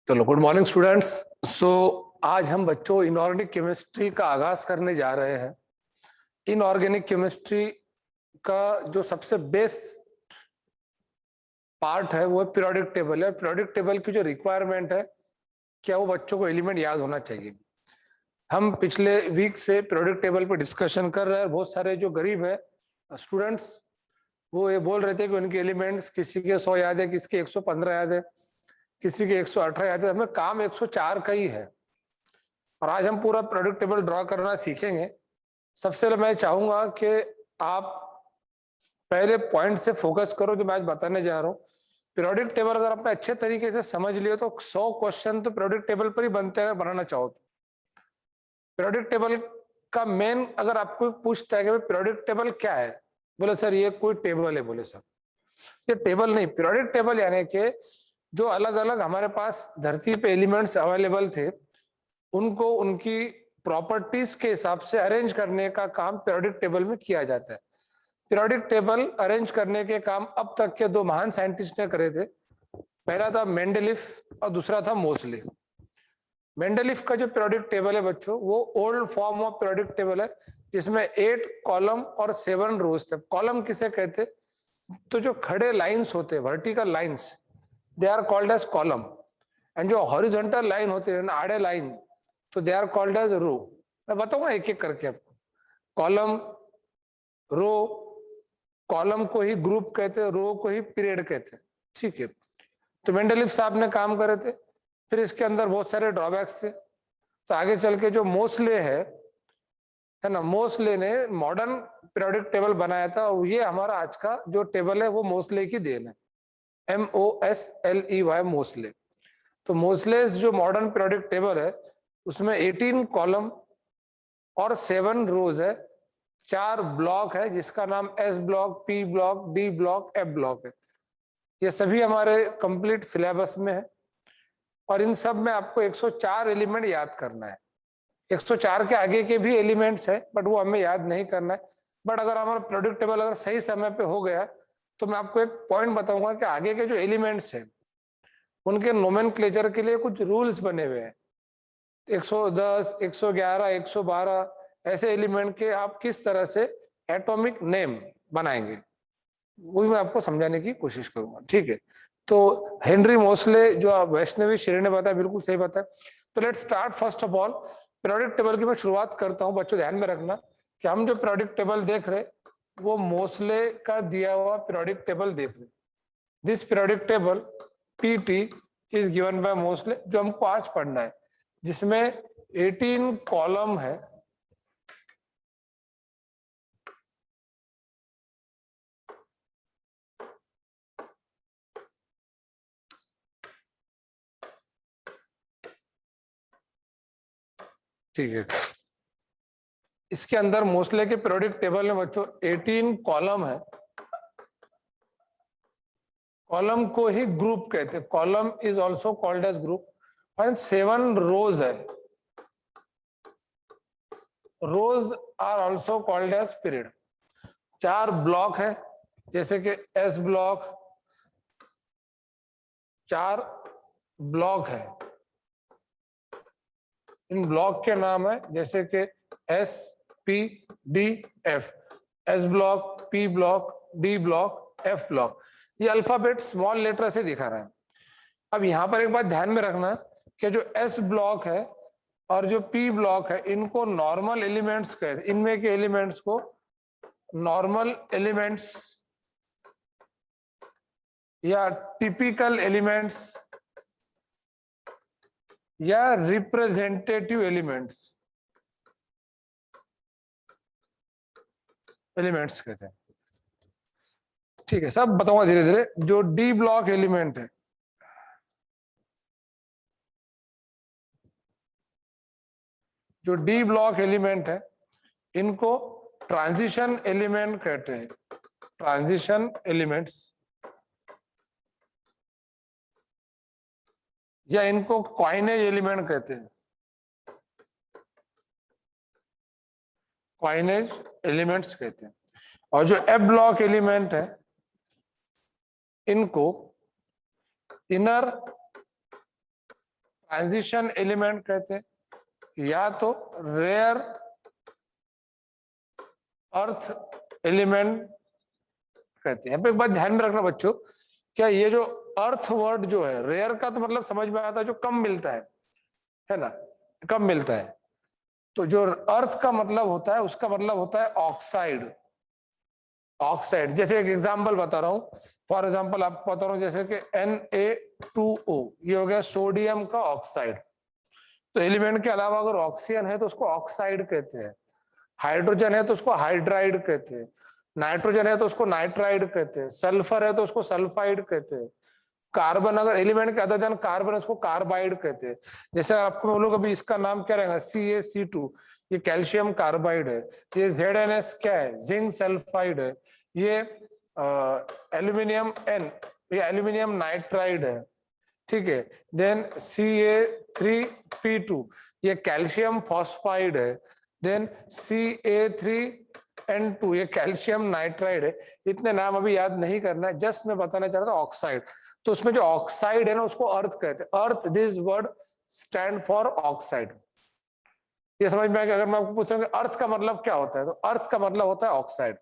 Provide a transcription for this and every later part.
चलो, good morning students. सो आज हम बच्चों इनऑर्गेनिक केमिस्ट्री का आगाज करने जा रहे हैं। इनऑर्गेनिक केमिस्ट्री का जो सबसे बेस्ट पार्ट है वो है पीरियोडिक टेबल है। पीरियोडिक टेबल की जो रिक्वायरमेंट है, क्या वो बच्चों को एलिमेंट याद होना चाहिए। हम पिछले वीक से पीरियोडिक टेबल पर डिस्कशन कर रहे हैं। बहुत सारे जो गरीब है स्टूडेंट्स, वो ये बोल रहे थे कि उनके एलिमेंट्स किसी के 100 याद है, किसी के 115 याद है, किसी के 118 याद है। हमें काम 104 का ही है और आज हम पूरा प्रोडक्ट टेबल ड्रॉ करना सीखेंगे। सबसे पहले मैं चाहूंगा कि आप पहले पॉइंट से फोकस करो जो मैं आज बताने जा रहा हूँ। पीरियोडिक टेबल अगर आपने अच्छे तरीके से समझ लियो तो 100 क्वेश्चन तो पीरियोडिक टेबल पर ही बनते हैं अगर बनाना चाहो तो। पीरियोडिक टेबल का मेन, अगर आपको पूछता है कि पीरियोडिक टेबल क्या है, बोले सर ये कोई टेबल है। बोले सर ये टेबल नहीं, पीरियोडिक टेबल यानी कि जो अलग अलग हमारे पास धरती पे एलिमेंट्स अवेलेबल थे उनको उनकी प्रॉपर्टीज के हिसाब से अरेंज करने का काम पीरियोडिक टेबल में किया जाता है। पीरियोडिक टेबल अरेंज करने के काम अब तक के दो महान साइंटिस्ट ने करे थे। पहला था मेंडलीफ और दूसरा था मोसले। मेंडलीफ का जो पीरियोडिक टेबल है बच्चों, वो old form of periodic table है जिसमें 8 कॉलम और 7 रोज थे। कॉलम किसे कहते, तो जो खड़े लाइंस होते हैं, vertical lines, they are called as column. And जो हॉरिजॉन्टल लाइन होते हैं, आड़े लाइन, तो they are called as row. मैं बताऊंगा एक एक करके आपको। कॉलम, रो, कॉलम को ही ग्रुप कहते हैं, रो को ही पीरियड कहते हैं। ठीक है, तो मेंडलीफ साहब ने काम करे थे। फिर इसके अंदर बहुत सारे ड्रॉबैक्स थे, तो आगे चल के जो मोसले है ना, मोसले ने मॉडर्न पीरियोडिक टेबल बनाया था। और ये हमारा आज का जो टेबल है वो मोसले की देन है। MOSLEY, मोसले। तो मोसले जो मॉडर्न पीरियोडिक टेबल है उसमें 18 कॉलम और 7 रोज है, 4 ब्लॉक है जिसका नाम S block, P block, D block, F block है। ये सभी हमारे कंप्लीट सिलेबस में है और इन सब में आपको 104 एलिमेंट याद करना है। 104 के आगे के भी एलिमेंट्स है बट वो हमें याद नहीं करना है। बट अगर हमारा पीरियोडिक टेबल अगर सही समय पे हो गया तो मैं आपको एक पॉइंट बताऊंगा कि आगे के जो एलिमेंट्स हैं उनके नोमेनक्लेचर के लिए कुछ रूल्स बने हुए हैं। 110, 111, 112 ऐसे एलिमेंट के आप किस तरह से एटॉमिक नेम बनाएंगे वो मैं आपको समझाने की कोशिश करूंगा। ठीक है, तो हेनरी मोसले जो वैष्णवी श्रेणी ने बताया बिल्कुल सही बताया। तो let's start. First of all periodic table की मैं शुरुआत करता हूं। बच्चों ध्यान में रखना कि हम जो पीरियोडिक टेबल देख रहे वो मोसले का दिया हुआ पीरियोडिक टेबल देख रहे। This periodic table PT is given by Moseley, जो हमको आज पढ़ना है, जिसमें 18 कॉलम है, ठीक है। इसके अंदर मोसले के पीरियोडिक टेबल में बच्चों 18 कॉलम है। कॉलम को ही ग्रुप कहते हैं, column is also called as group. और 7 रोज है, rows are also called as period. 4 block है जैसे कि S ब्लॉक, 4 ब्लॉक है। इन ब्लॉक के नाम है जैसे कि S, P, D, F। S block, P block, D block, F block. ये अल्फाबेट स्मॉल लेटर से दिखा रहा है। अब यहां पर एक बात ध्यान में रखना कि जो S ब्लॉक है और जो P ब्लॉक है इनको नॉर्मल एलिमेंट्स कहते हैं। इनमें के एलिमेंट्स को नॉर्मल एलिमेंट्स या टिपिकल एलिमेंट्स या रिप्रेजेंटेटिव एलिमेंट्स कहते हैं। ठीक है, सब बताऊंगा धीरे धीरे। जो D ब्लॉक एलिमेंट है, जो D ब्लॉक एलिमेंट है इनको ट्रांजिशन एलिमेंट कहते हैं। ट्रांजिशन एलिमेंट्स, या इनको क्वाइनेज एलिमेंट कहते हैं। क्वाइनेज एलिमेंट्स कहते हैं। और जो F ब्लॉक एलिमेंट है इनको इनर ट्रांजिशन एलिमेंट कहते हैं, या तो रेयर अर्थ एलिमेंट कहते हैं। यहाँ पे एक बात ध्यान में रखना बच्चों, क्या ये जो अर्थ वर्ड जो है, रेयर का तो मतलब समझ में आता है जो कम मिलता है ना, कम मिलता है। तो जो अर्थ का मतलब होता है उसका मतलब होता है ऑक्साइड। ऑक्साइड, जैसे एक एग्जांपल बता रहा हूं, फॉर एग्जांपल आपको बता रहा हूं, जैसे कि Na2O, ये हो गया सोडियम का ऑक्साइड। तो एलिमेंट के अलावा अगर ऑक्सीजन है तो उसको ऑक्साइड कहते हैं, हाइड्रोजन है तो उसको हाइड्राइड कहते हैं, नाइट्रोजन है तो उसको नाइट्राइड कहते हैं, सल्फर है तो उसको सल्फाइड कहते हैं, कार्बन अगर एलिमेंट के अदर देन कार्बन उसको कार्बाइड कहते हैं। जैसे आपको बोलो अभी इसका नाम क्या रहेगा, CaC2, ये कैल्शियम कार्बाइड है। ये ZnS क्या है, जिंक सल्फाइड है। ये एल्यूमिनियम N, ये एल्यूमिनियम नाइट्राइड है, ठीक है। देन Ca3P2, ये कैल्शियम फॉस्फाइड है। देन Ca3N2, ये कैल्शियम नाइट्राइड है। इतने नाम अभी याद नहीं करना है, जस्ट मैं बताना चाह रहा था ऑक्साइड। तो उसमें जो ऑक्साइड है ना उसको अर्थ कहते हैं, earth, this word stand for oxide. ये समझ में आएगा। अगर मैं आपको पूछूंगा अर्थ का मतलब क्या होता है, तो अर्थ का मतलब होता है ऑक्साइड।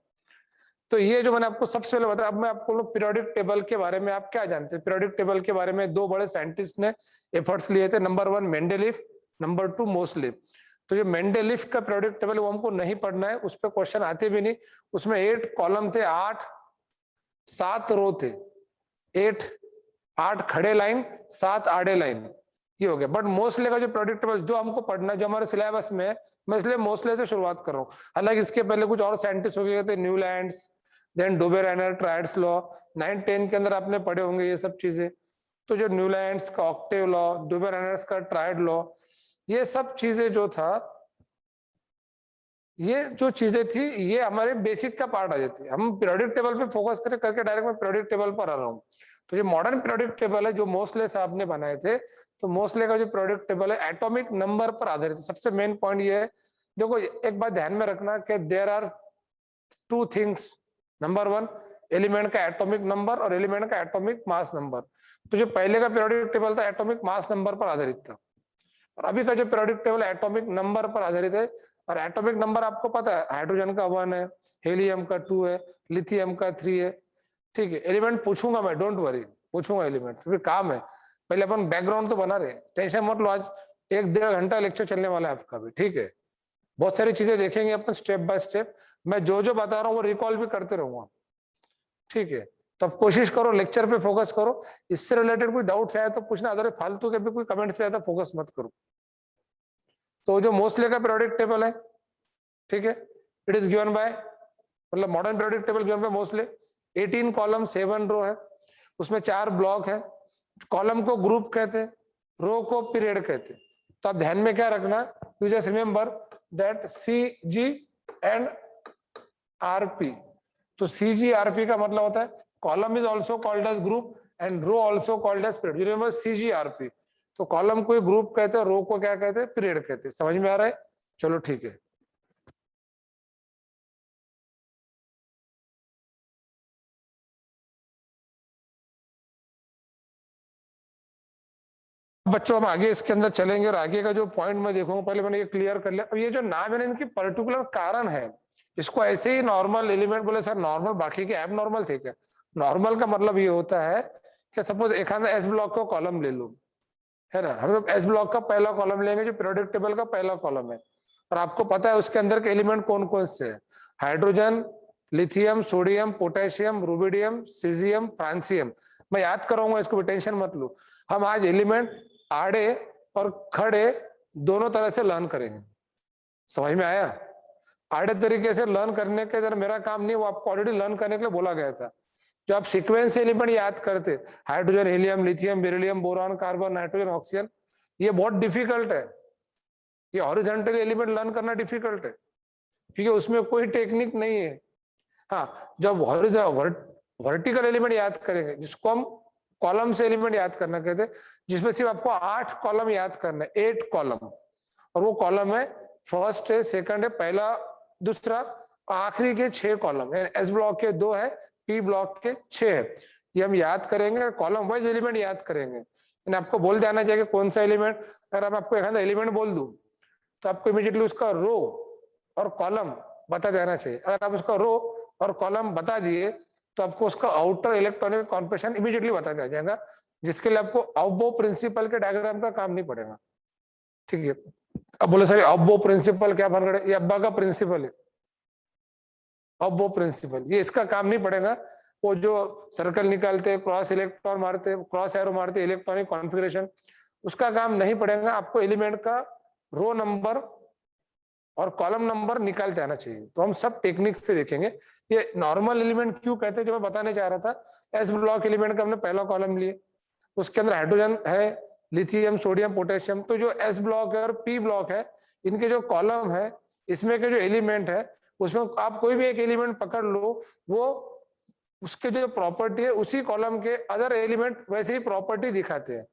तो ये जो मैंने आपको सबसे पहले बताया, अब मैं आपको पीरियोडिक टेबल के बारे में आप क्या जानते हैं। पीरियोडिक टेबल के बारे में दो बड़े साइंटिस्ट ने एफर्ट्स लिए थे, नंबर 1 मेंडेलीफ, नंबर 2 मोस्ले। तो जो मेंडेलीफ का पीरियोडिक टेबल वो हमको नहीं पढ़ना है, उस पर क्वेश्चन आते भी नहीं। उसमें 8 कॉलम थे, 7 रो थे, 8 खड़े लाइन, 7 आड़े लाइन, ये हो गया। बट मोस्ले का जो पीरियोडिक टेबल जो हमको पढ़ना है, जो हमारे सिलेबस में है, मैं इसलिए मोस्ले से शुरुआत कर रहा हूँ। हालांकि इसके पहले कुछ और साइंटिस्ट हो गए थे, न्यूलैंड्स, देन डोबेरेनर ट्रायड्स लॉ, 9-10 के अंदर आपने पढ़े होंगे ये सब चीजें। तो जो न्यूलैंड्स का ऑक्टेव लॉ, डोबेरेनर्स का ट्रायड लॉ, ये सब चीजें जो था, ये जो चीजें थी, ये हमारे बेसिक का पार्ट आ जाती है। हम पीरियोडिक टेबल पे फोकस करके डायरेक्ट मैं पीरियोडिक टेबल पर आ रहा हूँ। तो जो मॉडर्न पीरियोडिक टेबल है जो मोस्ले साहब ने बनाए थे, तो मोस्ले का जो पीरियोडिक टेबल है एटॉमिक नंबर पर आधारित है। सबसे मेन पॉइंट ये है, देखो एक बात ध्यान में रखना कि there are 2 things. Number 1 element का एटॉमिक नंबर और एलिमेंट का एटॉमिक मास नंबर। तो जो पहले का पीरियोडिक टेबल था एटॉमिक मास नंबर पर आधारित था, और अभी का जो पीरियोडिक टेबल एटॉमिक नंबर पर आधारित है। और एटॉमिक नंबर आपको पता है, हाइड्रोजन का 1 है, हेलियम का 2 है, लिथियम का 3 है, ठीक है। एलिमेंट पूछूंगा मैं, डोंट वरी, पूछूंगा एलिमेंट, तो फिर काम है। पहले अपन बैकग्राउंड तो बना रहे, टेंशन मत लो। आज 1-1.5 घंटा लेक्चर चलने वाला है आपका भी, ठीक है। बहुत सारी चीजें देखेंगे अपन स्टेप बाय स्टेप। मैं जो जो बता रहा हूँ वो रिकॉल भी करते रहूंगा, ठीक है। तो अब कोशिश करो लेक्चर पे फोकस करो। इससे रिलेटेड कोई डाउट्स आए तो पूछना, अदर फालतू के भी कोई कमेंट्स पे आया तो फोकस मत करो। तो जो मोस्टली का पीरियोडिक टेबल है, ठीक है, इट इज गिवन बाय, मतलब modern periodic table given by mostly 18 column 7 रो है, उसमें 4 ब्लॉक है। कॉलम को ग्रुप कहते हैं, रो को पीरियड कहते हैं। तो आप ध्यान में क्या रखना, you just remember that CG and RP। तो CG-RP का मतलब होता है column is also called as group and row also called as period. Remember CG-RP। तो कॉलम को ग्रुप कहते हैं, रो को क्या कहते हैं, पीरियड कहते हैं। समझ में आ रहा है? चलो ठीक है। बच्चों हम आगे इसके अंदर चलेंगे और आगे का जो पॉइंट मैं देखूंगा, पहले मैंने ये क्लियर कर लिया। अब ये जो नाम है ना, इनकी पर्टिकुलर कारण है। इसको ऐसे ही नॉर्मल एलिमेंट बोले सर, नॉर्मल बाकी के एब नॉर्मल थे क्या? नॉर्मल का मतलब ये होता है कि सपोज एक एस ब्लॉक को कॉलम ले लो, है ना। हम लोग एस ब्लॉक का पहला कॉलम लेंगे जो पीरियोडिक टेबल का पहला कॉलम है, और आपको पता है उसके अंदर के एलिमेंट कौन कौन से है, hydrogen, lithium, sodium, potassium, rubidium, caesium, francium. मैं याद कराऊंगा, इसको भी टेंशन मत लो। हम आज एलिमेंट आड़े और खड़े दोनों तरह से लर्न करेंगे। समझ में आया? आड़े तरीके से लर्न करने के जरा मेरा काम नहीं, वो आपको ऑलरेडी लर्न करने के लिए बोला गया था। जो आप सीक्वेंस एलिमेंट याद करते, hydrogen, helium, lithium, beryllium, boron, carbon, nitrogen, oxygen, ये बहुत डिफिकल्ट है। ये हॉरिजॉन्टल एलिमेंट लर्न करना डिफिकल्ट है, क्योंकि उसमें कोई टेक्निक नहीं है। हाँ, जब वर्टिकल एलिमेंट याद करेंगे, जिसको हम कॉलम से एलिमेंट याद करना कहते हैं, जिसमें सिर्फ आपको 8 कॉलम याद करना है, 8 कॉलम। और वो कॉलम है फर्स्ट है, सेकंड है, पहला, दूसरा, आखिरी के 6 कॉलम। एस ब्लॉक के 2 है, पी ब्लॉक के 6 है। ये हम याद करेंगे, कॉलम वाइज एलिमेंट याद करेंगे। आपको बोल देना चाहिए कौन सा एलिमेंट, अगर मैं आपको एक एलिमेंट बोल दूं तो आपको इमीडिएटली उसका रो और कॉलम बता देना चाहिए। अगर आप उसका रो और कॉलम बता दिए तो आपको उसका आउटर इलेक्ट्रॉनिक कॉन्फिगरेशन इमीडिएटली बता दिया जाएगा, जिसके लिए आपको अबो प्रिंसिपल के डायग्राम का काम नहीं पड़ेगा। ठीक है, अब बोले सर अबो प्रिंसिपल क्या बन गए, ये अब्बा का प्रिंसिपल है, अबो प्रिंसिपल, ये इसका काम नहीं पड़ेगा। वो जो सर्कल निकालते, क्रॉस इलेक्ट्रॉन मारते, क्रॉस एरो मारते, इलेक्ट्रॉनिक कॉन्फ़िगरेशन, उसका काम नहीं पड़ेगा। आपको एलिमेंट का रो नंबर और कॉलम नंबर निकालते आना चाहिए। तो हम सब टेक्निक से देखेंगे। ये नॉर्मल एलिमेंट क्यों कहते हैं, जो मैं बताने चाह रहा था, एस ब्लॉक एलिमेंट का हमने पहला कॉलम लिए, उसके अंदर हाइड्रोजन है, लिथियम, सोडियम, पोटेशियम। तो जो एस ब्लॉक है और पी ब्लॉक है, इनके जो कॉलम है, इसमें के जो एलिमेंट है, उसमें आप कोई भी एक एलिमेंट पकड़ लो, वो उसके जो प्रॉपर्टी है उसी कॉलम के अदर एलिमेंट वैसे ही प्रॉपर्टी दिखाते हैं।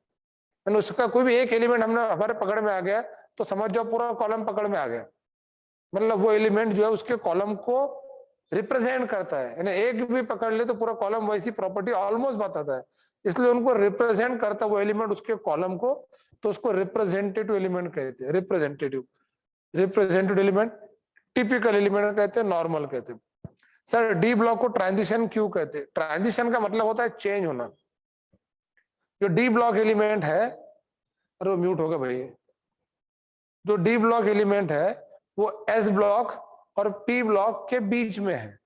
उसका कोई भी एक एलिमेंट हमने हमारे पकड़ में आ गया तो समझ जाओ पूरा कॉलम पकड़ में आ गया। मतलब वो एलिमेंट जो है उसके कॉलम को रिप्रेजेंट करता है, यानी एक भी पकड़ ले तो पूरा कॉलम वैसी प्रॉपर्टी ऑलमोस्ट बताता है, इसलिए उनको रिप्रेजेंट करता है वो एलिमेंट उसके कॉलम को, तो उसको रिप्रेजेंटेटिव एलिमेंट कहते हैं। रिप्रेजेंटेटिव एलिमेंट, टिपिकल एलिमेंट कहते हैं, नॉर्मल कहते हैं। सर डी ब्लॉक को ट्रांजिशन क्यों कहते हैं? ट्रांजिशन का मतलब होता है चेंज होना। जो डी ब्लॉक एलिमेंट है, अरे वो म्यूट होगा भाई, जो डी ब्लॉक एलिमेंट है वो एस ब्लॉक और पी ब्लॉक के बीच में है।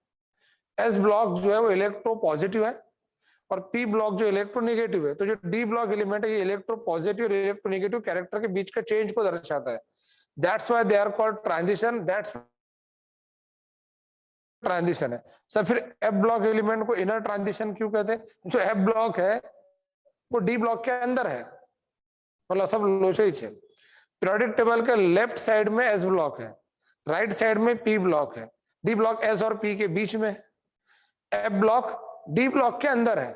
एस ब्लॉक जो है वो इलेक्ट्रो पॉजिटिव है और पी ब्लॉक जो इलेक्ट्रोनेगेटिव है। तो जो डी ब्लॉक एलिमेंट है ये इलेक्ट्रो पॉजिटिव और इलेक्ट्रोनेगेटिव कैरेक्टर के बीच का चेंज को दर्शाता है। That's why they are called transition, that's transition है। सर फिर एफ ब्लॉक एलिमेंट को इनर ट्रांजिशन क्यों कहते हैं? जो एफ ब्लॉक है वो डी ब्लॉक के अंदर है, मतलब सब लोचे ही। पीरियोडिक टेबल के लेफ्ट साइड में एस ब्लॉक है, राइट साइड में पी ब्लॉक है, डी ब्लॉक एस और पी के बीच में, एफ ब्लॉक डी ब्लॉक के अंदर है,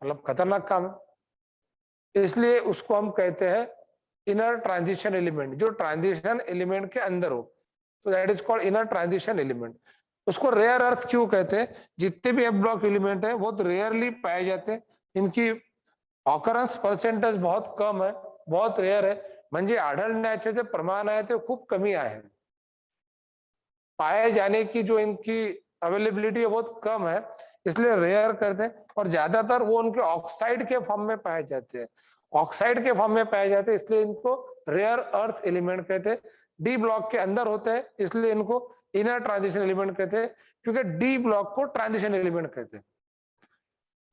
मतलब खतरनाक काम है। इसलिए उसको हम कहते हैं इनर ट्रांजिशन एलिमेंट, जो ट्रांजिशन एलिमेंट के अंदर हो, तो that is called inner transition element. उसको रेयर अर्थ क्यों कहते हैं? जितने भी एफ ब्लॉक एलिमेंट है बहुत रेयरली पाए जाते हैं, इनकी ऑकरन्स परसेंटेज बहुत कम है, बहुत रेयर है, म्हणजे आढळण्याचे जे प्रमाण आहे ते खूप कमी आहे। पाए जाने की जो इनकी अवेलेबिलिटी है बहुत कम है, इसलिए रेयर करते हैं। और ज्यादातर वो उनके ऑक्साइड के फॉर्म में पाए जाते हैं, ऑक्साइड के फॉर्म में पाए जाते हैं, इसलिए इनको रेयर अर्थ एलिमेंट कहते हैं। डी ब्लॉक के अंदर होते हैं इसलिए इनको इनर ट्रांजिशन एलिमेंट कहते हैं, क्योंकि डी ब्लॉक को ट्रांजिशन एलिमेंट कहते हैं।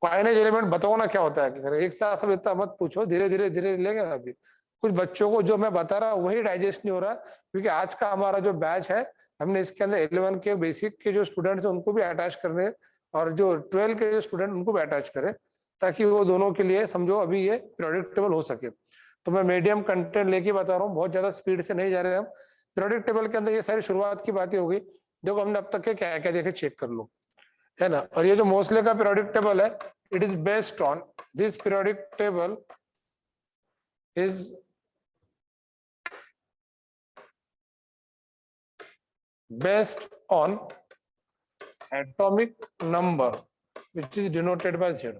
कॉइनेज एलिमेंट बताओ ना क्या होता है, एक साथ सब इतना मत पूछो, धीरे धीरे धीरे लेंगे ना। अभी कुछ बच्चों को जो मैं बता रहा हूँ वही डाइजेस्ट नहीं हो रहा, क्योंकि आज का हमारा जो बैच है हमने इसके अंदर 11 के बेसिक के जो स्टूडेंट्स हैं उनको भी अटैच करने और जो 12 के जो स्टूडेंट उनको भी अटैच करें, ताकि वो दोनों के लिए समझो अभी ये प्रेडिक्टेबल हो सके। तो मैं मीडियम कंटेंट लेके बता रहा हूँ, बहुत ज्यादा स्पीड से नहीं जा रहे हम। प्रेडिक्टेबल के अंदर ये सारी शुरुआत की बातें हो गई। देखो हमने अब तक के क्या क्या देखे चेक कर लो, है ना। और ये जो मोस्ले का पीरियोडिक टेबल है, it is based on this periodic table is based on atomic number which is denoted by Z।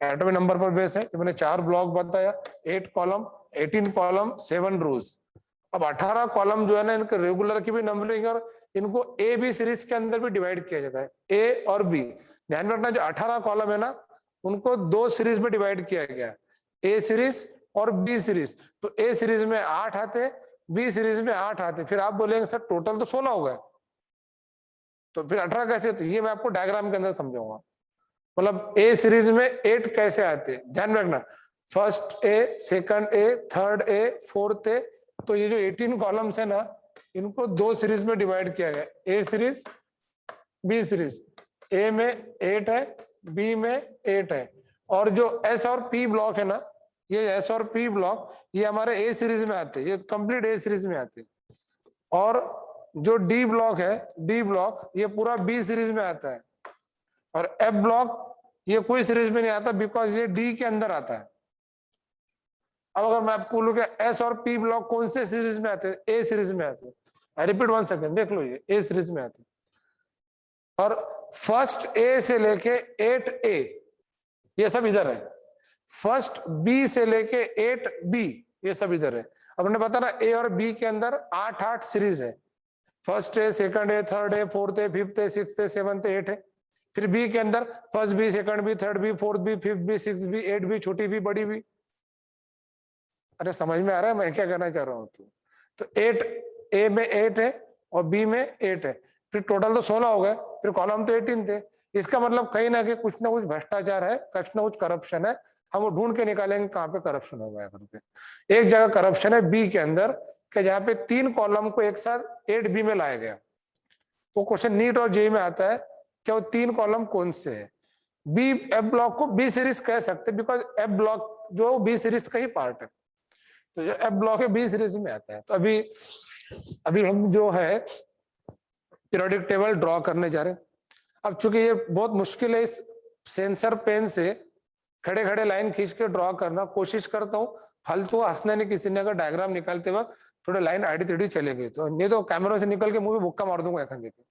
Atomic number पर बेस है। मैंने 4 ब्लॉक बताया, 8 कॉलम, 18 कॉलम, 7 रोज। अब 18 कॉलम जो है ना, इनके रेगुलर की भी नंबरिंग और इनको ए बी सीरीज के अंदर भी डिवाइड किया जाता है, ए और बी। ध्यान रखना जो 18 कॉलम है ना, उनको 2 सीरीज में डिवाइड किया गया, ए सीरीज और बी सीरीज। तो ए सीरीज में 8 आते, बी सीरीज में 8 आते। फिर आप बोलेंगे सर टोटल तो 16 हो गए, तो फिर 18 कैसे? तो ये मैं आपको डायग्राम के अंदर समझाऊंगा। मतलब ए सीरीज में 8 कैसे आते, ध्यान रखना, first A, second A, third A, fourth A. तो ये जो 18 कॉलम्स है ना, इनको 2 सीरीज में डिवाइड किया गया, ए सीरीज, बी सीरीज। ए में 8 है, बी में 8 है। और जो एस और पी ब्लॉक है ना, ये एस और पी ब्लॉक ये हमारे ए सीरीज में आते हैं, ये कंप्लीट ए सीरीज में आते हैं। और जो डी ब्लॉक है, डी ब्लॉक ये पूरा बी सीरीज में आता है। और एफ ब्लॉक ये कोई सीरीज में नहीं आता, बिकॉज ये डी के अंदर आता है। अब अगर मैं आपको बोलूं कि एस और पी ब्लॉक कौन से सीरीज में आते हैं? ए सीरीज में आते हैं। आई रिपीट 1 सेकेंड, देख लो, ये ए सीरीज में आते हैं। और फर्स्ट ए से लेके 8 ए ये सब इधर है, फर्स्ट बी से लेके 8B ये सब इधर है। अब हमने पता ना ए और बी के अंदर 8 सीरीज है, फर्स्ट है, सेकंड है, थर्ड है, फोर्थ है, फिफ्थ है, सिक्स्थ है, सेवंथ है, 8 है। फिर बी के अंदर first B, second B, third B, fourth B, fifth B, six B, 8B, छोटी बी, बड़ी बी। अरे समझ में आ रहा है मैं क्या कहना चाह रहा हूँ? तो 8 ए में 8 है और बी में 8 है, फिर टोटल तो 16 हो गए, फिर कॉलम तो 18 थे। इसका मतलब कहीं ना कहीं कुछ ना कुछ भ्रष्टाचार है, कुछ ना कुछ करप्शन है। हम वो ढूंढ के निकालेंगे कहाँ पे करप्शन हो गया करके। एक जगह करप्शन है बी के अंदर कि जहाँ पे 3 कॉलम को एक साथ 8B में लाया गया। तो क्वेश्चन नीट और जेई में आता है कि वो 3 कॉलम कौन से है। बी एफ ब्लॉक को बी सीरीज कह सकते बिकॉज एफ ब्लॉक जो बी सीरीज का ही पार्ट है, तो जो एफ ब्लॉक है बी सीरीज में आता है। तो अभी अभी हम जो है पीरियोडिक टेबल ड्रॉ करने जा रहे हैं। अब चूंकि ये बहुत मुश्किल है, इस सेंसर पेन से खड़े खड़े लाइन खींच के ड्रॉ करना कोशिश करता हूँ, फालतू हंसने नहीं किसी ने, अगर डायग्राम निकालते वक्त थोड़े लाइन आड़ी टेढ़ी चलेगी तो नहीं तो कैमरा से निकल के मुंह में मुक्का मार दूंगा एखन देखे।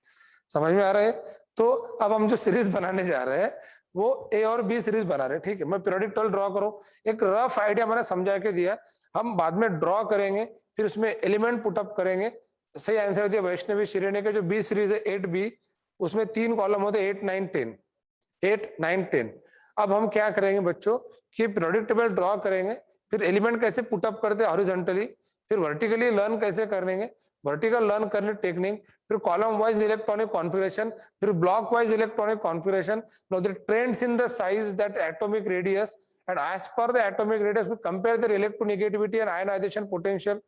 समझ में आ रहा है? तो अब हम जो सीरीज बनाने जा रहे हैं वो ए और बी सीरीज बना रहे हैं, ठीक है। मैं पीरियोडिक टेबल ड्रॉ करो, एक रफ आइडिया मैंने समझा के दिया, हम बाद में ड्रॉ करेंगे, फिर उसमें एलिमेंट पुटअप करेंगे। सही आंसर दिया वैष्णवी श्रीने के, जो बी सीरीज है 8B, उसमें 3 कॉलम होते हैं 8, 9, 10, 8, 9, 10। अब हम क्या करेंगे बच्चों कि पीरियोडिक टेबल ड्रॉ करेंगे, फिर एलिमेंट कैसे पुटअप करते हैं हॉरिजॉन्टली, फिर वर्टिकली लर्न कैसे करेंगे, वर्टिकल लर्न करने टेक्निक, फिर कॉलम वाइज इलेक्ट्रॉनिक कॉन्फ़िगरेशन, फिर block wise electronic configuration, know the trends in the size that atomic radius and as per the atomic radius we compare their electronegativity and ionization potential।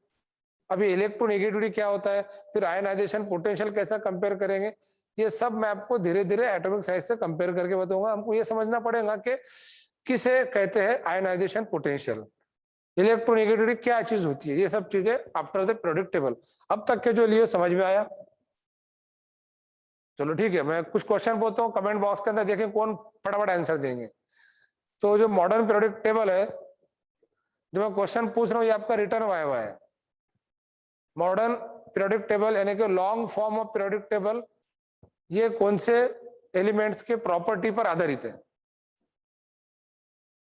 अभी electronegativity क्या होता है, फिर ionization potential कैसा compare करेंगे, ये सब मैं आपको धीरे धीरे एटॉमिक साइज से कंपेयर करके बताऊंगा। हमको ये समझना पड़ेगा कि किसे कहते हैं आयनाइजेशन पोटेंशियल, इलेक्ट्रोनेगेटिविटी क्या चीज होती है, ये सब चीजें आफ्टर द पीरियोडिक टेबल। अब तक के जो लिए समझ में आया? चलो ठीक है, मैं कुछ क्वेश्चन पूछता हूँ, कमेंट बॉक्स के अंदर देखें कौन फटाफट आंसर देंगे। तो जो मॉडर्न पीरियोडिक टेबल है, जो मैं क्वेश्चन पूछ रहा हूँ, ये आपका रिटर्न आया हुआ है। मॉडर्न पीरियोडिक टेबल यानी कि long form of periodic table, ये कौन से एलिमेंट्स के प्रॉपर्टी पर आधारित है?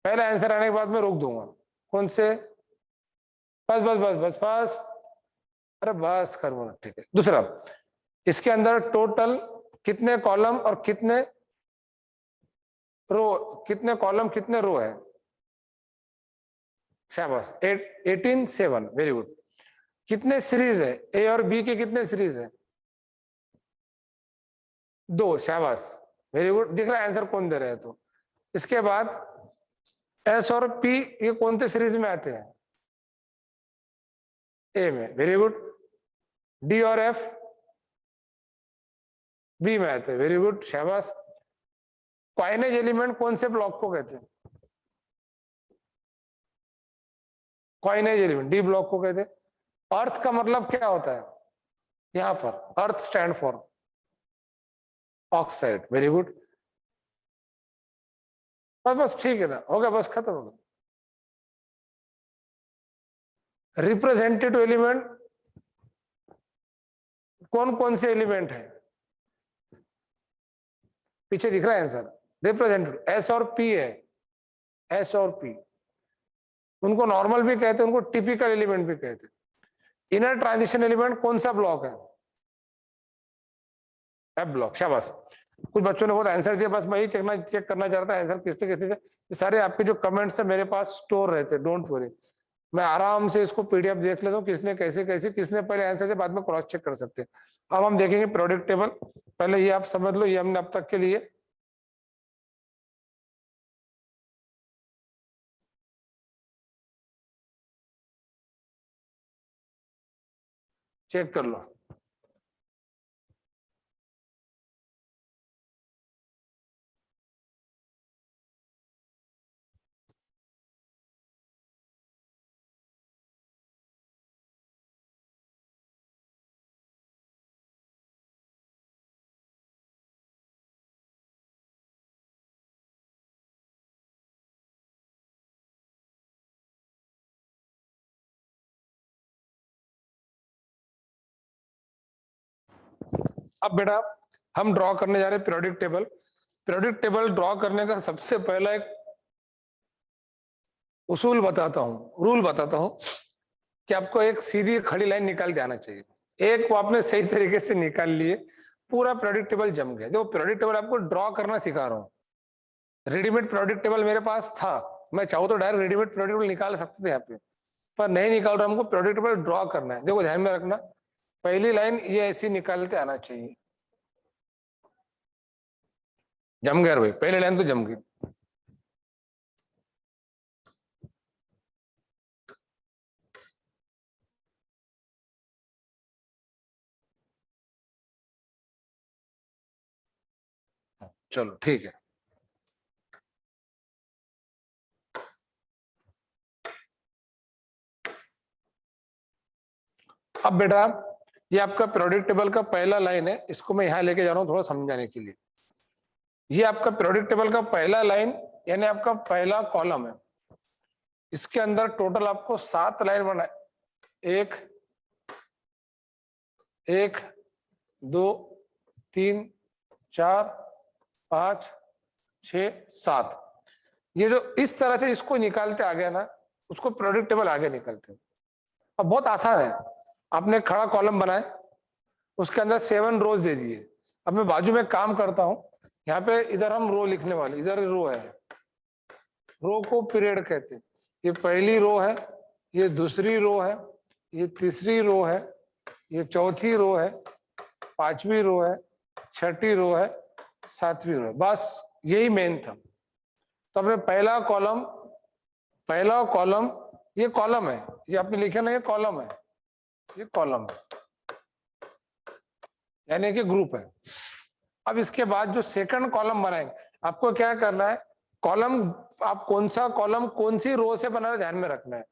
पहले आंसर आने के बाद मैं रोक दूंगा। कौन से? बस बस बस बस बस, अरे बस कर बोलो, ठीक है। दूसरा, इसके अंदर टोटल कितने कॉलम और कितने रो, कितने कॉलम कितने रो है? शाबाश, 18, 7, वेरी गुड। कितने सीरीज है? ए और बी के कितने सीरीज है? 2, शाबाश, वेरी गुड। दिख रहा है आंसर कौन दे रहे हैं? तो इसके बाद एस और पी ये कौन से सीरीज में आते हैं? ए में, वेरी गुड। डी और एफ बी में आते हैं, वेरी गुड, शाबाश। कॉइनेज एलिमेंट कौन से ब्लॉक को कहते हैं? कॉइनेज एलिमेंट डी ब्लॉक को कहते हैं। अर्थ का मतलब क्या होता है? यहां पर earth stand for oxide, very good. बस बस ठीक है ना, हो गया, बस खत्म हो गया। रिप्रेजेंटेटिव एलिमेंट कौन कौन से एलिमेंट है? पीछे दिख रहा है आंसर, रिप्रेजेंटेटिव एस और पी है, एस और पी। उनको नॉर्मल भी कहते हैं, उनको टिपिकल एलिमेंट भी कहते हैं। इनर ट्रांजिशन एलिमेंट कौन सा ब्लॉक है? एफ ब्लॉक, शाबाश। कुछ बच्चों ने बहुत आंसर दिया, बस मैं ही चेक करना चाह रहा था आंसर किसने किसने थे। सारे आपके जो कमेंट्स है मेरे पास स्टोर रहते, डोंट वरी, मैं आराम से इसको पीडीएफ देख लेता हूँ, किसने कैसे कैसे, किसने पहले आंसर दिया, बाद में क्रॉस चेक कर सकते हैं। अब हम देखेंगे पीरियोडिक टेबल। पहले ये आप समझ लो, ये हमने अब तक के लिए चेक कर लो। अब बेटा हम ड्रॉ करने जा रहे हैं periodic table. Periodic table draw करने का सबसे पहला एक उसूल बताता हूँ, रूल बताता हूँ कि आपको एक सीधी खड़ी लाइन निकाल के आना चाहिए। एक वो आपने सही तरीके से निकाल लिए, पूरा प्रोडक्ट टेबल जम गया। देखो प्रोडक्ट टेबल आपको ड्रॉ करना सिखा रहा हूँ। रेडीमेड प्रोडक्ट टेबल मेरे पास था, मैं चाहूँ तो डायरेक्ट रेडीमेड प्रोडक्ट टेबल निकाल सकते थे यहाँ पे, पर नहीं निकाल रहा, हमको प्रोडक्ट टेबल ड्रॉ करना है। देखो ध्यान में रखना, पहली लाइन ये ऐसी निकालते आना चाहिए। जम गया भाई, पहली लाइन तो जम गई। चलो ठीक है। अब बेटा ये आपका प्रोडक्ट टेबल का पहला लाइन है, इसको मैं यहां लेके जा रहा हूं थोड़ा समझाने के लिए। ये आपका प्रोडक्ट टेबल का पहला लाइन यानी आपका पहला कॉलम है। इसके अंदर टोटल आपको 7 लाइन बनाए, एक एक 2 3 4 5 6 7। ये जो इस तरह से इसको निकालते आ गया ना, उसको प्रोडक्ट टेबल आगे निकलते हैं। अब बहुत आसान है, आपने खड़ा कॉलम बनाए, उसके अंदर 7 रोज दे दिए। अब मैं बाजू में काम करता हूं, यहाँ पे इधर हम रो लिखने वाले, इधर रो है, रो को पीरियड कहते हैं। ये पहली रो है, ये दूसरी रो है, ये तीसरी रो है, ये चौथी रो है, पांचवी रो है, छठी रो है, सातवीं रो है। बस यही मेन था। तो अपने पहला कॉलम ये कॉलम है, ये आपने लिखा ना, ये कॉलम है, ये कॉलम है यानी कि ग्रुप है। अब इसके बाद जो सेकंड कॉलम बनाएंगे, आपको क्या करना है, कॉलम आप कौन सा कॉलम कौन सी रो से बना रहे ध्यान में रखना है।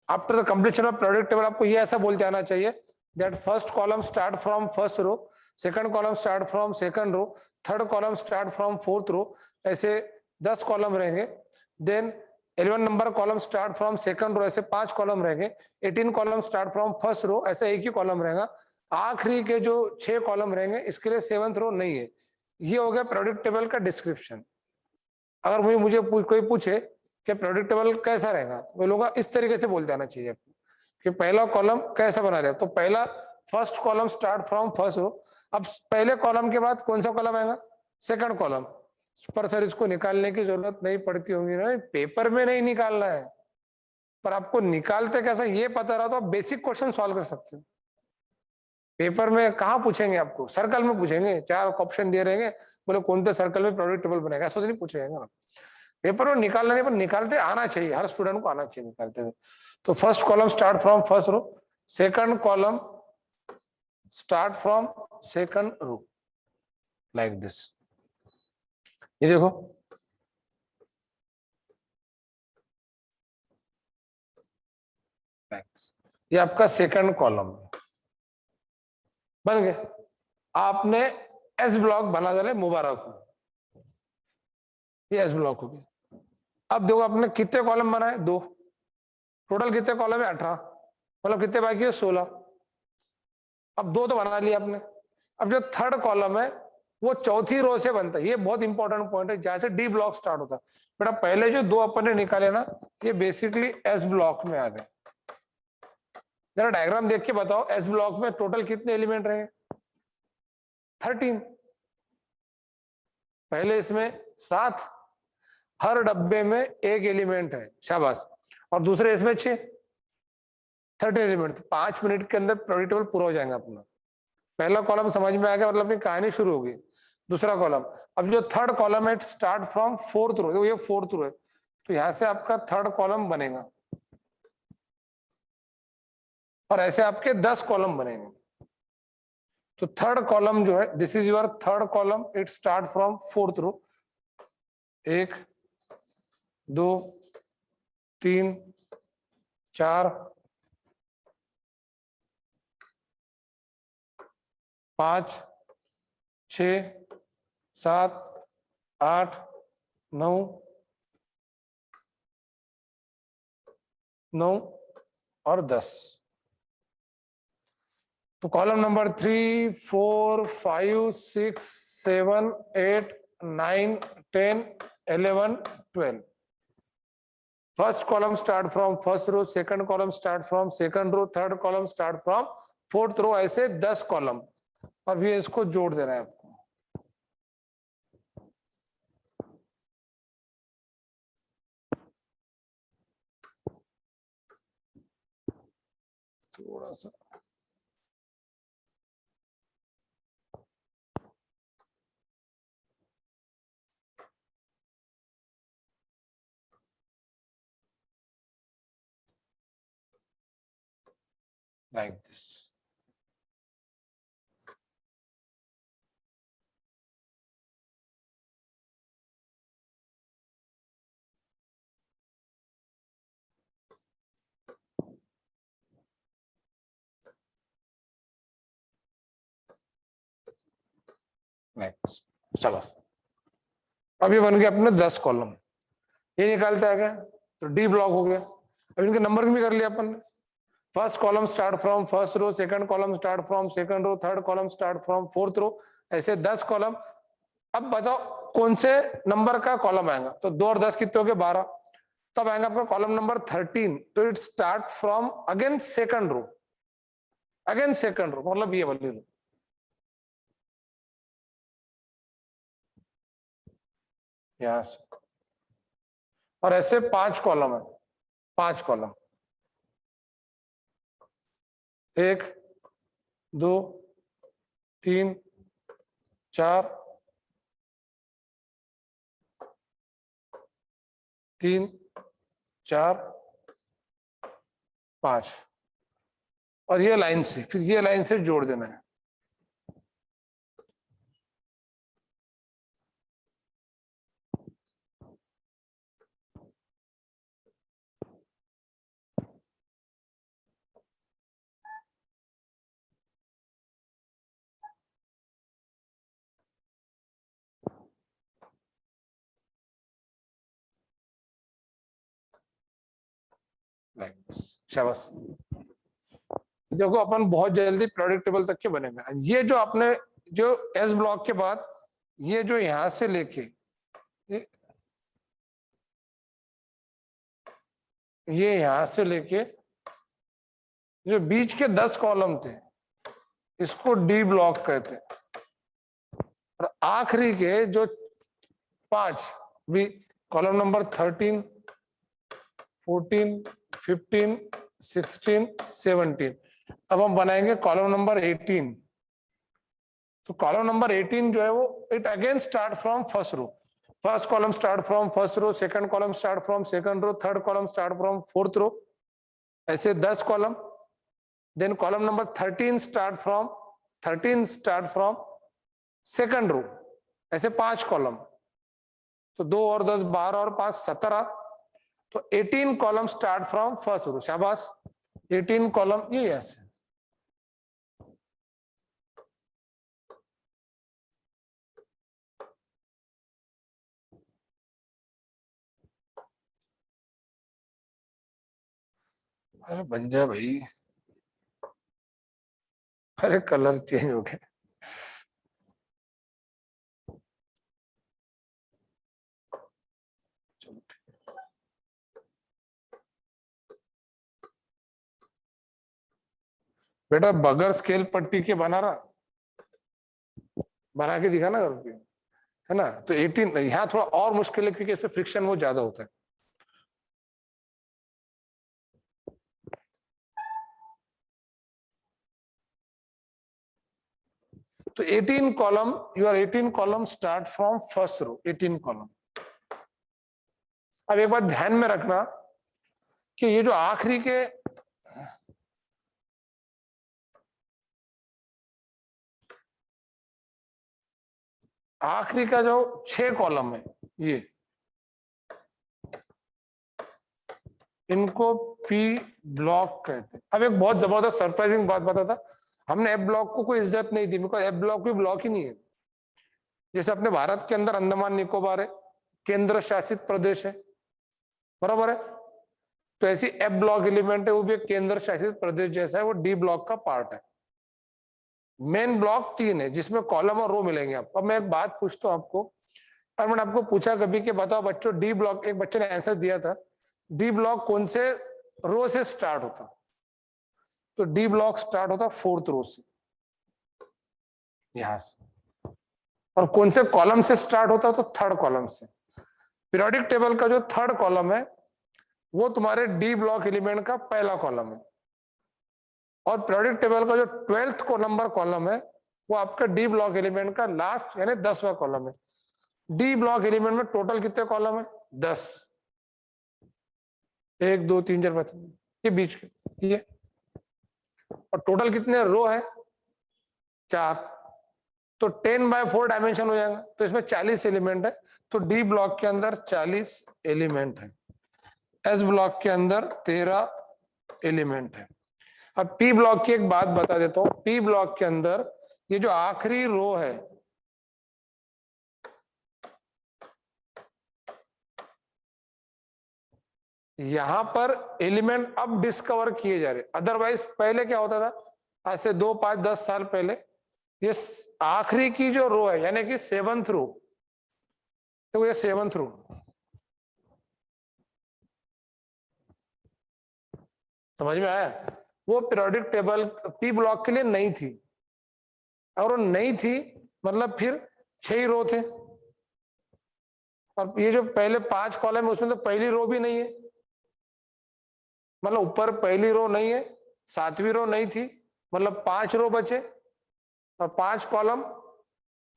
After the completion of product table आपको ये ऐसा बोलते आना चाहिए that first column start from first row, second column start from second row, third column start from fourth row. ऐसे 10 कॉलम रहेंगे। Then 11 number column start from second row, ऐसे 5 column रहेंगे। 18 column start from first row, ऐसे एक ही column रहेगा। आखिरी के जो 6 कॉलम रहेंगे इसके लिए 7th रो नहीं है। ये हो गया प्रोडक्ट टेबल का डिस्क्रिप्शन। अगर मुझे कोई पूछे कि प्रोडक्ट टेबल कैसा रहेगा, वो लोग इस तरीके से बोलते आना चाहिए आपको कि पहला कॉलम कैसा बना रहे। तो पहला first column start from first row. अब पहले कॉलम के बाद कौन सा कॉलम आएगा, सेकंड कॉलम। पर सर इसको निकालने की जरूरत नहीं पड़ती होगी ना, पेपर में नहीं निकालना है, पर आपको निकालते कैसा ये पता रहा तो आप बेसिक क्वेश्चन सॉल्व कर सकते हो। पेपर में कहाँ पूछेंगे आपको, सर्कल में पूछेंगे, 4 ऑप्शन दे रहेंगे, बोले कौन से सर्कल में प्रोडक्ट टेबल बनेगा, ऐसा तो नहीं पूछेगा ना। पेपर में निकालना नहीं, पर निकालते आना चाहिए, हर स्टूडेंट को आना चाहिए निकालते हुए। तो first column start from first row, second column start from second row, like this. ये देखो, ये आपका सेकंड कॉलम बन गया। आपने एस ब्लॉक बना डाले, मुबारक हो, ये एस ब्लॉक हो गया। अब देखो आपने कितने कॉलम बनाए, 2। टोटल कितने कॉलम है, 18, मतलब कितने बाकी है, 16। अब 2 तो बना लिया आपने। अब जो थर्ड कॉलम है वो चौथी रो से बनता है। ये बहुत इंपॉर्टेंट पॉइंट है, जहां से डी ब्लॉक स्टार्ट होता है। बेटा पहले जो 2 अपन ने निकाले ना, ये बेसिकली एस ब्लॉक में आ गए। जरा डायग्राम देख के बताओ, एस ब्लॉक में टोटल कितने एलिमेंट रहे, 13। पहले इसमें 7, हर डब्बे में एक एलिमेंट है, शाबाश। और दूसरे इसमें 6, 13 एलिमेंट। 5 मिनट के अंदर प्रोडक्ट टेबल पूरा हो जाएगा अपना। पहला कॉलम समझ में आ गया, मतलब अपनी कहानी शुरू होगी। दूसरा कॉलम, अब जो थर्ड कॉलम है स्टार्ट फ्रॉम फोर्थ रो, ये फोर्थ रो है, तो यहां से आपका थर्ड कॉलम बनेगा और ऐसे आपके 10 कॉलम बनेंगे। तो थर्ड कॉलम जो है, this is your third column, it start from fourth row. 1 2 3 4 5 6 7 8 9 और 10। तो column number 3 4 5 6 7 8 9 10 11 12। First column start from first row, second column start from second row, third column start from fourth row, ऐसे 10 column. और ये इसको जोड़ देना है आपको। थोड़ा सा like this. शाबाश। अब ये बन गया अपने 10 कॉलम। ये निकालता है क्या, तो डी ब्लॉक हो गया। अब इनके नंबरिंग भी कर लिया अपन ने। First column start from first row, second column start from second row, third column start from fourth row, ऐसे 10 कॉलम। अब बताओ कौन से नंबर का कॉलम आएगा, तो 2 और 10 कितने हो गए, 12। तब आएगा आपका कॉलम नंबर 13, तो it start from again second row, again second row, मतलब ये वाली रो। यहां से, और ऐसे 5 कॉलम है, 5 कॉलम, 1 2 3 4 3 4 5, और ये लाइन से, फिर ये लाइन से जोड़ देना है। शाबाश। देखो अपन बहुत जल्दी प्रोडक्ट टेबल तक के बनेगा। ये जो आपने जो एस ब्लॉक के बाद ये जो यहां से लेके ये यहां से लेके जो बीच के 10 कॉलम थे इसको डी ब्लॉक कहते हैं, और आखिरी के जो 5 भी कॉलम नंबर 13 14 15 16 17, अब हम बनाएंगे कॉलम नंबर 18। तो कॉलम नंबर 18 जो है वो it again start from first row, first column start from first row, second column start from second row, third column start from fourth row, ऐसे 10 column. Then column number 13 start from second row, ऐसे 5 column. तो 2 और 10 12 और 5 17, तो 18 column start from first row. शाबाश, 18 column ये ऐसे। अरे बन जाए भाई, अरे कलर चेंज हो गया। बेटा बगैर स्केल पट्टी के बना रहा, बना के दिखा ना करके, है ना। तो 18 यहाँ थोड़ा और मुश्किल है क्योंकि इसमें फ्रिक्शन वो ज्यादा होता है। तो 18 column, your 18 column start from first row, 18 column. अब एक बात ध्यान में रखना कि ये जो आखिरी के का जो 6 कॉलम है ये, इनको पी ब्लॉक कहते हैं। अब एक बहुत जबरदस्त सरप्राइजिंग बात बता था, हमने एफ ब्लॉक को कोई इज्जत नहीं दी, बिकॉज एफ ब्लॉक कोई ब्लॉक ही नहीं है। जैसे अपने भारत के अंदर अंडमान निकोबार है, केंद्र शासित प्रदेश है, बराबर है, तो ऐसी एफ ब्लॉक एलिमेंट है, वो भी एक केंद्र शासित प्रदेश जैसा है, वो डी ब्लॉक का पार्ट है। मेन ब्लॉक 3 है जिसमें कॉलम और रो मिलेंगे आपको। अब मैं एक बात पूछता हूँ आपको, और मैंने आपको पूछा कभी कि बताओ बच्चों डी ब्लॉक, एक बच्चे ने आंसर दिया था डी ब्लॉक कौन से रो से स्टार्ट होता? तो डी ब्लॉक स्टार्ट होता 4th रो से, यहां से। और कौन से कॉलम से स्टार्ट होता? तो 3rd कॉलम से। पीरियोडिक टेबल का जो 3rd कॉलम है वो तुम्हारे डी ब्लॉक एलिमेंट का पहला कॉलम है, और पीरियोडिक टेबल का जो 12th को नंबर कॉलम है वो आपका डी ब्लॉक एलिमेंट का लास्ट यानी 10वां कॉलम है। डी ब्लॉक एलिमेंट में टोटल कितने कॉलम है? 10। 1 2 3 4 5 ये बीच के ये, और टोटल कितने रो है? 4। तो 10/4 डायमेंशन हो जाएगा, तो इसमें 40 एलिमेंट है। तो डी ब्लॉक के अंदर 40 एलिमेंट है, एस ब्लॉक के अंदर 13 एलिमेंट है। अब पी ब्लॉक की एक बात बता देता हूं। पी ब्लॉक के अंदर ये जो आखिरी रो है, यहां पर एलिमेंट अब डिस्कवर किए जा रहे। अदरवाइज पहले क्या होता था, आज से 2 5 10 साल पहले, ये आखिरी की जो रो है यानी कि 7th रो, तो ये 7th रो, समझ में आया? वो पीरियोडिक टेबल पी ब्लॉक के लिए नहीं थी, और वो नहीं थी मतलब फिर 6 ही रो थे। और ये जो पहले 5 कॉलम है उसमें तो पहली रो भी नहीं है, मतलब ऊपर पहली रो नहीं है, 7वीं रो नहीं थी, मतलब 5 रो बचे और 5 कॉलम,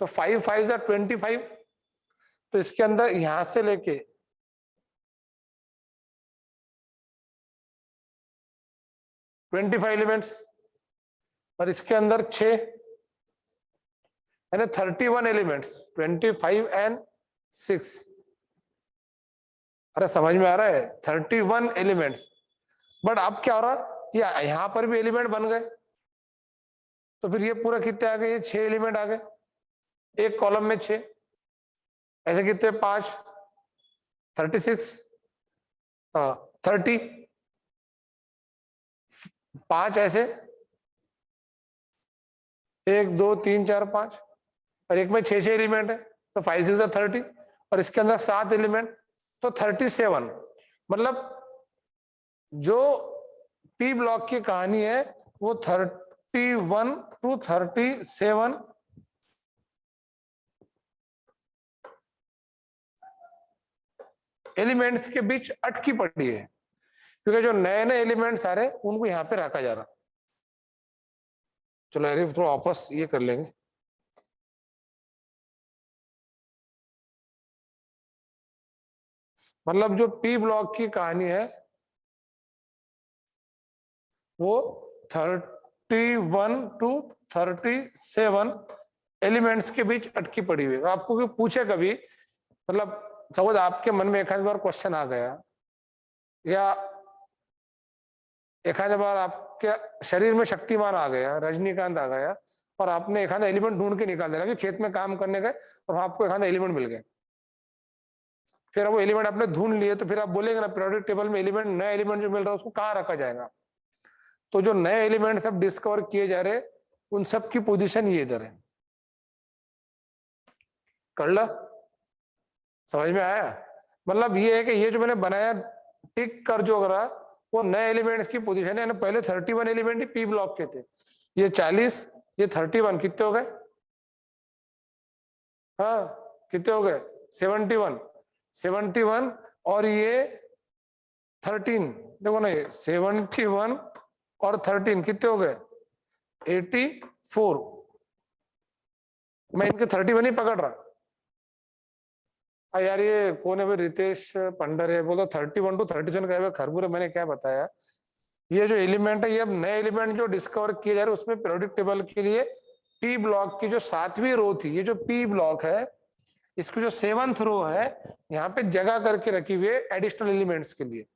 तो 5 5 25। तो इसके अंदर यहां से लेके ट्वेंटी 25 एलिमेंट्स, और इसके अंदर 6 यानी 31 एलिमेंट्स, 25 एंड 6। अरे समझ में आ रहा है? 31 एलिमेंट्स। बट अब क्या हो रहा, ये यहां पर भी एलिमेंट बन गए, तो फिर ये पूरा कितने आ गए? ये 6 एलिमेंट आ गए, एक कॉलम में 6, ऐसे कितने? 5 36 30, 5 ऐसे, 1 2 3 4 5, और एक में 6 एलिमेंट है, तो 5 6 30, और इसके अंदर 7 एलिमेंट, तो 37। मतलब जो पी ब्लॉक की कहानी है वो 31 to 37 एलिमेंट्स के बीच अटकी पड़ी है, क्योंकि जो नए नए एलिमेंट्स आ रहे हैं उनको यहां पे रखा जा रहा। चलो अरे थोड़ा वापस ये कर लेंगे। मतलब जो पी ब्लॉक की कहानी है वो 31 to 37 एलिमेंट्स के बीच अटकी पड़ी हुई है। आपको कोई पूछे कभी, मतलब सपोज आपके मन में एक आध बार क्वेश्चन आ गया, या एक आध बार आपके शरीर में शक्तिमान आ गया, रजनीकांत आ गया, और आपने एक आधा एलिमेंट ढूंढ के निकाल दिया कि खेत में काम करने गए और आपको एक आधा एलिमेंट मिल गया। फिर वो एलिमेंट आपने ढूंढ लिए, तो फिर आप बोलेंगे ना पीरियोडिक टेबल में एलिमेंट, नया एलिमेंट जो मिल रहा है उसको कहाँ रखा जाएगा? तो जो नए एलिमेंट सब डिस्कवर किए जा रहे उन सब की पोजीशन ये इधर है। कर ला, समझ में आया? मतलब ये है कि ये जो मैंने बनाया टिक कर जो करा वो नए एलिमेंट्स की पोजीशन है। पहले 31 एलिमेंट ही पी ब्लॉक के थे, ये 40, ये 31, कितने हो गए? हाँ कितने हो गए? 71 71, और ये 13, देखो ना ये 71 और 13 कितने हो गए? 84। मैं इनके 31 ही पकड़ रहा। यार ये कौन है भाई? रितेश पंडर है, बोलो 31 to 37 का खरबूरे। मैंने क्या बताया, ये जो एलिमेंट है, ये अब नए एलिमेंट जो डिस्कवर किए जा रहे हैं उसमें पीरियोडिक टेबल के लिए पी ब्लॉक की जो 7वीं रो थी, ये जो पी ब्लॉक है इसकी जो 7th रो है, यहाँ पे जगह करके रखी हुई है एडिशनल एलिमेंट्स के लिए।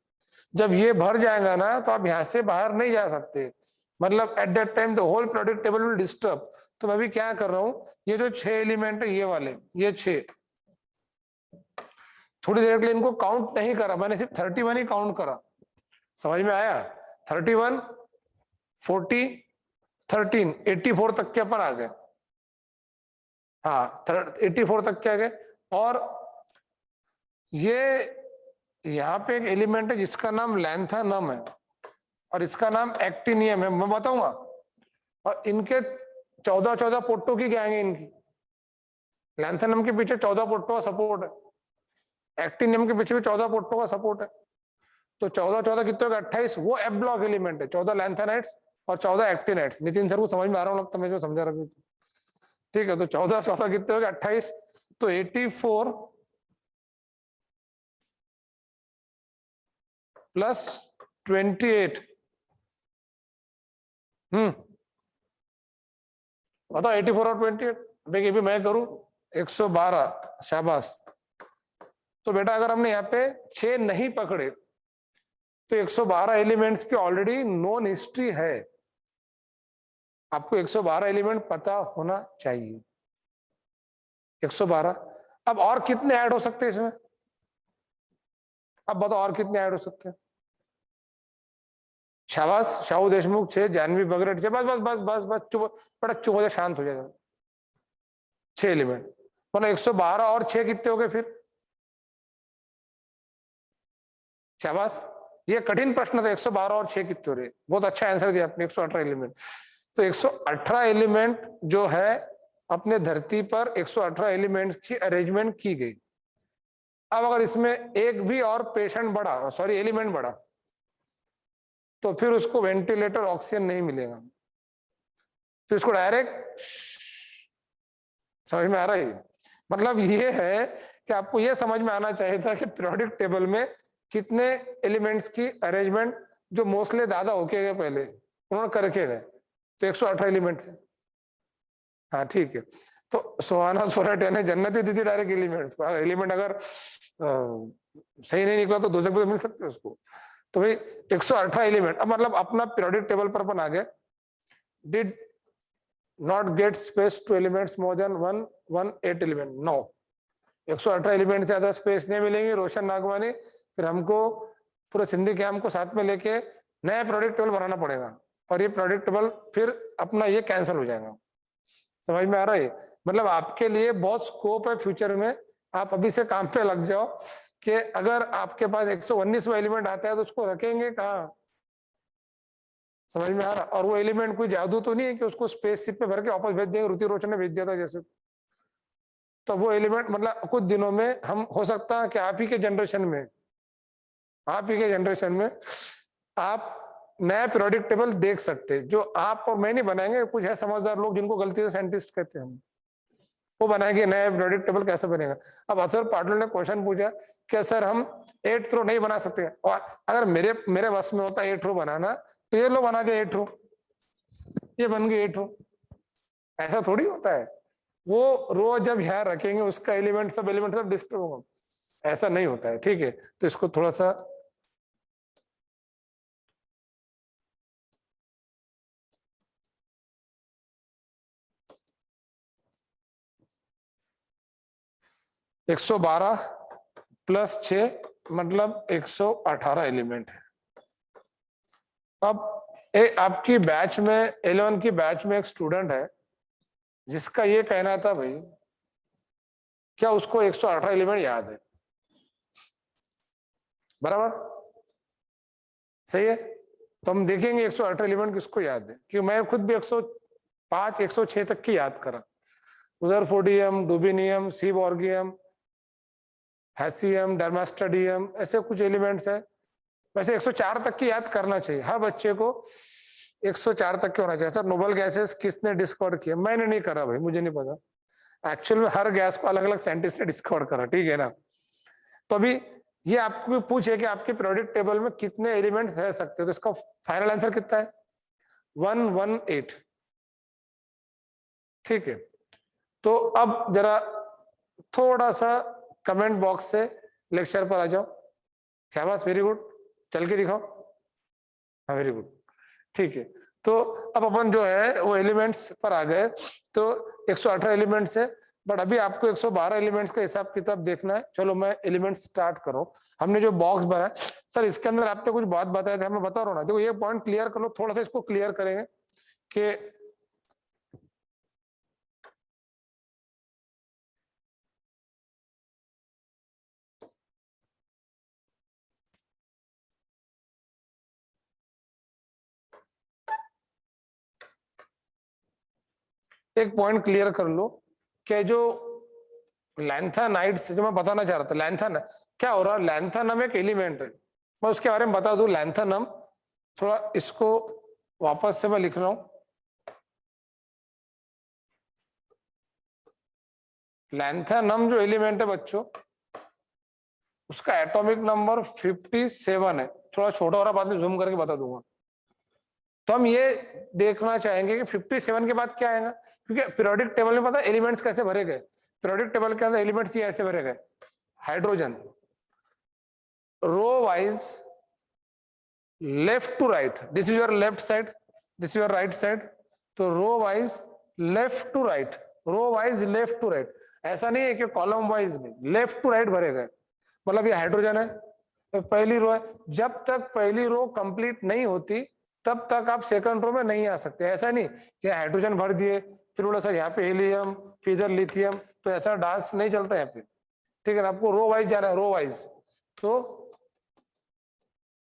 जब ये भर जाएगा ना तो आप यहाँ से बाहर नहीं जा सकते, मतलब at that time the whole periodic table will disturb. तो मैं भी क्या कर रहा हूँ, ये जो 6 एलिमेंट है ये वाले, ये 6, थोड़ी देर के लिए इनको काउंट नहीं करा, मैंने सिर्फ 31 ही काउंट करा। समझ में आया? 31 40 13 84 तक के अपन आ गए। हाँ 84 तक के आ गए। और ये यहाँ पे एक एलिमेंट है जिसका नाम लैंथेनम है और इसका नाम एक्टिनियम है, मैं बताऊंगा। और इनके 14 पोटो की गैंग है इनकी। लैंथेनम के पीछे 14 पोटो का सपोर्ट है, एक्टिनियम के पीछे भी 14 पोटो का सपोर्ट है। तो 14 कितने का 28, वो एफ ब्लॉक एलिमेंट है। 14 लैंथेनाइट्स और 14 एक्टिनाइट्स। नितिन सर को समझ में आ रहा हूँ लगता है, मैं जो समझा रहा हूँ। ठीक है, तो 14 कितने हो गए 28, तो 84 प्लस 28। बताओ 84 और 28, देखिए भी मैं करूं 112, शाबाश। तो बेटा अगर हमने यहाँ पे 6 नहीं पकड़े तो 112 एलिमेंट्स की ऑलरेडी नोन हिस्ट्री है। आपको 112 एलिमेंट पता होना चाहिए। 112। अब और कितने ऐड हो सकते हैं इसमें? अब बताओ और कितने ऐड हो सकते हैं? शाबाश, शाहू देशमुख 6, जानवी बगरेट 6। बस बस बस बस बस चुप, बड़ा चुप हो जाए, शांत हो जाएगा। 6 एलिमेंट मतलब 112 और 6 कितने हो गए फिर? शाबाश, ये कठिन प्रश्न था। 112 और 6 कितने हो रहे? बहुत अच्छा आंसर दिया आपने, 118 एलिमेंट। तो 118 एलिमेंट जो है अपने धरती पर 118 एलिमेंट्स की अरेंजमेंट की गई। अब अगर इसमें एक भी और पेशेंट बढ़ा, सॉरी एलिमेंट बढ़ा, तो फिर उसको वेंटिलेटर ऑक्सीजन नहीं मिलेगा। तो इसको डायरेक्ट, समझ में आ रहा है? मतलब ये है कि आपको ये समझ में आना चाहिए था कि पीरियोडिक टेबल में कितने एलिमेंट्स की अरेंजमेंट जो मोस्टली दादा होके गए पहले उन्होंने करके गए। तो 118 एलिमेंट्स है। हाँ ठीक है। तो सोहाना सोरेट ने जन्नती दी थी डायरेक्ट एलिमेंट्स को। एलिमेंट अगर सही नहीं निकला तो दोजख भी तो मिल सकते उसको। तो भाई 118 एलिमेंट। अब मतलब अपना पीरियोडिक टेबल पर अपन आ गए। Did not get space to elements more than 118 element, no. 118 element से ज्यादा स्पेस नहीं मिलेंगे रोशन नागवानी। फिर हमको पूरे सिंधी कैंप को साथ में लेके नया प्रोडक्ट टेबल बनाना पड़ेगा और ये प्रोडक्ट टेबल फिर अपना ये कैंसिल हो जाएगा। समझ में आ रहा है? मतलब आपके लिए बहुत स्कोप है फ्यूचर में। आप अभी से काम पे लग जाओ कि अगर आपके पास 119वां एलिमेंट आता है तो उसको रखेंगे कहाँ? समझ में आ रहा? और वो एलिमेंट कोई जादू तो नहीं है कि उसको स्पेस शिप पे भर के वापस भेज देंगे, ऋतिक रोशन ने भेज दिया था जैसे। तो वो एलिमेंट मतलब कुछ दिनों में हम, हो सकता है कि आप ही के जनरेशन में, आप ही के जनरेशन में आप नया पीरियोडिक टेबल देख सकते हैं। जो आप और मैं नहीं बनाएंगे, कुछ है समझदार लोग जिनको गलती से साइंटिस्ट कहते हैं, हम वो बनाएंगे नया पीरियोडिक टेबल कैसे बनेगा। अब असर पाटिल ने क्वेश्चन पूछा कि सर हम 8 रो नहीं बना सकते, और अगर मेरे मेरे बस में होता 8 रो बनाना तो ये लो बना दिया 8 रो, ये बन गई 8 रो। ऐसा थोड़ी होता है। वो रो जब यहाँ रखेंगे उसका एलिमेंट सब डिस्टर्ब होगा। ऐसा नहीं होता है, ठीक है। तो इसको थोड़ा सा 112 प्लस 6 मतलब 118 एलिमेंट है। अब आपकी बैच में 11 की बैच में एक स्टूडेंट है जिसका ये कहना था भाई क्या उसको 118 एलिमेंट याद है? बराबर, सही है। तो हम देखेंगे 118 एलिमेंट किसको याद है, क्योंकि मैं खुद भी 105 106 तक की याद करा। उजरफोडियम, डुबिनियम, सीबॉर्गियम, हैसियम, डर्मास्टडियम, ऐसे कुछ एलिमेंट्स है। वैसे 104 तक की याद करना चाहिए हर बच्चे को। 104 तक के होना चाहिए। सर नोबल गैसेस किसने डिस्कवर किया? मैंने नहीं करा भाई, मुझे नहीं पता। एक्चुअल में हर गैस को अलग अलग साइंटिस्ट ने डिस्कवर करा, ठीक है ना। तो अभी ये आपको भी पूछे कि आपके पीरियोडिक टेबल में कितने एलिमेंट्स रह सकते हैं, तो इसका फाइनल आंसर कितना है? 118। ठीक है। तो अब जरा थोड़ा सा कमेंट बॉक्स से लेक्चर पर आ जाओ। शाबाश, वेरी गुड, चल के दिखाओ। हाँ वेरी गुड, ठीक है। तो अब अपन जो है वो एलिमेंट्स पर आ गए। तो 118 एलिमेंट्स है, बट अभी आपको 112 एलिमेंट्स का हिसाब किताब देखना है। चलो मैं एलिमेंट स्टार्ट करो। हमने जो बॉक्स बनाया, सर इसके अंदर आपने कुछ बात बताया था, मैं बता रहा हूँ ना। देखो ये पॉइंट क्लियर कर लो, थोड़ा सा इसको क्लियर करेंगे कि एक पॉइंट क्लियर कर लो कि जो लैंथेनाइड्स, जो मैं बताना चाह रहा था, लैंथन क्या हो रहा है, लैंथेनम एक एलिमेंट है, मैं उसके बारे में बता दूं। लैंथेनम, थोड़ा इसको वापस से मैं लिख रहा हूं। लैंथेनम जो एलिमेंट है बच्चों, उसका एटॉमिक नंबर 57 है। थोड़ा छोटा हो रहा, बाद में जूम करके बता दूंगा। तो हम ये देखना चाहेंगे कि 57 के बाद क्या आएगा, क्योंकि पीरियोडिक टेबल में पता है एलिमेंट्स कैसे भरे गए। पीरियोडिक टेबल के अंदर एलिमेंट्स ये ऐसे भरे गए, hydrogen row wise left to right, this is your left side, this is your right side. तो row wise left to right, row wise left to right, ऐसा नहीं है कि कॉलम वाइज नहीं, लेफ्ट टू राइट भरे गए। मतलब ये हाइड्रोजन है, तो पहली रो है। जब तक पहली रो कंप्लीट नहीं होती तब तक आप सेकंड रो में नहीं आ सकते। ऐसा नहीं कि हाइड्रोजन भर दिए फिर बोला सर यहाँ पे हीलियम फिर इधर लिथियम, तो ऐसा डांस नहीं चलता यहाँ पे, ठीक है ना। आपको रो वाइज जाना है, रो वाइज। तो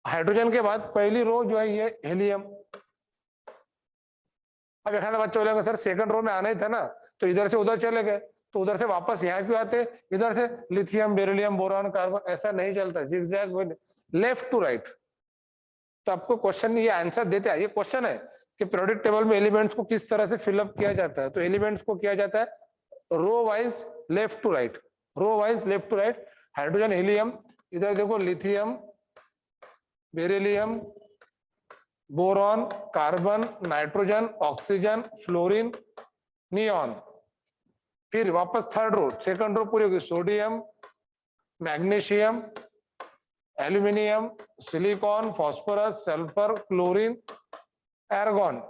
हाइड्रोजन के बाद पहली रो जो है ये हीलियम। अब एक बच्चे बोलेंगे सर सेकंड रो में आना ही था ना, तो इधर से उधर चले गए, तो उधर से वापस यहाँ क्यों आते, इधर से लिथियम बेरिलियम बोरॉन कार्बन, ऐसा नहीं चलता, जिगजैग लेफ्ट टू राइट। तो आपको क्वेश्चन ये आंसर देते हैं, ये क्वेश्चन है कि पीरियोडिक टेबल में एलिमेंट्स को किस तरह से फिलअप किया जाता है। तो एलिमेंट्स को किया जाता है row wise left to right, row wise left to right. Hydrogen helium, इधर देखो lithium beryllium boron carbon nitrogen oxygen fluorine neon. फिर वापस थर्ड रो, सेकंड रो पूरी होगी, sodium magnesium aluminium silicon phosphorus sulphur chlorine argon,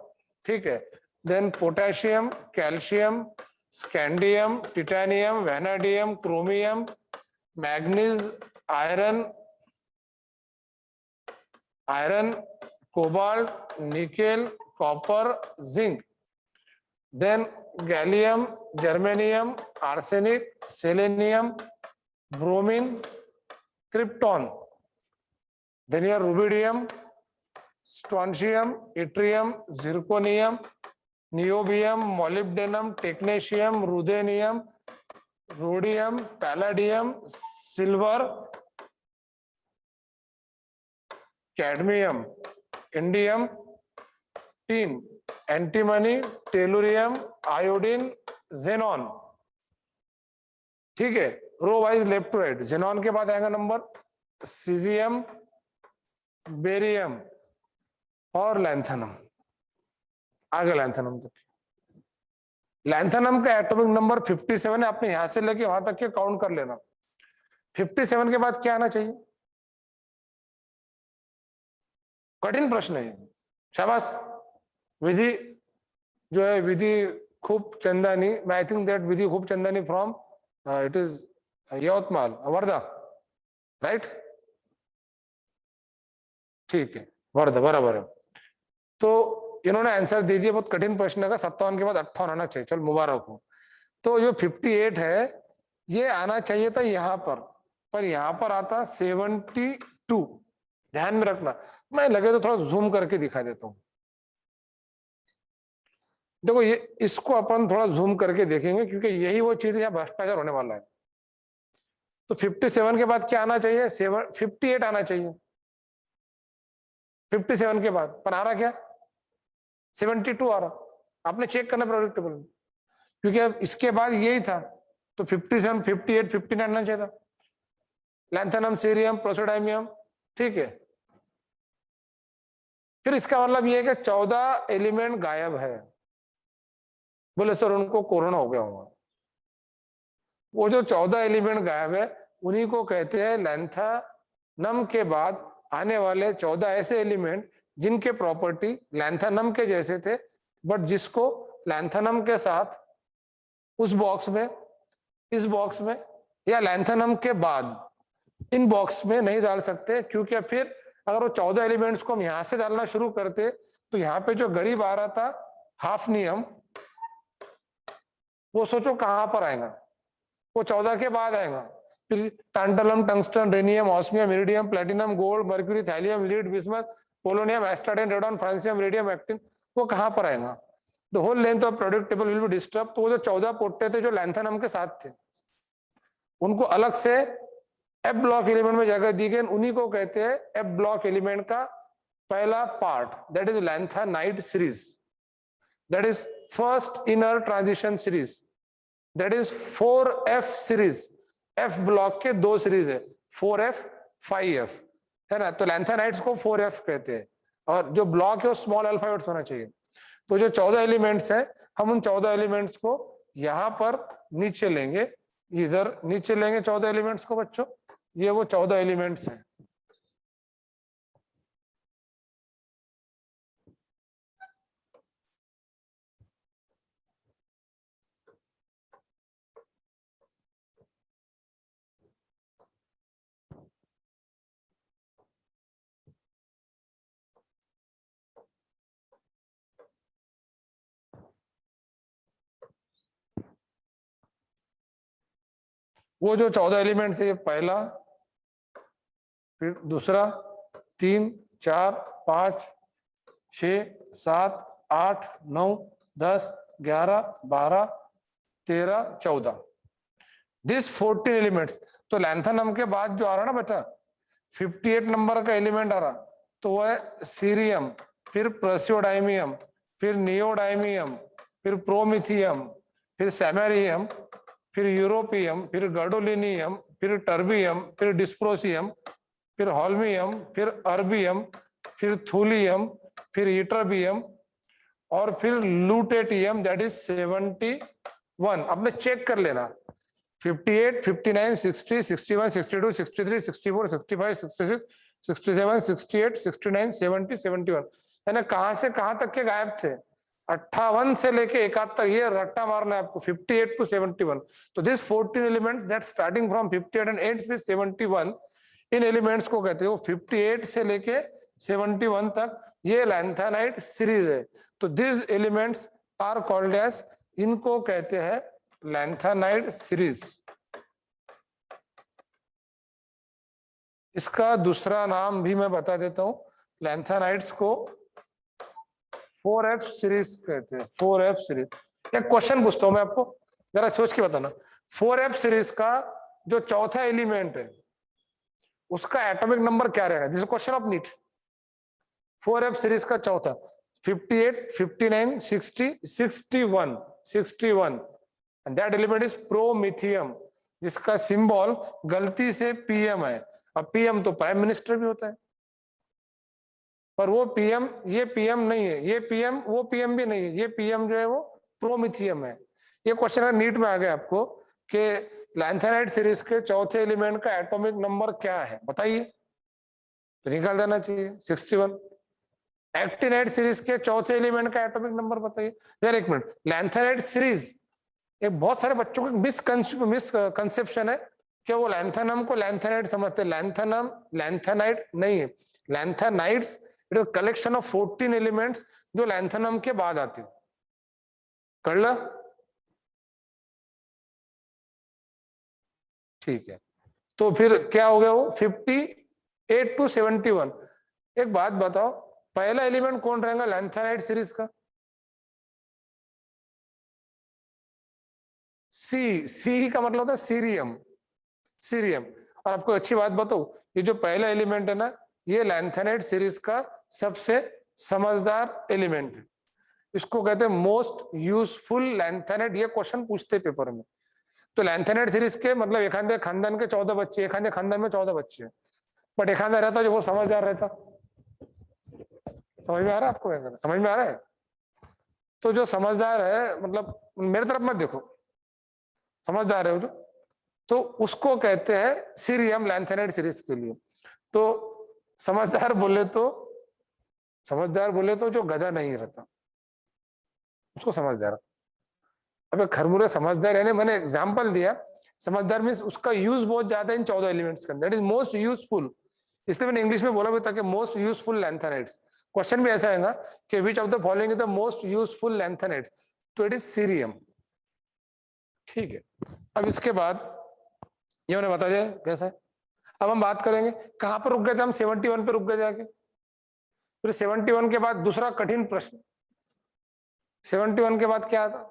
ठीक है। Then potassium calcium scandium titanium vanadium chromium manganese iron, iron cobalt nickel copper zinc. Then gallium germanium arsenic selenium bromine krypton. Then you have rubidium, strontium, yttrium, zirconium, niobium, molybdenum, technetium, ruthenium, rhodium, palladium, silver, cadmium, indium, tin, antimony, tellurium, iodine, xenon। ठीक है, row wise left to right. Xenon के बाद आएगा number caesium barium और lanthanum. आगे lanthanum तक, lanthanum का atomic number 57 है। आपने यहां से लेके वहां तक के काउंट कर लेना। 57 के बाद क्या आना चाहिए, कठिन प्रश्न है, शाबाश। विधि जो है, विधि खूब चंदानी, आई थिंक दैट विधि खूब Chandani from it is Yavatmal Wardha, right, ठीक है, वर्धा बराबर है। तो इन्होंने आंसर दे दिया, बहुत कठिन प्रश्न का, 57 के बाद 58 आना चाहिए, चल मुबारक हो। तो जो 58 है ये आना चाहिए था यहाँ पर यहाँ पर आता 72। ध्यान में रखना, मैं लगे तो थोड़ा जूम करके दिखा देता हूं। देखो ये, इसको अपन थोड़ा जूम करके देखेंगे क्योंकि यही वो चीज है यहाँ भ्रष्टाचार होने वाला है। तो 57 के बाद क्या आना चाहिए, 58 आना चाहिए। 57 के बाद पर आ रहा क्या, 72 आ रहा। आपने चेक करना प्रोडक्ट टेबल में, क्योंकि अब इसके बाद यही था। तो 57 58 59 आना चाहिए था। लैंथेनम सीरियम प्रोसोडाइमियम, ठीक है। फिर इसका मतलब ये है कि 14 एलिमेंट गायब है। बोले सर उनको कोरोना हो गया होगा। वो जो 14 एलिमेंट गायब है उन्हीं को कहते हैं लैंथेनम के बाद आने वाले 14 ऐसे एलिमेंट जिनके प्रॉपर्टी लैंथेनम के जैसे थे, बट जिसको लैंथेनम के साथ उस बॉक्स में, इस बॉक्स में या लैंथेनम के बाद इन बॉक्स में नहीं डाल सकते, क्योंकि फिर अगर वो 14 एलिमेंट्स को हम यहां से डालना शुरू करते तो यहाँ पे जो गरीब आ रहा था हाफनियम, वो सोचो कहां पर आएगा, वो 14 के बाद आएगा। फिर tantalum tungsten rhenium osmium iridium platinum gold mercury thallium lead bismuth polonium astatine radon francium radium actinium, वो कहां पर आएगा। The whole length of product table will be disturb. तो वो जो 14 पोटे थे जो लैंथेनम के साथ थे, उनको अलग से एफ ब्लॉक एलिमेंट में जगह दी गई, उन्हीं को कहते हैं एफ ब्लॉक एलिमेंट का पहला part, that is lanthanide series, that is first inner transition series, that is 4F series. F block के 2 सीरीज है, 4F 5F, है ना। तो लैंथेनाइट्स को 4F कहते हैं, और जो ब्लॉक है वो स्मॉल अल्फाबेट्स होना चाहिए। तो जो 14 एलिमेंट्स है, हम उन 14 एलिमेंट्स को यहां पर नीचे लेंगे, इधर नीचे लेंगे 14 एलिमेंट्स को बच्चों, ये वो 14 एलिमेंट्स हैं। वो जो 14 एलिमेंट्स है, ये पहला, फिर दूसरा, 3 4 5 6 7 8 9 10 11 12 13 14, दिस 14 एलिमेंट्स। तो लैंथेनम के बाद जो आ रहा ना बेटा 58 नंबर का एलिमेंट आ रहा, तो वो है सीरियम, फिर प्रोसियोडाइमियम, फिर नियोडाइमियम, फिर प्रोमिथियम, फिर सैमेरियम, फिर यूरोपियम, फिर गाडोलिनियम, फिर टर्बियम, फिर डिस्प्रोसियम, फिर हॉल्मियम, फिर अर्बियम, फिर थूलियम, फिर इटरबियम, और फिर लूटेटियम, दैट इज 71। आपने चेक कर लेना, 58 59 60 61 62 63 64 65 66 67 68 69 70 71, यानी कहां से कहां तक के गायब थे, 58 से लेके 71, ये रट्टा मारना है आपको, 58 to 71। तो this 14 elements that starting from 58 and ends with 71, in elements को कहते हैं, वो 58 से लेके 71 तक ये लैंथेनाइट सीरीज है। तो this elements are called as, इनको कहते हैं लैंथेनाइट सीरीज। इसका दूसरा नाम भी मैं बता देता हूं, लैंथेनाइट्स को 4F सीरीज कहते हैं, 4F सीरीज। एक क्वेश्चन पूछता हूं मैं आपको, जरा सोच के बताना, 4F सीरीज का जो चौथा एलिमेंट है उसका एटॉमिक नंबर क्या रहेगा? This question of NEET. 4F series का चौथा, 58 59 60 61 61, and that element is promethium, जिसका सिंबल गलती से PM है। अब PM तो प्राइम मिनिस्टर भी होता है, पर वो PM, ये PM नहीं है, ये PM वो PM भी नहीं है, ये PM जो है वो प्रोमिथियम है। ये क्वेश्चन है नीट में आ गया आपको कि लैंथेनाइट सीरीज के चौथे एलिमेंट का एटॉमिक नंबर क्या है, बताइए, तो निकाल देना चाहिए 61। एक्टिनाइट सीरीज के चौथे एलिमेंट का एटॉमिक नंबर बताइए। यार एक मिनट, लैंथेनाइट सीरीज, एक बहुत सारे बच्चों को मिसकंसेप्शन है कि वो लैंथेनम को लैंथेनाइट समझते हैं। लैंथेनम लैंथेनाइट नहीं है, lanthanides it is collection of 14 elements जो लैंथेनम के बाद आते हैं। कर लो, ठीक है। तो फिर क्या हो गया वो 58 to 71। एक बात बताओ, पहला एलिमेंट कौन रहेगा लैंथेनाइट सीरीज का? सी का मतलब होता है सीरियम, सीरियम। और आपको अच्छी बात बताओ, ये जो पहला एलिमेंट है ना, ये लैंथेनाइट सीरीज का सबसे समझदार एलिमेंट है। इसको कहते हैं मोस्ट यूजफुल लैंथेनाइट, ये क्वेश्चन पूछते पेपर में। तो लैंथेनाइट सीरीज के मतलब एक खानदान के 14 बच्चे, एक खानदान में 14 बच्चे, बट एक रहता जो वो समझदार रहता। समझ में आ रहा है आपको? समझ में आ रहा है? तो जो समझदार है, मतलब मेरे तरफ मत देखो, समझदार है वो जो, तो उसको कहते हैं सीरियम लैंथेनाइट सीरीज के लिए। तो समझदार बोले तो, समझदार बोले तो जो गधा नहीं रहता उसको समझदार। अब खरमुरे समझदार, यानी मैंने एग्जांपल दिया, समझदार मींस उसका यूज बहुत ज्यादा इन 14 एलिमेंट्स के अंदर, दैट इज मोस्ट यूजफुल। इसलिए मैंने इंग्लिश में बोला भी था कि मोस्ट यूजफुल लैंथेनाइट्स। क्वेश्चन भी ऐसा है ना कि which of the following is the most useful lanthanides, तो इट इज सीरियम। ठीक है, अब इसके बाद ये मैंने बता दिया कैसा है। अब हम बात करेंगे कहां पर रुक गए थे हम, 71 पे रुक गए जाके। फिर 71 के बाद दूसरा कठिन प्रश्न, 71 के बाद क्या आता?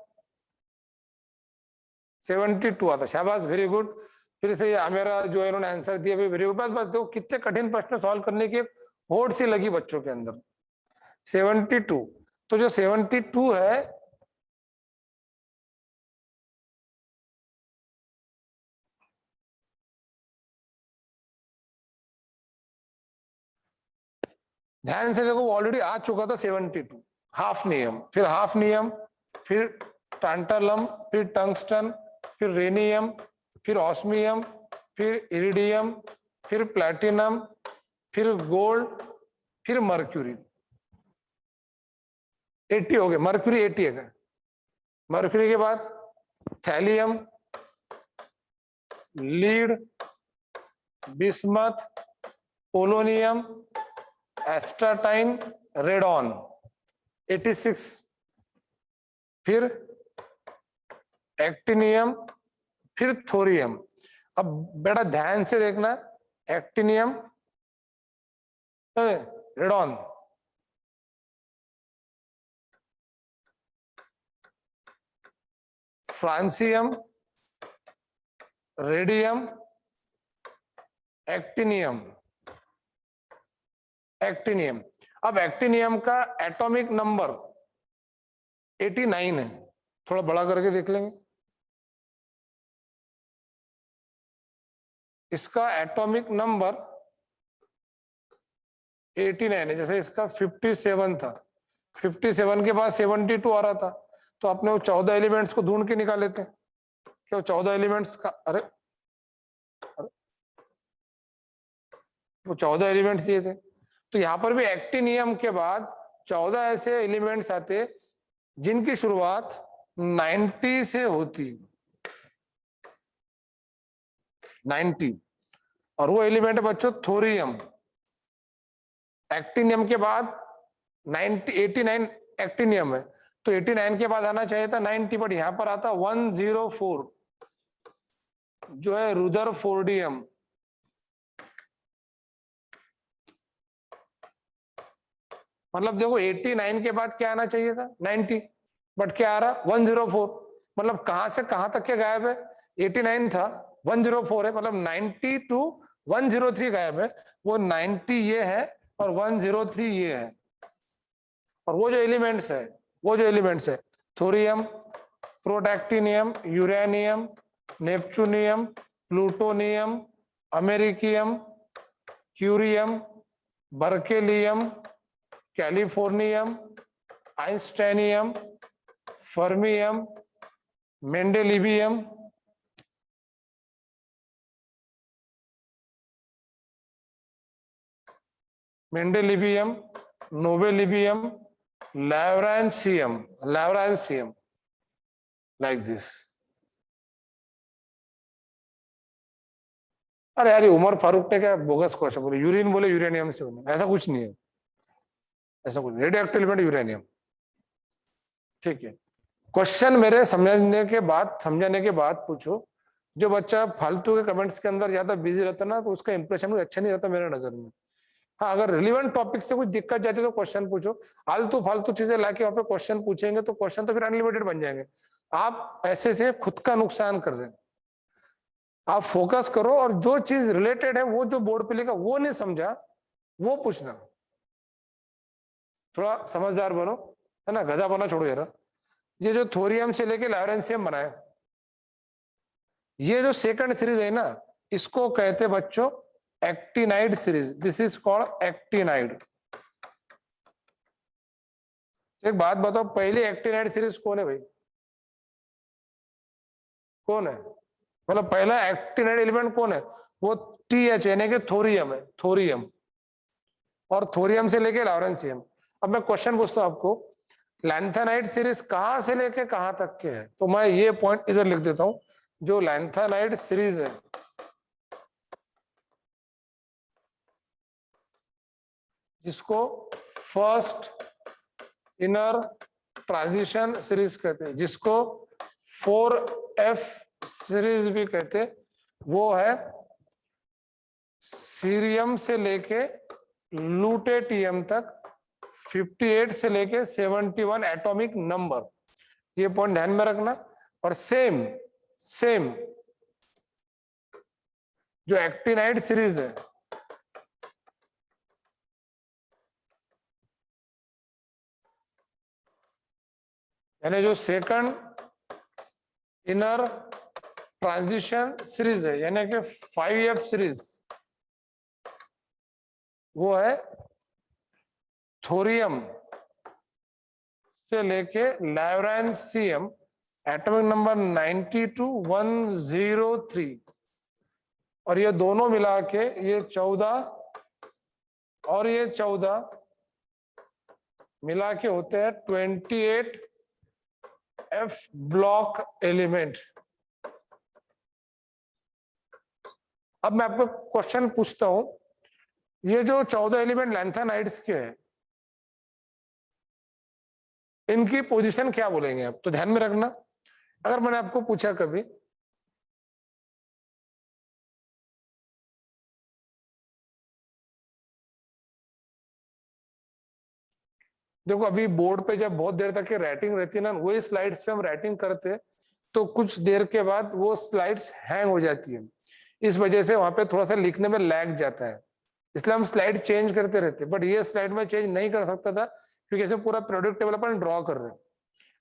72 आता। शाबाश, वेरी गुड। फिर से मेरा जो इन्होंने आंसर दिया वेरी गुड। बस देखो कितने कठिन प्रश्न सॉल्व करने की एक होड़ सी लगी बच्चों के अंदर। 72, तो जो 72 है ध्यान से देखो, ऑलरेडी आ चुका था 72। हाफ नियम, फिर हाफ नियम, फिर टांटालम, फिर टंगस्टन, फिर रेनियम, फिर ऑस्मियम, फिर इरिडियम, फिर प्लैटिनम, फिर गोल्ड, फिर मर्क्यूरी। 80 हो गए, मर्क्यूरी 80 है। मर्क्यूरी के बाद thallium, lead, bismuth, polonium, एस्टाटाइन, radon 86। फिर एक्टिनियम, फिर थोरियम। अब बेटा ध्यान से देखना, actinium, radon, francium, radium, actinium, actinium. अब एक्टिनियम का एटॉमिक नंबर 89 है। थोड़ा बड़ा करके देख लेंगे। इसका एटॉमिक नंबर 89 है। जैसे इसका 57 था, 57 के बाद 72 आ रहा था, तो आपने वो 14 एलिमेंट्स को ढूंढ के निकाल लेते हैं। क्या 14 एलिमेंट्स का, अरे वो 14 एलिमेंट्स दिए थे। तो यहां पर भी एक्टिनियम के बाद 14 ऐसे एलिमेंट्स आते जिनकी शुरुआत 90 से होती, 90। और वो एलिमेंट है बच्चों थोरियम। एक्टिनियम के बाद 89 एक्टिनियम है, तो 89 के बाद आना चाहिए था 90, बट यहां पर आता 104 जो है रुदरफोर्डियम। मतलब देखो 89 के बाद क्या आना चाहिए था 90, बट क्या आ रहा 104। मतलब कहां से कहां तक के गायब है? 89 था, 104 है, मतलब 90 टू 103 गायब है। वो 90 ये है और 103 ये है। और वो जो एलिमेंट्स है thorium, protactinium, uranium, neptunium, plutonium, americium, curium, berkelium, californium, einsteinium, fermium, mendelevium, nobelium, lawrencium, like this. अरे यार, उमर फारूक ने क्या बोगस क्वेश्चन बोले, यूरिन बोले यूरेनियम से बने, ऐसा कुछ नहीं है। ऐसा कुछ रेडियो एक्टिव एलिमेंट यूरेनियम। ठीक है, क्वेश्चन मेरे समझाने के बाद पूछो। जो बच्चा फालतू के कमेंट्स के अंदर ज्यादा बिजी रहता ना, तो उसका इंप्रेशन भी अच्छा नहीं रहता मेरे नजर में। हाँ, अगर रिलेवेंट टॉपिक से कुछ दिक्कत जाती है तो क्वेश्चन पूछो। फालतू फालतू चीजें लाके वहां पे क्वेश्चन पूछेंगे तो क्वेश्चन तो फिर अनलिमिटेड बन जाएंगे। आप ऐसे से खुद का नुकसान कर रहे हैं। आप फोकस करो, और जो चीज रिलेटेड है वो जो बोर्ड पे लिखा वो नहीं समझा वो पूछना। थोड़ा समझदार बनो, है ना, गधा बना छोड़ो यार। ये जो थोरियम से लेके लॉरेंसियम बनाए, ये जो सेकंड सीरीज है ना, इसको कहते बच्चों actinide series. This is called actinide. एक बात बताओ, पहली एक्टिनाइड सीरीज कौन है भाई? कौन है? मतलब पहला एक्टिनाइड एलिमेंट कौन है? वो TH यानी कि थोरियम है, थोरियम। और थोरियम से लेके लॉरेंसियम। अब मैं क्वेश्चन पूछता हूं आपको, लैंथेनाइड सीरीज कहां से लेके कहां तक के है? तो मैं ये पॉइंट इधर लिख देता हूं। जो लैंथेनाइड सीरीज है, जिसको फर्स्ट इनर ट्रांजिशन सीरीज कहते हैं, जिसको 4F सीरीज भी कहते हैं, वो है सीरियम से लेके लूटेटियम तक 58 से लेके 71 एटॉमिक नंबर, ये पॉइंट ध्यान में रखना। और सेम सेम जो एक्टिनाइड सीरीज है, यानी जो सेकंड इनर ट्रांजिशन सीरीज है, यानी कि 5F सीरीज, वो है थोरियम से लेके लैवरेंसियम, एटॉमिक नंबर 92 103, और ये दोनों मिला के ये 14 और ये 14 मिला के होते हैं 28 F ब्लॉक एलिमेंट। अब मैं आपको क्वेश्चन पूछता हूं, ये जो 14 एलिमेंट लैंथेनाइड्स के हैं, इनकी पोजीशन क्या बोलेंगे आप? तो ध्यान में रखना, अगर मैंने आपको पूछा कभी देखो, अभी बोर्ड पे जब बहुत देर तक की राइटिंग रहती है ना, वही स्लाइड्स पे हम राइटिंग करते हैं, तो कुछ देर के बाद वो स्लाइड्स हैंग हो जाती है, इस वजह से वहां पे थोड़ा सा लिखने में लैग जाता है, इसलिए हम स्लाइड चेंज करते रहते हैं। बट ये स्लाइड में चेंज नहीं कर सकता था, क्योंकि ऐसे पूरा प्रोडक्ट टेबल अपन ड्रॉ कर रहे हैं।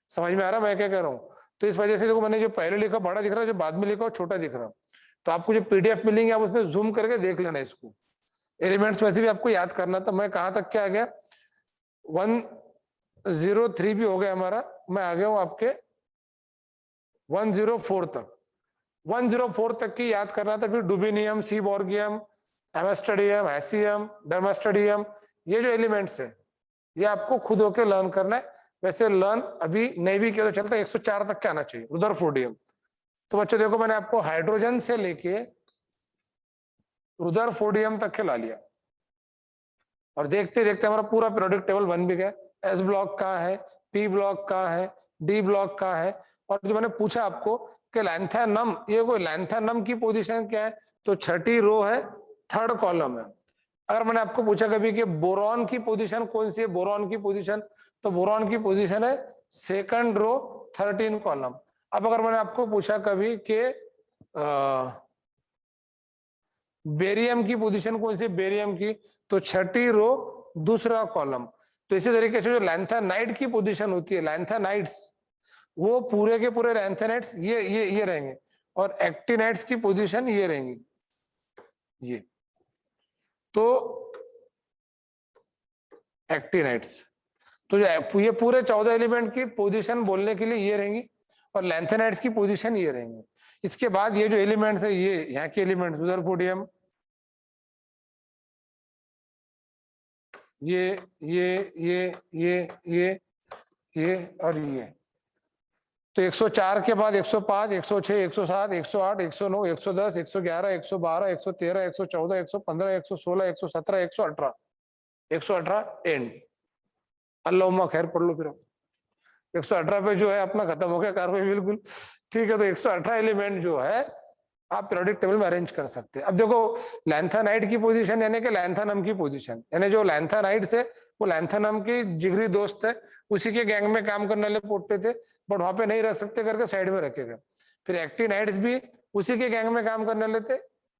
समझ में आ रहा है मैं क्या कह रहा हूँ? तो इस वजह से देखो, मैंने जो पहले लिखा बड़ा दिख रहा है, जो बाद में लिखा छोटा दिख रहा है। तो आपको जो पीडीएफ मिलेंगे, आप उसमें जूम करके देख लेना इसको। एलिमेंट्स में से भी आपको याद करना था। मैं कहाँ तक क्या आ गया, 103 भी हो गया हमारा, मैं आ गया हूँ आपके 104 तक। 104 तक की याद करना था, फिर डुबिनियम, सीबॉर्गियम, एमेस्टडियम, हैसियम, डर्मास्टडियम, ये जो एलिमेंट्स है ये आपको खुद होके लर्न करना है। वैसे लर्न अभी नहीं भी किया तो चलता है, 104 तक क्या आना चाहिए, रुदरफोर्डियम। तो बच्चों देखो, मैंने आपको हाइड्रोजन से लेके रुदरफोर्डियम तक खिला लिया, और देखते देखते हमारा पूरा प्रोडक्ट टेबल बन भी गया। एस ब्लॉक कहाँ है, पी ब्लॉक कहाँ है, डी ब्लॉक कहाँ है। और जो मैंने पूछा आपको कि लैंथेनम, ये कोई लैंथेनम की पोजीशन क्या है, तो छठी रो है, थर्ड कॉलम है। अगर मैंने आपको पूछा कभी कि बोरॉन की पोजीशन कौन सी है, बोरॉन की पोजीशन, तो बोरॉन की पोजीशन है सेकंड रो 13 कॉलम। अब अगर मैंने आपको पूछा कभी कि बेरियम की पोजीशन कौन सी, बेरियम की, तो छठी रो दूसरा कॉलम। तो इसी तरीके से जो लैंथेनाइड की पोजीशन होती है, लैंथेनाइड्स, वो पूरे के पूरे लैंथेनाइड्स ये रहेंगे, और एक्टिनाइड्स की पोजीशन ये रहेंगी, ये। तो एक्टिनाइड्स, तो जो ये पूरे 14 एलिमेंट की पोजीशन बोलने के लिए ये रहेंगी, और लैंथेनाइड्स की पोजीशन ये रहेंगी। इसके बाद ये जो एलिमेंट्स है, ये यहाँ के एलिमेंट्स, रुदरफोर्डियम, ये और ये। तो 104 के बाद 105, 106, 107, 108, 109, 110, 111, 112, 113, 114, 115, 116, 117, 118, 118 एंड। अल्लाहुम्मा खैर पढ़ लो फिर। 118 पे जो है अपना खत्म हो गया कार्रवाई, बिल्कुल ठीक है। तो 118 एलिमेंट जो है आप पीरियोडिक टेबल में अरेंज कर सकते हैं। अब देखो, लैंथेनाइड की पोजीशन यानी कि लैंथेनम की पोजीशन, यानी जो लैंथेनाइड से वो लैंथेनम की जिगरी दोस्त है, उसी के गैंग में काम करने वाले पोटे थे, बट वहां पे नहीं रख सकते करके साइड में रखे गए। फिर एक्टिनाइड्स भी उसी के गैंग में काम करने वाले थे,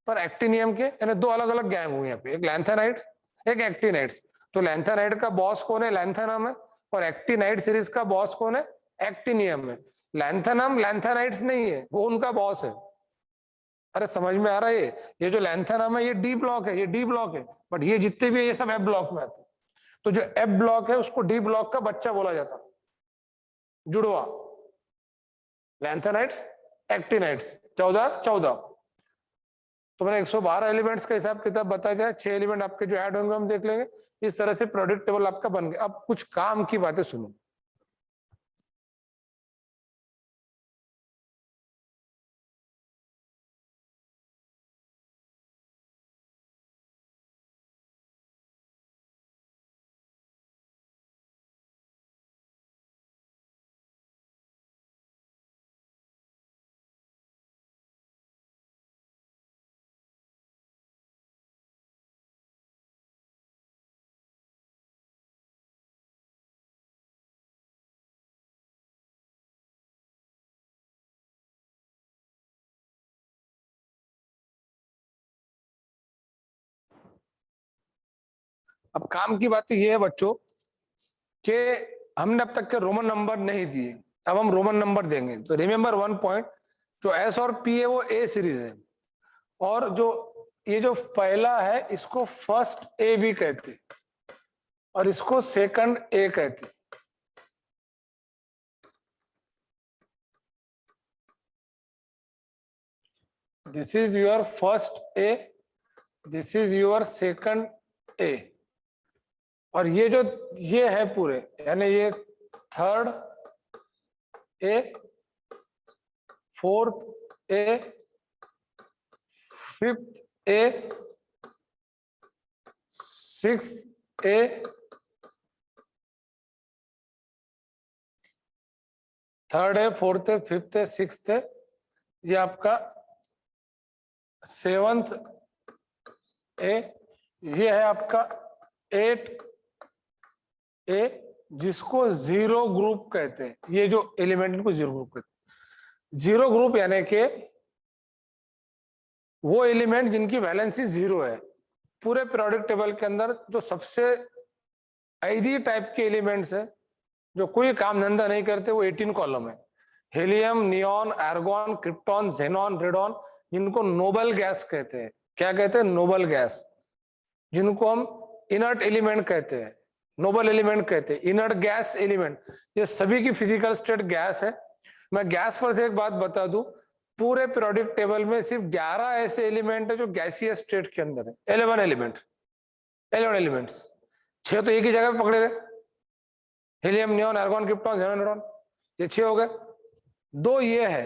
पर एक्टिनियम के, यानी दो अलग अलग गैंग हुए यहाँ पे, एक लैंथेनाइड्स एक एक्टिनाइड्स। तो लैंथेनाइड का बॉस कौन है, लैंथेनम है, और एक्टिनाइड सीरीज का बॉस कौन है, एक्टिनियम है। लैंथेनम लैंथेनाइड्स नहीं है, वो उनका बॉस है। अरे समझ में आ रहा है? ये जो लैंथेनम है ये डी ब्लॉक है, ये डी ब्लॉक है, बट ये जितने भी है ये सब एफ ब्लॉक में आते हैं। तो जो एफ ब्लॉक है उसको डी ब्लॉक का बच्चा बोला जाता है, जुड़वा। Lanthanides, actinides, 14 14। तो मैंने 112 एलिमेंट्स का हिसाब किताब बताया जाए, 6 एलिमेंट आपके जो ऐड होंगे हम देख लेंगे। इस तरह से प्रोडक्ट टेबल आपका बन गया। अब कुछ काम की बातें सुनो। अब काम की बात ये है बच्चों कि हमने अब तक के रोमन नंबर नहीं दिए, अब हम रोमन नंबर देंगे। तो रिमेंबर वन पॉइंट, जो एस और पी है वो ए सीरीज है, और जो ये जो पहला है इसको फर्स्ट ए भी कहते और इसको सेकंड ए कहते। This is your first A, this is your second ए, और ये जो ये है पूरे, यानी ये third A, fourth A, fifth A, six A, third है, फोर्थ है, फिफ्थ है, सिक्स्थ है, ये आपका सेवंथ ए, ये है आपका एट ए, जिसको जीरो ग्रुप कहते हैं। ये जो एलिमेंट को जीरो ग्रुप कहते हैं। जीरो ग्रुप यानी कि वो एलिमेंट जिनकी वैलेंसी जीरो है। पूरे पीरियोडिक टेबल के अंदर जो सबसे आइडी टाइप के एलिमेंट्स है जो कोई काम धंधा नहीं करते, वो 18 कॉलम है। Helium, neon, argon, krypton, xenon, radon, जिनको नोबल गैस कहते हैं। क्या कहते हैं? नोबल गैस, जिनको हम इनर्ट एलिमेंट कहते हैं, नोबल एलिमेंट कहते हैं, इनर्ट गैस एलिमेंट, ये सभी की फिजिकल स्टेट गैस है। मैं गैस पर से एक बात बता दूं, पूरे पीरियोडिक टेबल में सिर्फ 11 ऐसे एलिमेंट है जो गैसियस स्टेट के अंदर है। 11 एलिमेंट, 11 एलिमेंट्स, 6 तो एक ही जगह पे पकड़े गए, helium, neon, argon, krypton, xenon, radon, ये 6 हो गए। 2 ये है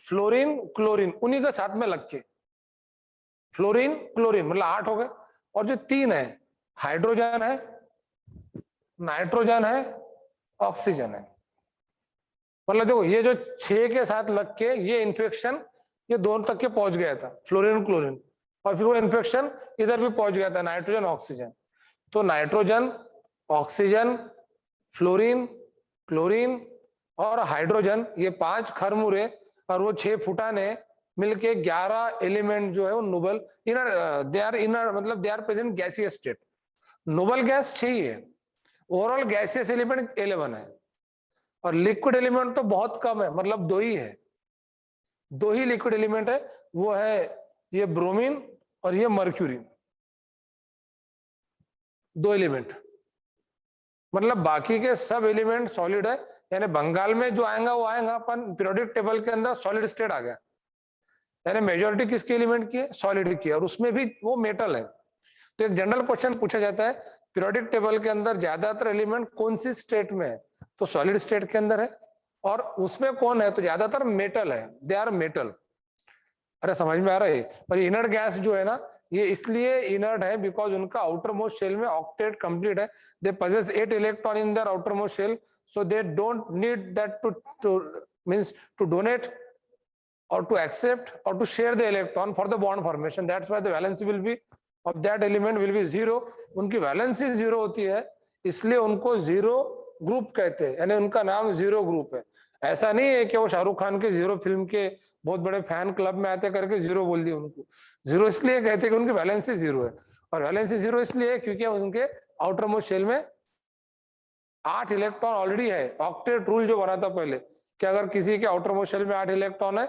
फ्लोरीन, क्लोरीन, उन्हीं के साथ में लग के फ्लोरीन, क्लोरीन, मतलब 8 हो गए। और जो 3 है, हाइड्रोजन है, नाइट्रोजन है, ऑक्सीजन है। मतलब देखो ये जो 6 के साथ लग के ये इन्फेक्शन ये दोनों तक के पहुंच गया था, फ्लोरीन, क्लोरीन, और फिर वो इन्फेक्शन इधर भी पहुंच गया था, नाइट्रोजन, ऑक्सीजन। तो नाइट्रोजन, ऑक्सीजन, फ्लोरीन, क्लोरीन और हाइड्रोजन, ये 5 खरमुरे और वो 6 फुटाने मिलके 11 एलिमेंट जो है वो noble inert, they are inert, मतलब they are present gaseous state. Noble gas 6 ही है, ओवरऑल गैसियस एलिमेंट 11 है, और लिक्विड एलिमेंट तो बहुत कम है, मतलब 2 ही है। 2 ही लिक्विड एलिमेंट है, वो है ये ब्रोमीन और ये मर्क्यूरी, 2 एलिमेंट। मतलब बाकी के सब एलिमेंट सॉलिड है, यानी बंगाल में जो आएगा वो आएगा, अपन पीरियोडिक टेबल के अंदर सॉलिड स्टेट आ गया, यानी मेजॉरिटी किसके एलिमेंट की है? सॉलिड की है, और उसमें भी वो मेटल है। तो एक जनरल क्वेश्चन पूछा जाता है, पीरियोडिक टेबल के अंदर ज्यादातर एलिमेंट कौन सी स्टेट में है? तो सॉलिड स्टेट के अंदर है, और उसमें कौन है? तो ज्यादातर मेटल है, दे आर मेटल। अरे समझ में आ रहा है? और इनर्ट गैस जो है ना, ये इसलिए इनर्ट है बिकॉज उनका आउटर मोस्ट शेल में ऑक्टेट कंप्लीट है, they possess 8 electron in their outer most shell, so they don't need that to means to donate or to accept or to share the electron for the bond formation. That's why the valency will be of that element will be 0. उनकी valency 0 होती है, इसलिए उनको zero group कहते हैं, यानी उनका नाम जीरो ग्रुप है। ऐसा नहीं है कि वो शाहरुख खान के जीरो फिल्म के बहुत बड़े फैन क्लब में आते करके जीरो बोल दिया उनको। जीरो इसलिए कहते हैं कि उनकी वैलेंसी 0 है, और वैलेंसी 0 इसलिए क्योंकि उनके आउटर मोस्ट शेल में 8 इलेक्ट्रॉन ऑलरेडी है। ऑक्टेट रूल जो बना था पहले, कि अगर किसी के आउटर मोस्ट शेल में 8 इलेक्ट्रॉन है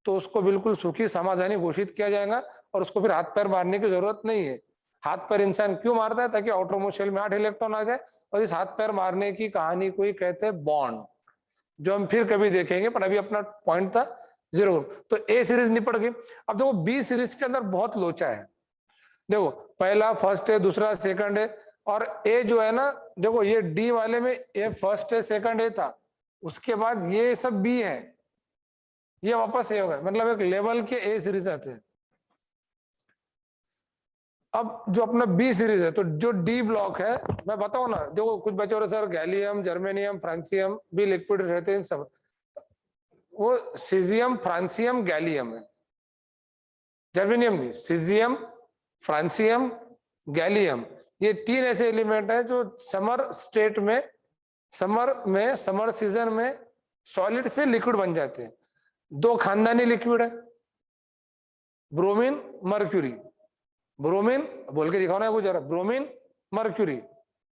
तो उसको बिल्कुल सुखी समाधानी घोषित किया जाएगा, और उसको फिर हाथ पैर मारने की जरूरत नहीं है। हाथ पैर इंसान क्यों मारता है? ताकि आउटर मोस्ट शेल में 8 इलेक्ट्रॉन आ जाए, और इस हाथ पैर मारने की कहानी को ही कहते हैं बॉन्ड, जो हम फिर कभी देखेंगे, पर अभी अपना पॉइंट था जीरो ग्रुप। तो ए सीरीज निपट गई। अब देखो बी सीरीज के अंदर बहुत लोचा है। देखो पहला फर्स्ट है, दूसरा सेकंड है, और ए जो है ना, देखो ये डी वाले में ए फर्स्ट है, सेकंड ए था, उसके बाद ये सब बी है, ये वापस ए हो गए, मतलब एक लेवल के ए सीरीज आते हैं। अब जो अपना बी सीरीज है, तो जो डी ब्लॉक है, मैं बताऊं ना, देखो कुछ बच्चे हो रहे सर गैलियम, जर्मेनियम, फ्रांसियम भी लिक्विड रहते हैं सब, वो सीजियम, फ्रांसियम, गैलियम है, जर्मेनियम नहीं, सीजियम, फ्रांसियम, गैलियम, ये 3 ऐसे एलिमेंट हैं जो समर स्टेट में, समर सीजन में सॉलिड से लिक्विड बन जाते हैं। 2 खानदानी लिक्विड है, ब्रोमीन, मर्क्यूरी। ब्रोमीन बोल के दिखाओ ना कुछ जरा, ब्रोमीन मर्क्यूरी,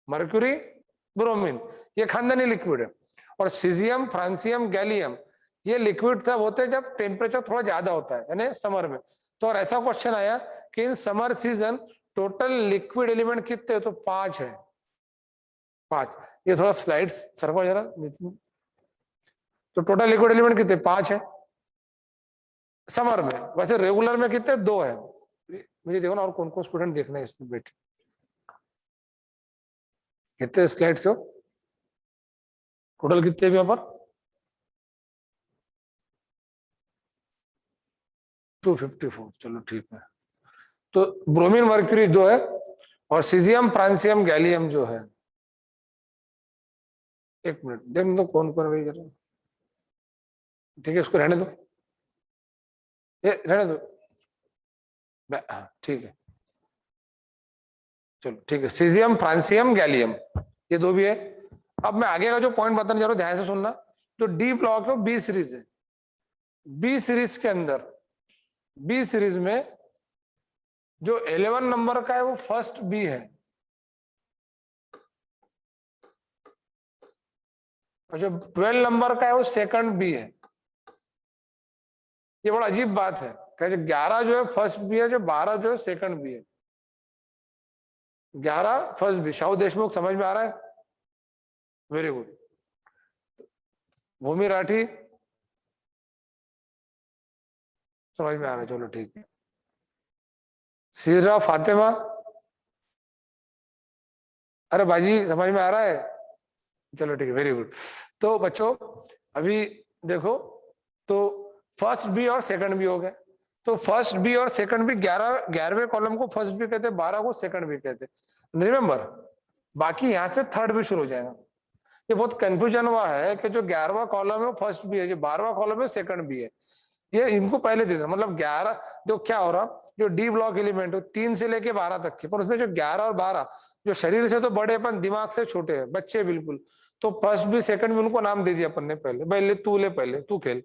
मर्क्यूरी ब्रोमीन, ये खानदानी लिक्विड है। और सीजियम फ्रांसियम गैलियम ये लिक्विड तब होते हैं जब टेम्परेचर थोड़ा ज्यादा होता है, यानी समर में। तो और ऐसा क्वेश्चन आया कि in summer season total liquid element कितने, तो 5 है, 5। ये थोड़ा स्लाइड्स सरको जरा नितिन। तो टोटल लिक्विड एलिमेंट कितने, 5 है समर में। वैसे रेगुलर में कितने, 2 है। मुझे देखो ना और कौन कौन स्टूडेंट देखना है इसमें बैठे, कितने स्लाइड्स हो टोटल, कितने भी यहाँ पर 254, चलो ठीक है। तो ब्रोमीन मर्क्यूरी 2 है, और सीजियम फ्रांसियम गैलियम जो है, एक मिनट देख दो कौन कौन भाई जरा, ठीक है इसको रहने दो, ये रहने दो, हाँ ठीक है चलो ठीक है। सीजियम फ्रांसियम गैलियम ये 2 भी है। अब मैं आगे का जो पॉइंट बताने जा रहा हूं ध्यान से सुनना। जो डी ब्लॉक है बी सीरीज है, बी सीरीज के अंदर, बी सीरीज में जो 11 नंबर का है वो फर्स्ट बी है, और जो 12 नंबर का है वो सेकंड बी है। ये बड़ा अजीब बात है, 11 जो है फर्स्ट बी है, जो 12 जो है सेकंड बी है। 11 फर्स्ट बी, शाहू देशमुख समझ में आ रहा है, वेरी गुड। भूमि राठी समझ में आ रहा है, चलो ठीक है। सीरा फातिमा, अरे बाजी समझ में आ रहा है, चलो ठीक है वेरी गुड। तो बच्चों अभी देखो, तो फर्स्ट बी और सेकंड बी हो गए। तो फर्स्ट बी और सेकंड बी 11वें कॉलम को फर्स्ट बी कहते हैं, 12 को सेकंड बी कहते हैं, रिमेंबर। बाकी यहां से थर्ड बी शुरू हो जाएगा। ये बहुत कंफ्यूजन हुआ है कि जो 11वां कॉलम है वो फर्स्ट बी है, जो 12वां कॉलम है सेकंड बी है। ये इनको पहले दे दो, मतलब 11 जो क्या हो रहा, जो डी ब्लॉक एलिमेंट 3 से लेके 12 तक के, पर उसमें जो 11 और 12 जो शरीर से तो बड़े अपन दिमाग से छोटे हैं, बच्चे बिल्कुल। तो फर्स्ट भी सेकंड भी उनको नाम दे दिया अपन ने पहले, पहले तू ले, पहले तू खेल,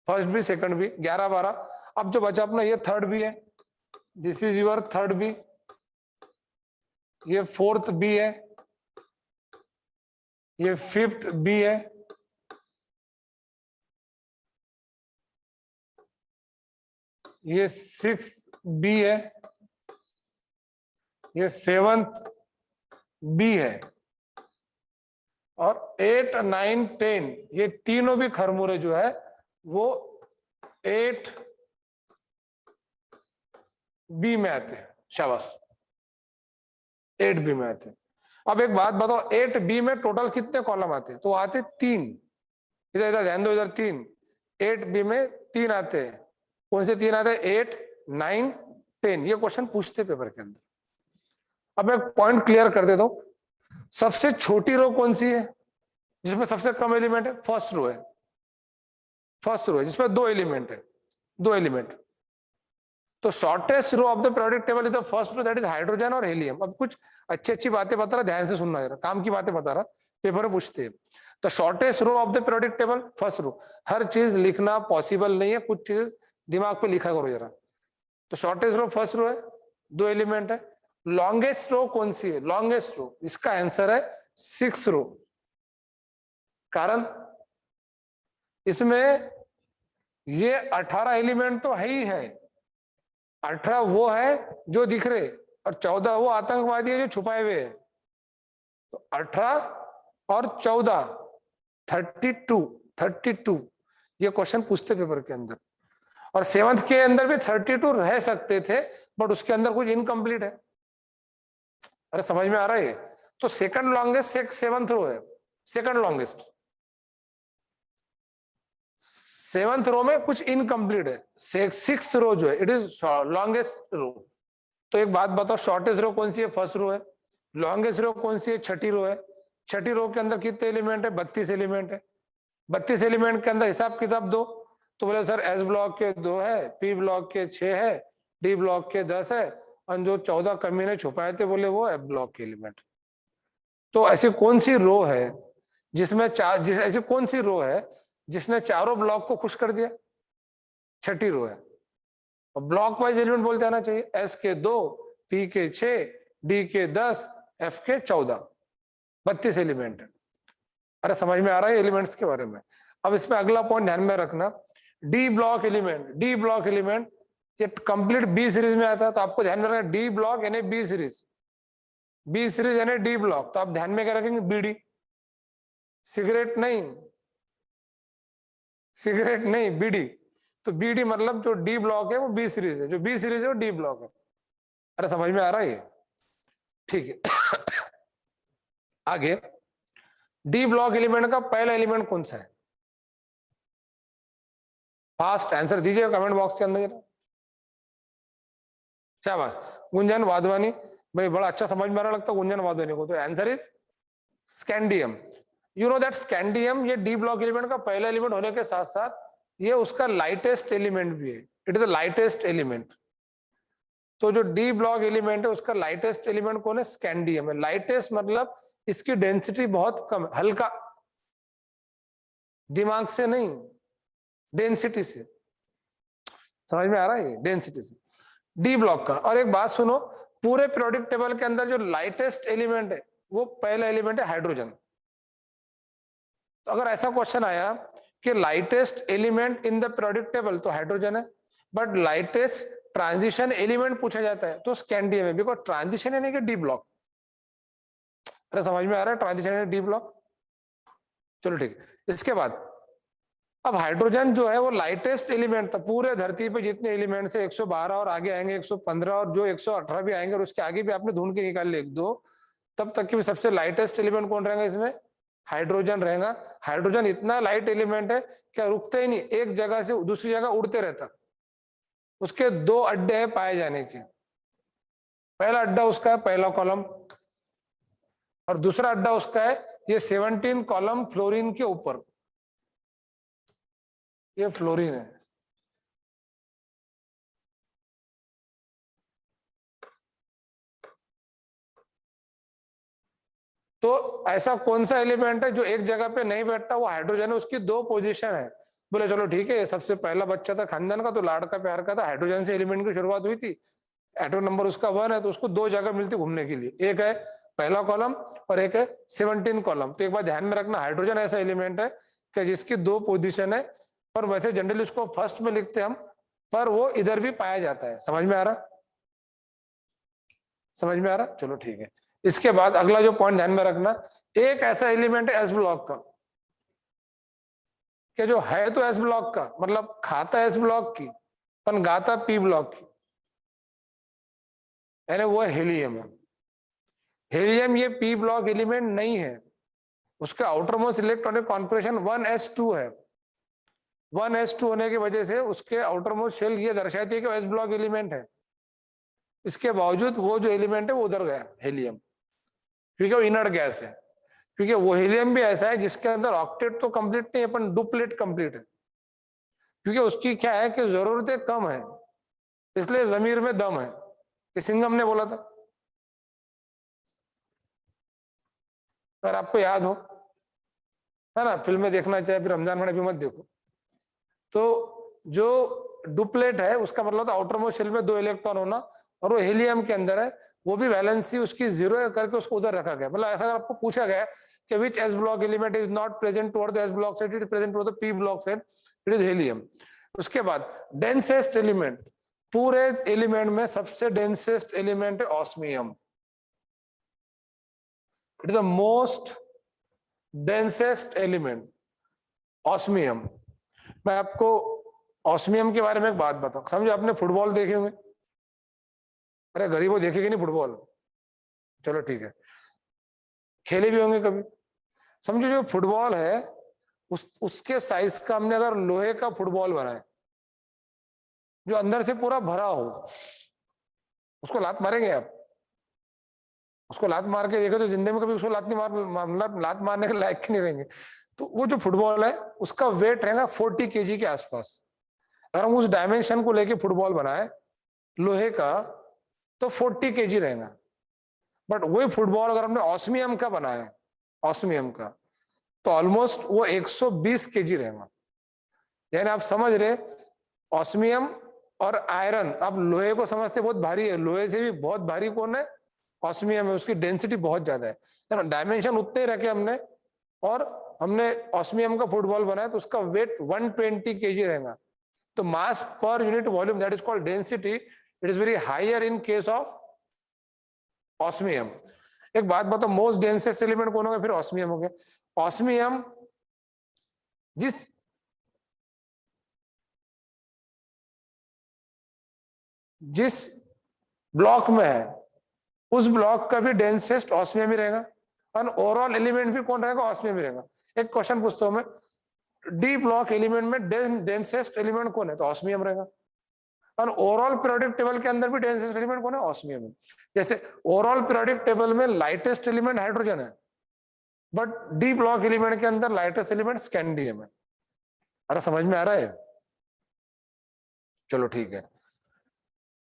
फर्स्ट भी सेकंड भी 11 12। अब जो बचा अपना ये थर्ड भी है, this is your third B, ये फोर्थ बी है, ये फिफ्थ बी है, ये सिक्स बी है, ये सेवंथ बी है, और 8 9 10 ये तीनों भी खरमुरे जो है वो 8 बी में आते हैं। शाबाश, 8 बी में आते हैं। अब एक बात बताओ, 8 बी में टोटल कितने कॉलम आते हैं, तो आते 3। इधर इधर ध्यान दो, इधर 3, 8 बी में 3 आते हैं। कौन से 3 आते हैं, 8 9 10, ये क्वेश्चन पूछते पेपर के अंदर। अब मैं पॉइंट क्लियर कर देता हूं। सबसे छोटी रो कौन सी है, जिसमें सबसे कम एलिमेंट है, फर्स्ट रो है, फर्स्ट रो है जिसमें 2 एलिमेंट है, 2 एलिमेंट। तो shortest row of the periodic table is the first row, that is hydrogen और हीलियम। अब कुछ अच्छी अच्छी बातें बता रहा, ध्यान से सुनना जरा, काम की बातें बता रहा, पेपर में पूछते हैं। तो shortest row of the periodic table first row. हर चीज लिखना पॉसिबल नहीं है, कुछ चीज दिमाग पे लिखा करो जरा। तो शॉर्टेस्ट रो फर्स्ट रो है, 2 एलिमेंट है। लॉन्गेस्ट रो कौन सी है, लॉन्गेस्ट रो, इसका आंसर है 6 रो। कारण इसमें ये 18 एलिमेंट तो है ही है, 18 वो है जो दिख रहे, और 14 वो आतंकवादी है जो छुपाए हुए हैं। तो 18 और 14 32 ये क्वेश्चन पूछते पेपर के अंदर। और सेवंथ के अंदर भी 32 रह सकते थे, बट उसके अंदर कुछ इनकम्प्लीट है। अरे समझ में आ रहा है। तो सेकंड लॉन्गेस्ट सेवंथ रो है, सेकंड लॉन्गेस्ट, सेवंथ रो में कुछ इनकम्प्लीट है। 6th रो जो है इट इज लॉन्गेस्ट रो। तो एक बात बताओ, शॉर्टेस्ट रो कौन सी है, फर्स्ट रो है। लॉन्गेस्ट रो कौन सी है, छठी रो है। छठी रो के अंदर कितने एलिमेंट है, 32 एलिमेंट है। 32 एलिमेंट के अंदर हिसाब किताब दो, तो बोले सर एस ब्लॉक के 2 है, पी ब्लॉक के 6 है, डी ब्लॉक के 10 है, और जो 14 कमीने छुपाए थे बोले वो एफ ब्लॉक के एलिमेंट। तो ऐसी कौन सी रो है जिसमें ऐसी कौन सी रो है जिसने चारों ब्लॉक को खुश कर दिया, 6ठी रो है। और ब्लॉक वाइज एलिमेंट बोलते आना चाहिए, एस के 2, पी के 6, डी के 10, एफ के 14, 32 एलिमेंट है। अरे समझ में आ रहा है एलिमेंट्स के बारे में। अब इसमें अगला पॉइंट ध्यान में रखना, डी ब्लॉक एलिमेंट ये कंप्लीट बी सीरीज में आता है, तो आपको ध्यान में रखना डी ब्लॉक यानी बी सीरीज यानी डी ब्लॉक, तो आप ध्यान में क्या रखेंगे, बीडी। सिगरेट नहीं बीडी, तो बीडी मतलब जो डी ब्लॉक है वो बी सीरीज है, जो बी सीरीज है वो डी ब्लॉक है। अरे समझ में आ रहा है ये, ठीक है। आगे डी ब्लॉक एलिमेंट का पहला एलिमेंट कौन सा है? फास्ट आंसर दीजिए कमेंट बॉक्स के अंदर। शाबाश गुंजन वाधवानी, भाई बड़ा अच्छा समझ में आ रहा लगता है गुंजन वाधवानी को। तो answer is scandium. You know that scandium ये डी ब्लॉक एलिमेंट का पहला एलिमेंट होने के साथ साथ ये उसका लाइटेस्ट एलिमेंट भी है। It is the lightest element. तो जो डी ब्लॉक एलिमेंट है उसका लाइटेस्ट एलिमेंट कौन है? स्कैंडियम है। लाइटेस्ट मतलब इसकी डेंसिटी बहुत कम है, हल्का, दिमाग से नहीं, डेंसिटी से। समझ में आ रहा है? डेंसिटी से डी ब्लॉक का। और एक बात सुनो, पूरे पीरियोडिक टेबल के अंदर जो लाइटेस्ट एलिमेंट है वो पहला एलिमेंट है हाइड्रोजन। तो अगर ऐसा क्वेश्चन आया कि lightest element in the periodic table, तो हाइड्रोजन है। बट लाइटेस्ट ट्रांजिशन एलिमेंट पूछा जाता है तो स्कैंडियम है, बिकॉज ट्रांजिशन यानी कि डी ब्लॉक। अरे समझ में आ रहा है? ट्रांजिशन यानी डी ब्लॉक। चलो ठीक है। इसके बाद अब हाइड्रोजन जो है वो लाइटेस्ट एलिमेंट था पूरे धरती पे जितने एलिमेंट्स है 112 और आगे आएंगे 115 और जो 118 भी आएंगे और उसके आगे भी आपने ढूंढ के निकाल ले एक दो, तब तक की सबसे लाइटेस्ट एलिमेंट कौन रहेगा इसमें? हाइड्रोजन रहेगा। हाइड्रोजन इतना लाइट एलिमेंट है क्या रुकते ही नहीं, एक जगह से दूसरी जगह उड़ते रहता। उसके दो अड्डे हैं पाए जाने के। पहला अड्डा उसका है पहला कॉलम और दूसरा अड्डा उसका है ये 17 कॉलम फ्लोरीन के ऊपर। ये फ्लोरीन है। तो ऐसा कौन सा एलिमेंट है जो एक जगह पे नहीं बैठता? वो हाइड्रोजन है। उसकी दो पोजीशन है। बोले चलो ठीक है, सबसे पहला बच्चा था खानदान का तो लाड़ का प्यार का था, हाइड्रोजन से एलिमेंट की शुरुआत हुई थी, एटॉमिक नंबर उसका 1 है, तो उसको दो जगह मिलती घूमने के लिए, एक है पहला कॉलम और एक है 17 कॉलम। तो एक बार ध्यान में रखना, हाइड्रोजन ऐसा एलिमेंट है कि जिसकी दो पोजीशन है, पर वैसे जनरली उसको फर्स्ट में लिखते हम, पर वो इधर भी पाया जाता है। समझ में आ रहा? समझ में आ रहा? चलो ठीक है। इसके बाद अगला जो पॉइंट ध्यान में रखना, एक ऐसा एलिमेंट है एस ब्लॉक का कि जो है तो एस ब्लॉक का, मतलब खाता एस ब्लॉक की पर गाता पी ब्लॉक की, यानी वो हेलियम है। हेलियम ये पी ब्लॉक एलिमेंट नहीं है। उसका आउटरमोस्ट इलेक्ट्रॉनिक कॉन्फिगरेशन 1s2 है। 1s2 होने की वजह से उसके आउटरमोस्ट शेल ये दर्शाती है कि एस ब्लॉक एलिमेंट है। इसके बावजूद वो जो एलिमेंट है वो उधर गया हेलियम, क्योंकि वो इनर्ट गैस है। क्योंकि वो हीलियम भी ऐसा है जिसके अंदर ऑक्टेट तो कंप्लीट नहीं है, अपन डुप्लेट कंप्लीट है। क्योंकि उसकी क्या है कि जरूरतें कम है, इसलिए जमीर में दम है। ये सिंघम ने बोला था, अगर आपको याद हो, है ना, फिल्में देखना चाहे फिर रमजान में भी मत देखो। तो जो डुप्लेट है उसका मतलब था आउटर मोस्ट शेल में 2 इलेक्ट्रॉन होना, और वो हीलियम के अंदर है, वो भी वैलेंसी उसकी 0 करके उसको उधर रखा गया। मतलब ऐसा अगर आपको पूछा गया कि which s block element is not present toward the s block side, it is present toward the p block side, it is helium. उसके बाद डेंसेस्ट एलिमेंट, पूरे एलिमेंट में सबसे डेंसेस्ट एलिमेंट है osmium. It is the most densest element osmium. मैं आपको osmium के बारे में एक बात बताऊं। समझो आपने फुटबॉल देखे होंगे, अरे गरीबों देखेंगे नहीं फुटबॉल, चलो ठीक है, खेले भी होंगे कभी। समझो जो फुटबॉल है उसके साइज का हमने अगर लोहे का फुटबॉल बनाए जो अंदर से पूरा भरा हो, उसको लात मारेंगे आप? उसको लात मार के देखो तो जिंदगी में कभी उसको लात नहीं मतलब लात मारने के लायक नहीं रहेंगे। तो वो जो फुटबॉल है उसका वेट रहेगा 40 केजी के आसपास। अगर हम उस डायमेंशन को लेके फुटबॉल बनाए लोहे का तो 40 केजी रहेगा। बट वही फुटबॉल अगर हमने ऑस्मियम का बनाया, ऑस्मियम का, तो ऑलमोस्ट वो 120 केजी रहेगा। यानी आप समझ रहे ऑस्मियम और आयरन, अब लोहे को समझते बहुत भारी है, लोहे से भी बहुत भारी कौन है? ऑस्मियम है, उसकी डेंसिटी बहुत ज्यादा है, डायमेंशन उतने ही रखे हमने, और हमने ऑस्मियम का फुटबॉल बनाया तो उसका वेट 120 kg रहेगा। तो mass per unit volume, that is called density, it is very higher in case of osmium. एक बात बताओ, मोस्ट डेंसेस्ट एलिमेंट कौन होगा? फिर ऑस्मियम हो गया। ऑस्मियम जिस जिस ब्लॉक में है उस ब्लॉक का भी डेंसेस्ट ऑस्मियम ही रहेगा, और ओवरऑल एलिमेंट भी कौन रहेगा? ऑस्मियम ही रहेगा। एक क्वेश्चन पूछता हूं मैं, डी ब्लॉक एलिमेंट में डेंसेस्ट एलिमेंट कौन है? तो ऑस्मियम रहेगा। और ओवरऑल पीरियोडिक टेबल के अंदर भी डेंसेस्ट एलिमेंट कौन है? ऑस्मियम है। जैसे ओवरऑल पीरियोडिक टेबल में लाइटेस्ट एलिमेंट हाइड्रोजन है, बट डी ब्लॉक एलिमेंट के अंदर लाइटेस्ट एलिमेंट स्कैंडियम है। अरे समझ में आ रहा है? चलो ठीक है।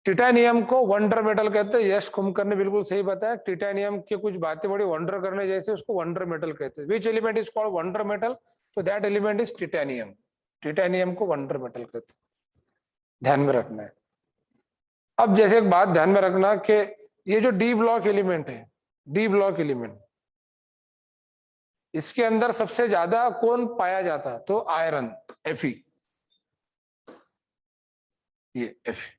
टिटेनियम को वंडर मेटल कहते हैं, यश कुमकर ने बिल्कुल सही बताया। टिटेनियम की कुछ बातें बड़ी वंडर करने जैसे, उसको वंडर मेटल कहते हैं। Which element is called wonder metal? तो that element is titanium. Titanium को वंडर मेटल कहते हैं, ध्यान में रखना है। अब जैसे एक बात ध्यान में रखना कि ये जो डी ब्लॉक एलिमेंट है, डी ब्लॉक एलिमेंट, इसके अंदर सबसे ज्यादा कौन पाया जाता है? तो आयरन, Fe, ये Fe।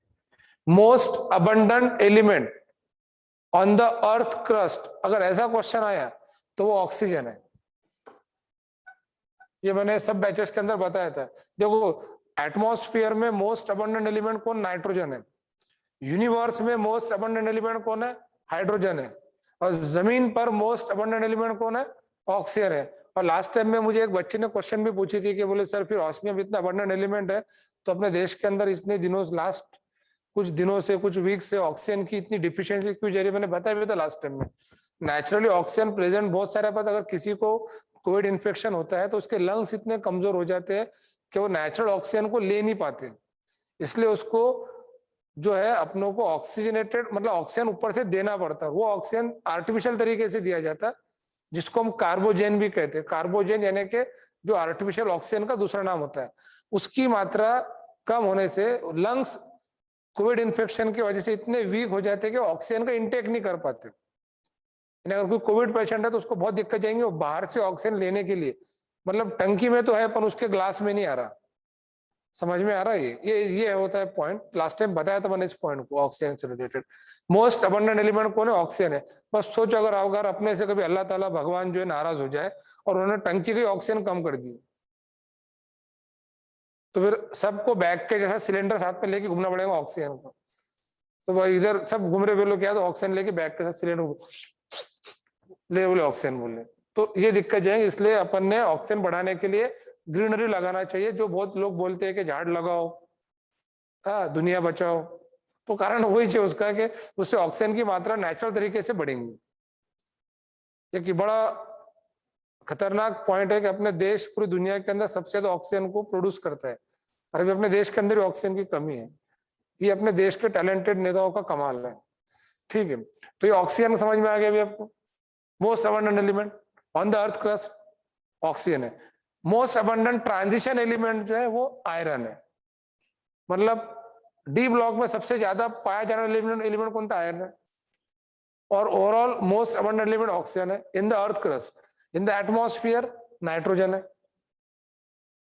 Most abundant element on the earth crust, अगर ऐसा क्वेश्चन आया तो वो ऑक्सीजन है। ये मैंने सब बैचेस के अंदर बताया था। देखो, एटमॉस्फेयर में मोस्ट अबंडेंट एलिमेंट कौन? नाइट्रोजन है। यूनिवर्स में मोस्ट अबंडेंट एलिमेंट कौन है? हाइड्रोजन है। और जमीन पर मोस्ट अबंडेंट एलिमेंट कौन है? ऑक्सीजन है। और लास्ट टाइम में मुझे एक बच्चे ने क्वेश्चन भी पूछी थी कि बोले सर फिर ऑस्मियम इतना अबंडेंट एलिमेंट है तो अपने देश के अंदर इतने दिनों, लास्ट कुछ दिनों से, कुछ वीक से ऑक्सीजन की इतनी डिफिशियंसी क्यों जा रही है? मैंने बताया भी था लास्ट टाइम में। नेचुरली ऑक्सीजन प्रेजेंट बहुत सारे, पर अगर किसी को कोविड इन्फेक्शन होता है तो उसके लंग्स इतने कमजोर हो जाते हैं कि वो नेचुरल ऑक्सीजन को ले नहीं पाते, इसलिए उसको जो है अपनों को ऑक्सीजनेटेड, मतलब ऑक्सीजन ऊपर से देना पड़ता है। वो ऑक्सीजन आर्टिफिशियल तरीके से दिया जाता है, जिसको हम कार्बोजेन भी कहते हैं। कार्बोजेन यानी कि जो आर्टिफिशियल ऑक्सीजन का दूसरा नाम होता है, उसकी मात्रा कम होने से लंग्स कोविड इन्फेक्शन की वजह से इतने वीक हो जाते हैं कि ऑक्सीजन का इंटेक नहीं कर पाते। अगर कोई कोविड पेशेंट है तो उसको बहुत दिक्कत जाएंगे, वो बाहर से ऑक्सीजन लेने के लिए, मतलब टंकी में तो है पर उसके ग्लास में नहीं आ रहा। समझ में आ रहा है? ये होता है पॉइंट। लास्ट टाइम बताया था मैंने इस पॉइंट को, ऑक्सीजन से रिलेटेड। मोस्ट अबंडेंट एलिमेंट कौन है? ऑक्सीजन है। बस सोचो, अगर अपने से कभी अल्लाह ताला भगवान जो है नाराज हो जाए और उन्होंने टंकी की ऑक्सीजन कम कर दी, तो फिर सबको बैग के जैसा सिलेंडर साथ में लेके घूमना पड़ेगा ऑक्सीजन को। तो भाई इधर सब घूम रहे लोग क्या, तो ऑक्सीजन लेके बैग के साथ सिलेंडर ले, बोले ऑक्सीजन बोले, तो ये दिक्कत जाएगी। इसलिए अपन ने ऑक्सीजन बढ़ाने के लिए ग्रीनरी लगाना चाहिए। जो बहुत लोग बोलते हैं कि झाड़ लगाओ, हाँ दुनिया बचाओ, तो कारण वही है उसका कि उससे ऑक्सीजन की मात्रा नेचुरल तरीके से बढ़ेंगी। एक बड़ा खतरनाक पॉइंट है कि अपने देश पूरी दुनिया के अंदर सबसे ज्यादा ऑक्सीजन को प्रोड्यूस करता है, और अभी अपने देश के अंदर भी ऑक्सीजन की कमी है। ये अपने देश के टैलेंटेड नेताओं का कमाल है। ठीक है, तो ये ऑक्सीजन समझ में आ गया अभी आपको। Most abundant element on the earth crust oxygen है। मोस्ट अबंडेंट ट्रांजिशन एलिमेंट जो है वो आयरन है। मतलब डी ब्लॉक में सबसे ज्यादा पाया जाने वाला एलिमेंट कौन सा? आयरन है। और overall most abundant element oxygen है in the earth crust. In the atmosphere nitrogen है।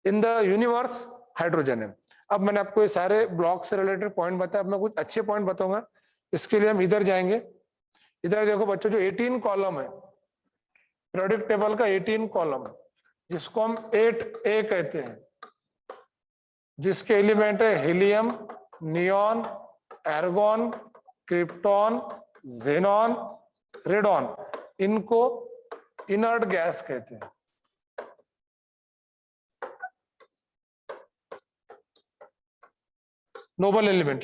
इन द यूनिवर्स हाइड्रोजन है। अब मैंने आपको ये सारे ब्लॉक से रिलेटेड पॉइंट बताया, अब मैं कुछ अच्छे पॉइंट बताऊंगा। इसके लिए हम इधर जाएंगे। इधर देखो बच्चों, जो 18 कॉलम है पीरियोडिक टेबल का, 18 कॉलम, जिसको हम 8A कहते हैं, जिसके एलिमेंट है helium, neon, argon, krypton, xenon, radon, इनको इनर्ट गैस कहते हैं। नोबल एलिमेंट,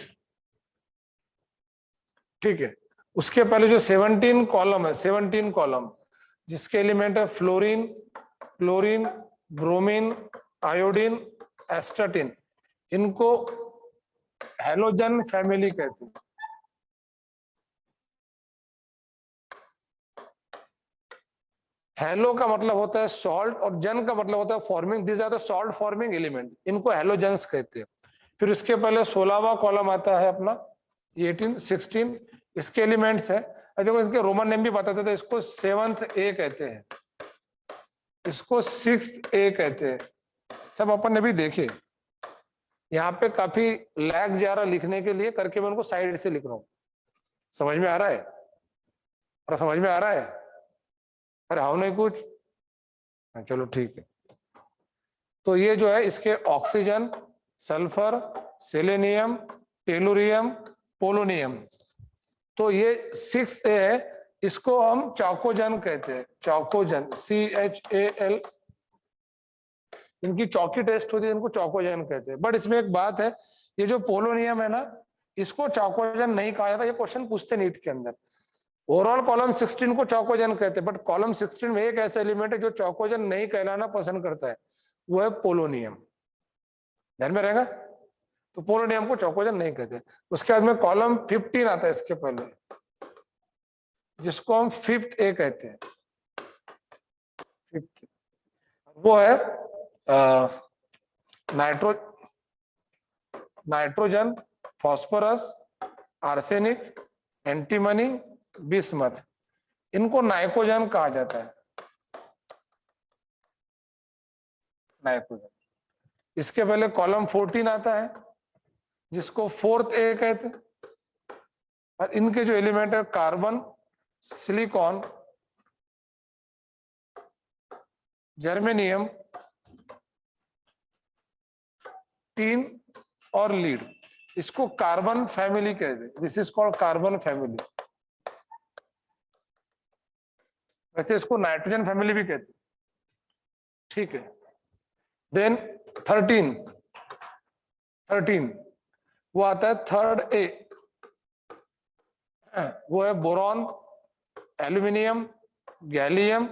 ठीक है। उसके पहले जो 17 कॉलम है, 17 कॉलम, जिसके एलिमेंट है फ्लोरीन, क्लोरीन, ब्रोमीन, आयोडीन, एस्टाटिन, इनको हैलोजन फैमिली कहते हैं। हैलो का मतलब होता है सॉल्ट और जन का मतलब होता है forming. This are the salt forming element, इनको हैलोजेंस कहते हैं। फिर उसके पहले 16वां कॉलम आता है अपना 18 16 इसके एलिमेंट्स है। देखो इसके रोमन नेम भी बताते थे, इसको 7th ए कहते हैं, इसको 6th ए कहते हैं, सब अपन ने भी देखे। यहाँ पे काफी लैग जा रहा लिखने के लिए करके मैं उनको साइड से लिख रहा हूं। समझ में आ रहा है? और समझ में आ रहा है? अरे हाउ नहीं कुछ? चलो ठीक है। तो ये जो है इसके oxygen, sulphur, selenium, tellurium, polonium, तो ये 6 ए है, इसको हम चौकोजन कहते हैं। चौकोजन CHAL, इनकी चौकी टेस्ट होती है, इनको चौकोजन कहते हैं। बट इसमें एक बात है, ये जो पोलोनियम है ना, इसको चौकोजन नहीं कहा जाता। ये क्वेश्चन पूछते नीट के अंदर। ओवरऑल कॉलम 16 को चौकोजन कहते हैं, बट कॉलम 16 में एक ऐसा एलिमेंट है जो चौकोजन नहीं कहलाना पसंद करता है, वो है पोलोनियम। ध्यान में रहेगा? तो पोलोनियम को चौकोजन नहीं कहते। उसके बाद में कॉलम 15 आता है इसके पहले, जिसको हम 5th ए कहते हैं। 5th वो है nitrogen, phosphorus, arsenic, antimony, bismuth, इनको नाइट्रोजन कहा जाता है। नाइट्रोजन। इसके पहले कॉलम 14 आता है, जिसको 4th ए कहते हैं। और इनके जो एलिमेंट है कार्बन, सिलिकॉन, जर्मेनियम, टीन और लीड, इसको कार्बन फैमिली कहते हैं। This is called carbon family. वैसे इसको नाइट्रोजन फैमिली भी कहते हैं। ठीक है। देन 13 वो आता है 3rd ए, वो है boron, aluminium, gallium,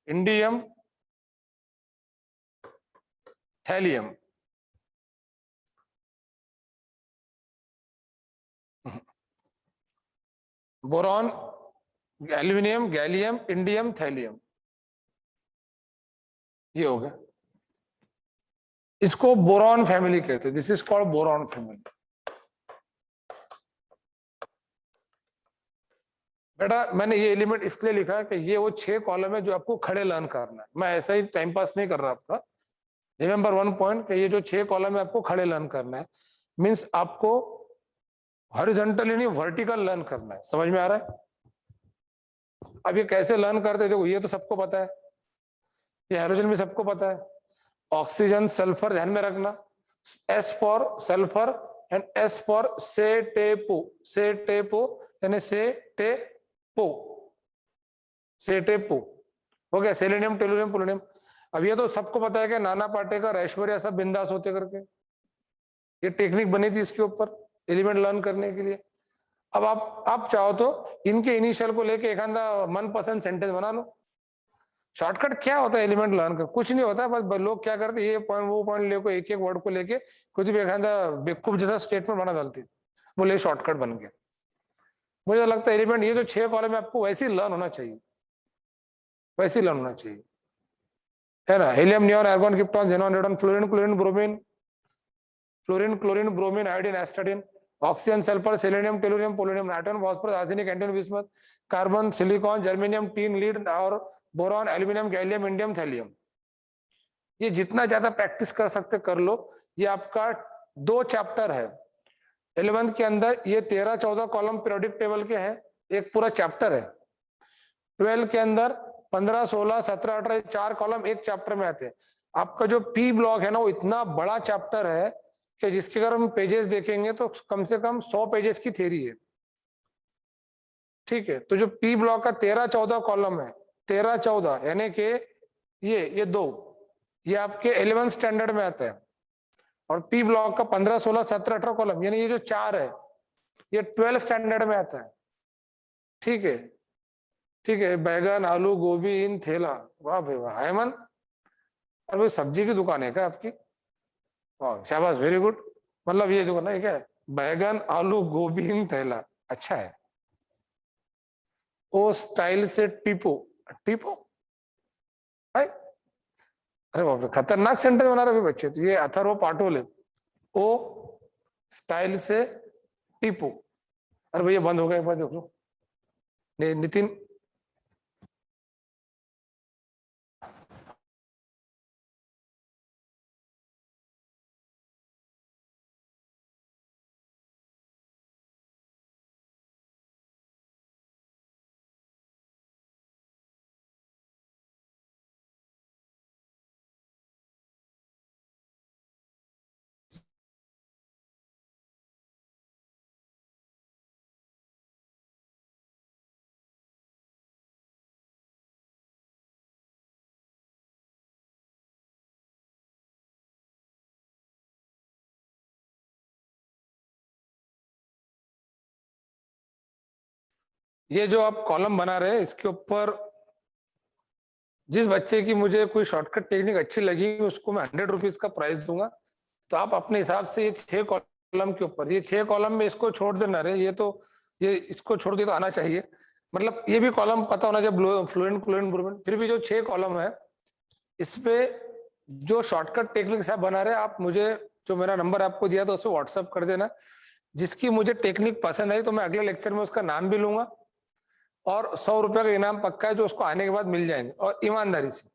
indium, thallium. Boron, aluminium, gallium, indium, thallium, ये हो गया। इसको बोरॉन फैमिली कहते हैं। This is called boron family. बेटा मैंने ये एलिमेंट इसलिए लिखा कि ये वो 6 कॉलम है जो आपको खड़े लर्न करना है। मैं ऐसा ही टाइम पास नहीं कर रहा आपका। रिमेंबर 1 पॉइंट कि ये जो 6 कॉलम है आपको खड़े लर्न करना है। मींस आपको हॉरिजॉन्टली नहीं वर्टिकल लर्न करना है। समझ में आ रहा है? अब ये कैसे लर्न करते हैं, देखो ये तो सबको पता है, ये हाइड्रोजन भी सबको पता है। ऑक्सीजन, सल्फर ध्यान में रखना, S for sulphur and S for सेटेपो। सेटेपो यानी सेटेपो, सेटेपो हो गया। Selenium, tellurium, polonium. अब ये तो सबको पता है कि नाना पाटेकर, ऐश्वर्या सब बिंदास होते करके, ये टेक्निक बनी थी इसके ऊपर एलिमेंट लर्न करने के लिए। अब आप चाहो तो इनके इनिशियल को लेके एक आधा मनपसंद सेंटेंस बना लो। शॉर्टकट क्या होता है एलिमेंट लर्न कर? कुछ नहीं होता, बस लोग क्या करते हैं, ये पॉइंट वो पॉइंट लेको एक एक वर्ड को लेके कुछ भी एक आधा बेवकूफ जैसा स्टेटमेंट बना डालते, बोले शॉर्टकट बन गया। मुझे लगता है एलिमेंट ये जो 6 कॉलम है आपको वैसे ही लर्न होना चाहिए, वैसे ही लर्न होना चाहिए, है ना। Helium, neon, argon, krypton, xenon, radon, fluorine, chlorine, bromine, fluorine, chlorine, bromine, iodine, astatine, oxygen, sulphur, selenium, tellurium, polonium, nitrogen, phosphorus, arsenic, antimony, bismuth, carbon, silicon, germanium, tin, lead और boron, aluminium, gallium, indium, thallium. ये जितना ज्यादा practice कर सकते कर लो। ये आपका 2 chapter है 11th के अंदर। ये 13-14 कॉलम पीरियोडिक टेबल के हैं, एक पूरा चैप्टर है। 12 के अंदर 15, 16, 17, 18 4 कॉलम एक चैप्टर में आते हैं। आपका जो पी ब्लॉक है ना, वो इतना बड़ा चैप्टर है कि जिसके अगर हम पेजेस देखेंगे तो कम से कम 100 पेजेस की थ्योरी है। ठीक है। तो जो पी ब्लॉक का 13-14 कॉलम है, 13-14 यानी कि ये 2 ये आपके 11th स्टैंडर्ड में आता है। और पी ब्लॉक का 15, 16, 17, 18 कॉलम यानी ये जो 4 है ये 12 स्टैंडर्ड में आता है। ठीक है, ठीक है। बैगन, आलू, गोभी इन थैला, वाह भाई वाह। हेमंत, और भाई सब्जी की दुकान है क्या आपकी? वाह शाबाश, वेरी गुड। मतलब ये दुकान है क्या? बैगन, आलू, गोभी इन थैला, अच्छा है। ओ स्टाइल से टिपो, टिपो भाई, अरे बाप रे खतरनाक सेंटेंस बना रहे बच्चे। तो ये अथर्व पाटोले, ओ स्टाइल से टीपू। अरे भैया बंद हो गया, एक बार देख लो। नितिन, ये जो आप कॉलम बना रहे हैं इसके ऊपर जिस बच्चे की मुझे कोई शॉर्टकट टेक्निक अच्छी लगी उसको मैं 100 रुपीज का प्राइस दूंगा। तो आप अपने हिसाब से ये 6 कॉलम के ऊपर, ये 6 कॉलम में इसको छोड़ देना रे, ये तो ये इसको छोड़ दिया तो आना चाहिए। मतलब ये भी कॉलम पता होना चाहिए, फ्लुएंट फ्लुएंट फ्लुएंट। फिर भी जो 6 कॉलम है इसपे जो शॉर्टकट टेक्निक आप बना रहे हैं, आप मुझे जो मेरा नंबर आपको दिया था उसे व्हाट्सअप कर देना। जिसकी मुझे टेक्निक पसंद आई तो मैं अगले लेक्चर में उसका नाम भी लूंगा, और 100 रुपए का इनाम पक्का है जो उसको आने के बाद मिल जाएंगे, और ईमानदारी से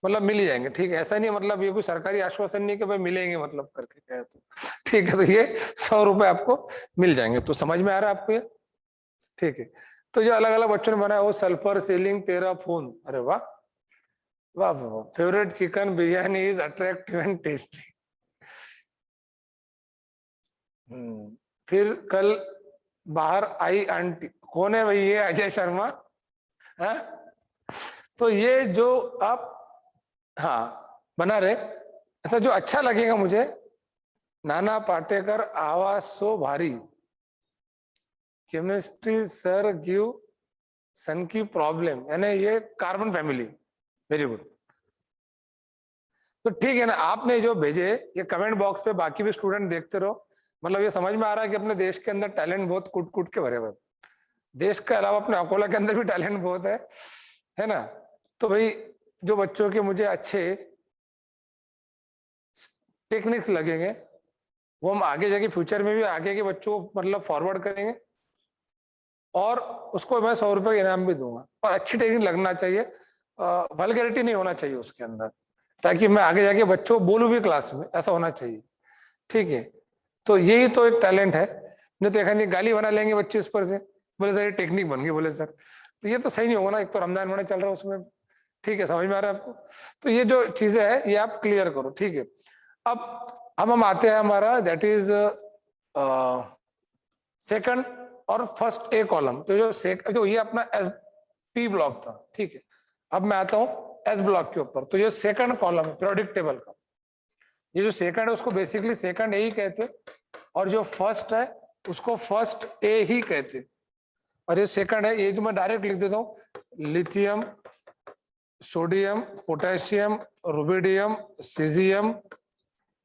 मतलब मिल जाएंगे। ठीक है, ऐसा नहीं मतलब ये कोई सरकारी आश्वासन नहीं कि भाई मिलेंगे मतलब करके कहे तो। ठीक है, तो ये 100 रुपए आपको मिल जाएंगे। तो समझ में आ रहा है आपको ये? ठीक है, तो जो अलग अलग बच्चों ने बनाया, वो सल्फर सीलिंग तेरा फोन, अरे वाह वाह वाह। Favourite chicken biryani is attractive and tasty. फिर कल बाहर आई आंटी, कौन है भाई ये? अजय शर्मा है। तो ये जो आप हाँ बना रहे, ऐसा जो अच्छा लगेगा मुझे, नाना पाटेकर आवाज सो भारी, केमिस्ट्री सर गिव सन की प्रॉब्लम, यानी ये कार्बन फैमिली। Very good. तो ठीक है ना, आपने जो भेजे ये कमेंट बॉक्स पे बाकी भी स्टूडेंट देखते रहो। मतलब ये समझ में आ रहा है कि अपने देश के अंदर टैलेंट बहुत कूट कूट के भरे हुए। देश के अलावा अपने अकोला के अंदर भी टैलेंट बहुत है ना। तो भाई जो बच्चों के मुझे अच्छे टेक्निक्स लगेंगे वो हम आगे जाके फ्यूचर में भी आगे के बच्चों को मतलब फॉरवर्ड करेंगे, और उसको मैं 100 रुपए का इनाम भी दूंगा। और अच्छी टेक्निक लगना चाहिए, वल्गैरिटी नहीं होना चाहिए उसके अंदर, ताकि मैं आगे जाके बच्चों को बोलूं भी क्लास में, ऐसा होना चाहिए। ठीक है, तो यही तो एक टैलेंट है। नहीं तो एक गाली बना लेंगे बच्चे इस पर से, बोले सर ये टेक्निक बन गई, बोले सर, तो ये तो सही नहीं होगा ना। एक तो रमजान महीना चल रहा है उसमें। ठीक है, समझ में आ रहा है आपको? तो ये जो चीजें है ये आप क्लियर करो। ठीक है, अब हम आते हैं हमारा दैट इज सेकंड और फर्स्ट ए कॉलम। तो जो ये अपना एस पी ब्लॉक था। ठीक है, अब मैं आता हूं एस ब्लॉक के ऊपर। तो ये सेकंड कॉलम है पीरियोडिक टेबल का। ये जो सेकंड है उसको बेसिकली सेकंड ए ही कहते, और जो फर्स्ट है उसको फर्स्ट ए ही कहते। और ये सेकंड है, ये जो मैं डायरेक्ट लिख देता हूँ, lithium, sodium, potassium, rubidium, caesium,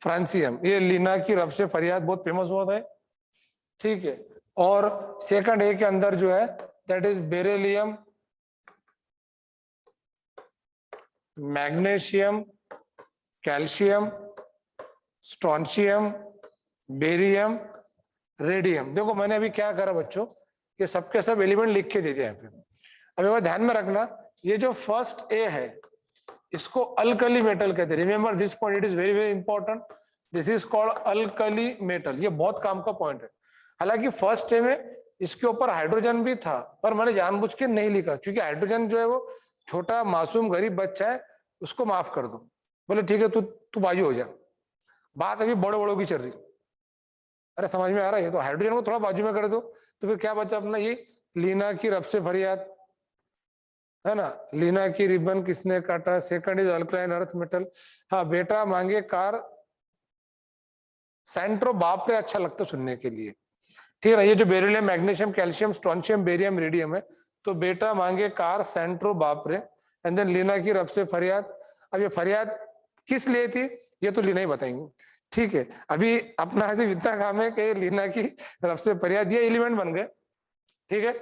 francium. ये लीना की रब से फरियाद बहुत फेमस हुआ था। ठीक है, और सेकंड ए के अंदर जो है that is beryllium, magnesium, calcium, strontium, barium, radium. देखो मैंने अभी क्या करा बच्चों, ये सबके सब एलिमेंट लिख के दे दिए यहाँ पे। अब एक बार ध्यान में रखना, ये जो फर्स्ट ए है इसको अल्कली मेटल कहते हैं। Remember this point, it is very very important. This is called alkali metal. ये बहुत काम का पॉइंट है। हालांकि फर्स्ट ए में इसके ऊपर हाइड्रोजन भी था, पर मैंने जानबूझ के नहीं लिखा, क्योंकि हाइड्रोजन जो है वो छोटा मासूम गरीब बच्चा है, उसको माफ कर दो। बोले ठीक है, तू तू बाजू हो जा। बात अभी बड़े बड़ों की चल रही। अरे समझ में आ रहा है? तो हाइड्रोजन को थोड़ा बाजू में कर दो, तो फिर क्या बचा अपना ये लीना की रब से फरियाद, है ना। लीना की रिबन किसने काटा, second is alkaline earth metal. हाँ बेटा मांगे कार सेंट्रो, बाप रे अच्छा लगता सुनने के लिए। ठीक है ना, ये जो beryllium, magnesium, calcium, strontium, barium, radium है। तो बेटा मांगे कार सेंट्रो, बाप रे। एंड देन लीना की रब से फरियाद। अब ये फरियाद किस लिए थी ये तो लीना ही बताएंगे। ठीक है, अभी अपना सिर्फ इतना काम है कि लीना की रब से फरियाद, ये एलिमेंट बन गए। ठीक है,